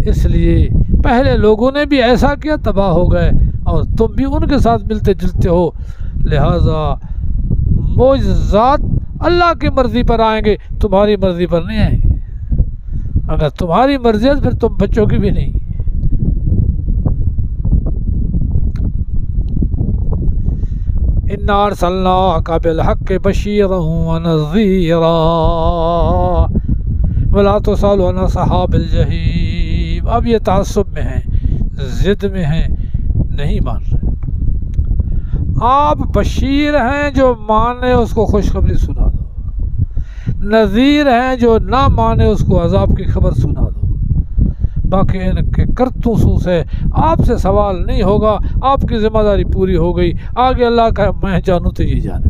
اس لیے پہلے لوگوں نے بھی ایسا کیا، تباہ ہو گئے، اور تم بھی ان کے ساتھ ملتے جلتے ہو۔ لہٰذا معجزات اللہ کی مرضی پر آئیں گے، تمہاری مرضی پر نہیں آئیں گے۔ اگر تمہاری مرضی ہے پھر تم بچوں کی بھی نہیں۔ اِنَّا أَرْسَلْنَاكَ بِالْحَقِّ بَشِيرًا وَنَذِيرًا وَلَا تُسْأَلُ عَنْ أَصْحَابِ الْجَحِيمِ۔ اب یہ تعصب میں ہیں، ضد میں ہیں، نہیں مان رہے۔ آپ بشیر ہیں، جو مانے اس کو خوشخبری سنا دو، نذیر ہیں، جو نہ مانے اس کو عذاب کی خبر سنا دو۔ باقی ان کے کرتوتوں سے آپ سے سوال نہیں ہوگا، آپ کی ذمہ داری پوری ہو گئی، آگے اللہ کا میں جانوں تو یہ جانے۔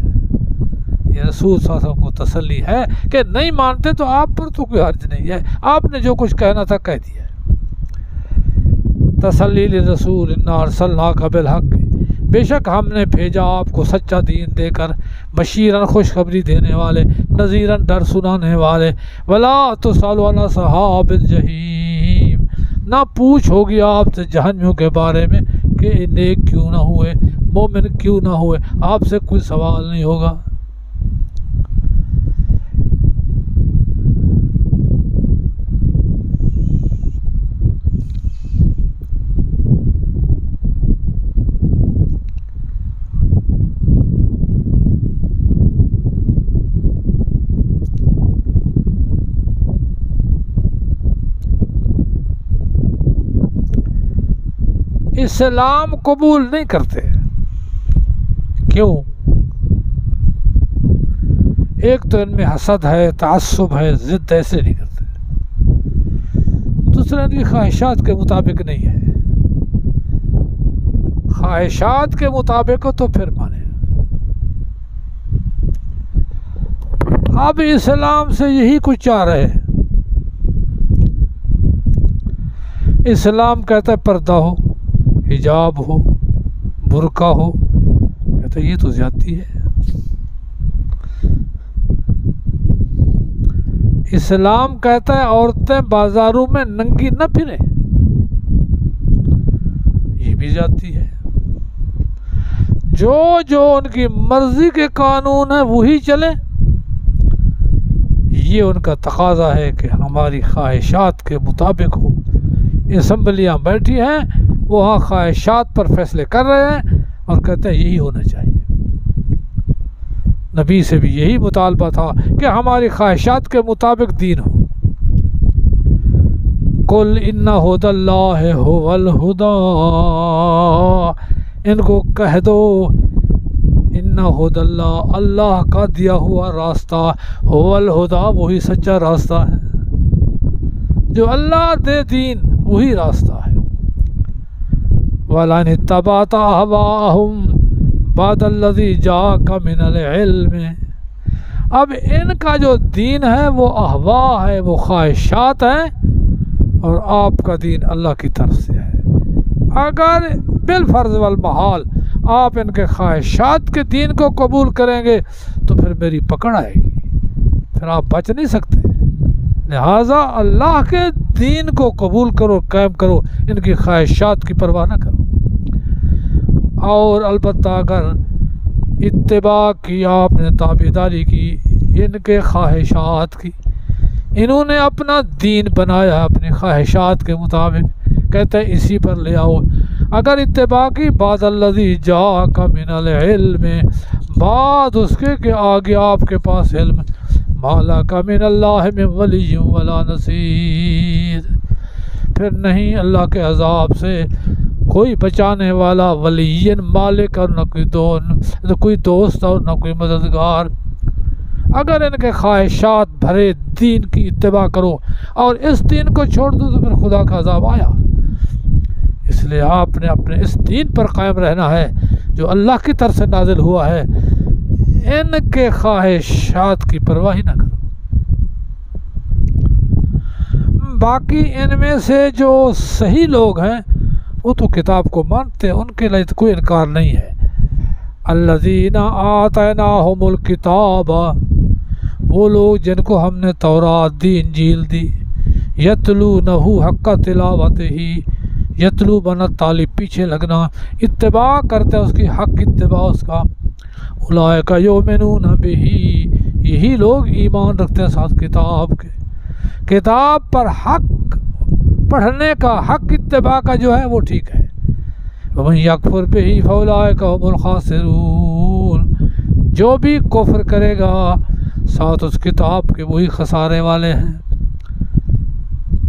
یہ رسول صلی اللہ علیہ وسلم کو تسلی ہے کہ نہیں مانتے تو آپ پر تو کوئی حرج نہیں ہے، آپ نے جو کچھ کہنا تھا کہہ دیا۔ تسلی للرسول انا ارسلناک بالحق، بے شک ہم نے بھیجا آپ کو سچا دین دے کر، بشیرن خوشخبری دینے والے، نذیرن ڈر سنانے والے، ولا تسأل عن اصحاب الجحیم، نہ پوچھ ہوگی آپ سے جہنمیوں کے بارے میں کہ نیک کیوں نہ ہوئے، مومن کیوں نہ ہوئے، آپ سے کوئی سوال نہیں ہوگا۔ اسلام قبول نہیں کرتے، کیوں؟ ایک تو ان میں حسد ہے، تعصب ہے، ضد ایسے نہیں کرتے۔ دوسرا ان کی خواہشات کے مطابق نہیں ہے، خواہشات کے مطابق ہو تو پھر مانے۔ اب اسلام سے یہی کچھ چاہ رہے ہیں۔ اسلام کہتا ہے پردہ ہو، حجاب ہو، برقع ہو، کہتا ہے یہ تو زیادتی ہے۔ اسلام کہتا ہے عورتیں بازاروں میں ننگی نہ پھریں، یہ بھی زیادتی ہے۔ جو ان کی مرضی کے قانون ہیں وہی چلیں، یہ ان کا تقاضا ہے کہ ہماری خواہشات کے مطابق ہو۔ اسمبلیاں بیٹھی ہیں، وہاں خواہشات پر فیصلے کر رہے ہیں اور کہتے ہیں یہی ہونا چاہیے۔ نبی سے بھی یہی مطالبہ تھا کہ ہماری خواہشات کے مطابق دین ہو۔ قل ان ھدی اللہ ھو الھدی، ان کو کہہ دو ان ھدی اللہ، اللہ کا دیا ہوا راستہ، ھو الھدی، وہی سچا راستہ ہے۔ جو اللہ دے دین وہی راستہ ہے۔ وَلَئِنِ اتَّبَعْتَ أَهْوَاءَهُمْ بَعْدَ الَّذِي جَاءَكَ مِنَ الْعِلْمِ، اب ان کا جو دین ہے وہ احوا ہے، وہ خواہشات ہیں، اور آپ کا دین اللہ کی طرف سے ہے۔ اگر بالفرض والمحال آپ ان کے خواہشات کے دین کو قبول کریں گے تو پھر میری پکڑ آئے گی، پھر آپ بچ نہیں سکتے۔ لہٰذا اللہ کے دین کو قبول کرو، قائم کرو، ان کی خواہشات کی پرواہ نہ کرو۔ اور البتہ اگر اتباع کی، آپ نے تابعداری کی ان کے خواہشات کی، انہوں نے اپنا دین بنایا اپنی خواہشات کے مطابق، کہتے ہیں اسی پر لے آؤ۔ اگر اتباع کی بعد الذی جاءک من العلم، بعد اس کے کہ آگے آپ کے پاس علم، ما لک من اللہ من ولی ولا نصیر، پھر نہیں اللہ کے عذاب سے کوئی بچانے والا، ولی مالک، اور نہ کوئی دوست اور نہ کوئی مددگار۔ اگر ان کے خواہشات بھرے دین کی اتباع کرو اور اس دین کو چھوڑ دو تو پھر خدا کا عذاب آیا۔ اس لیے آپ نے اپنے اس دین پر قائم رہنا ہے جو اللہ کی طرف سے نازل ہوا ہے، ان کے خواہشات کی پرواہ نہ کرو۔ باقی ان میں سے جو صحیح لوگ ہیں وہ تو کتاب کو مانتے ہیں، ان کے لیے کوئی انکار نہیں ہے، الذین آتیناہم الکتاب، وہ لوگ جن کو ہم نے تورات دی، انجیل دی، یتلونہ حق تلاوتہ، یتلو بنا طالب پیچھے لگنا، اتباع کرتے اس کی، حق اتباع اس کا، اولئک یؤمنون بہ، یہی لوگ ایمان رکھتے ہیں ساتھ کتاب کے، کتاب پر حق پڑھنے کا، حق اتباع کا جو ہے وہ ٹھیک ہے۔ ومن یکفر بہ فاولئک هم الخاسرون، جو بھی کفر کرے گا ساتھ اس کتاب کے وہی خسارے والے ہیں۔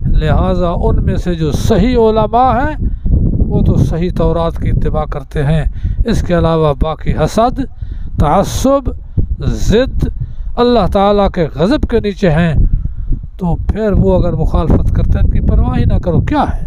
لہٰذا ان میں سے جو صحیح علماء ہیں وہ تو صحیح تورات کی اتباع کرتے ہیں، اس کے علاوہ باقی حسد، تعصب، ضد، اللہ تعالیٰ کے غضب کے نیچے ہیں، تو پھر وہ اگر مخالفت کرتے ہیں ان کی پرواہ ہی نہ کرو، کیا ہے۔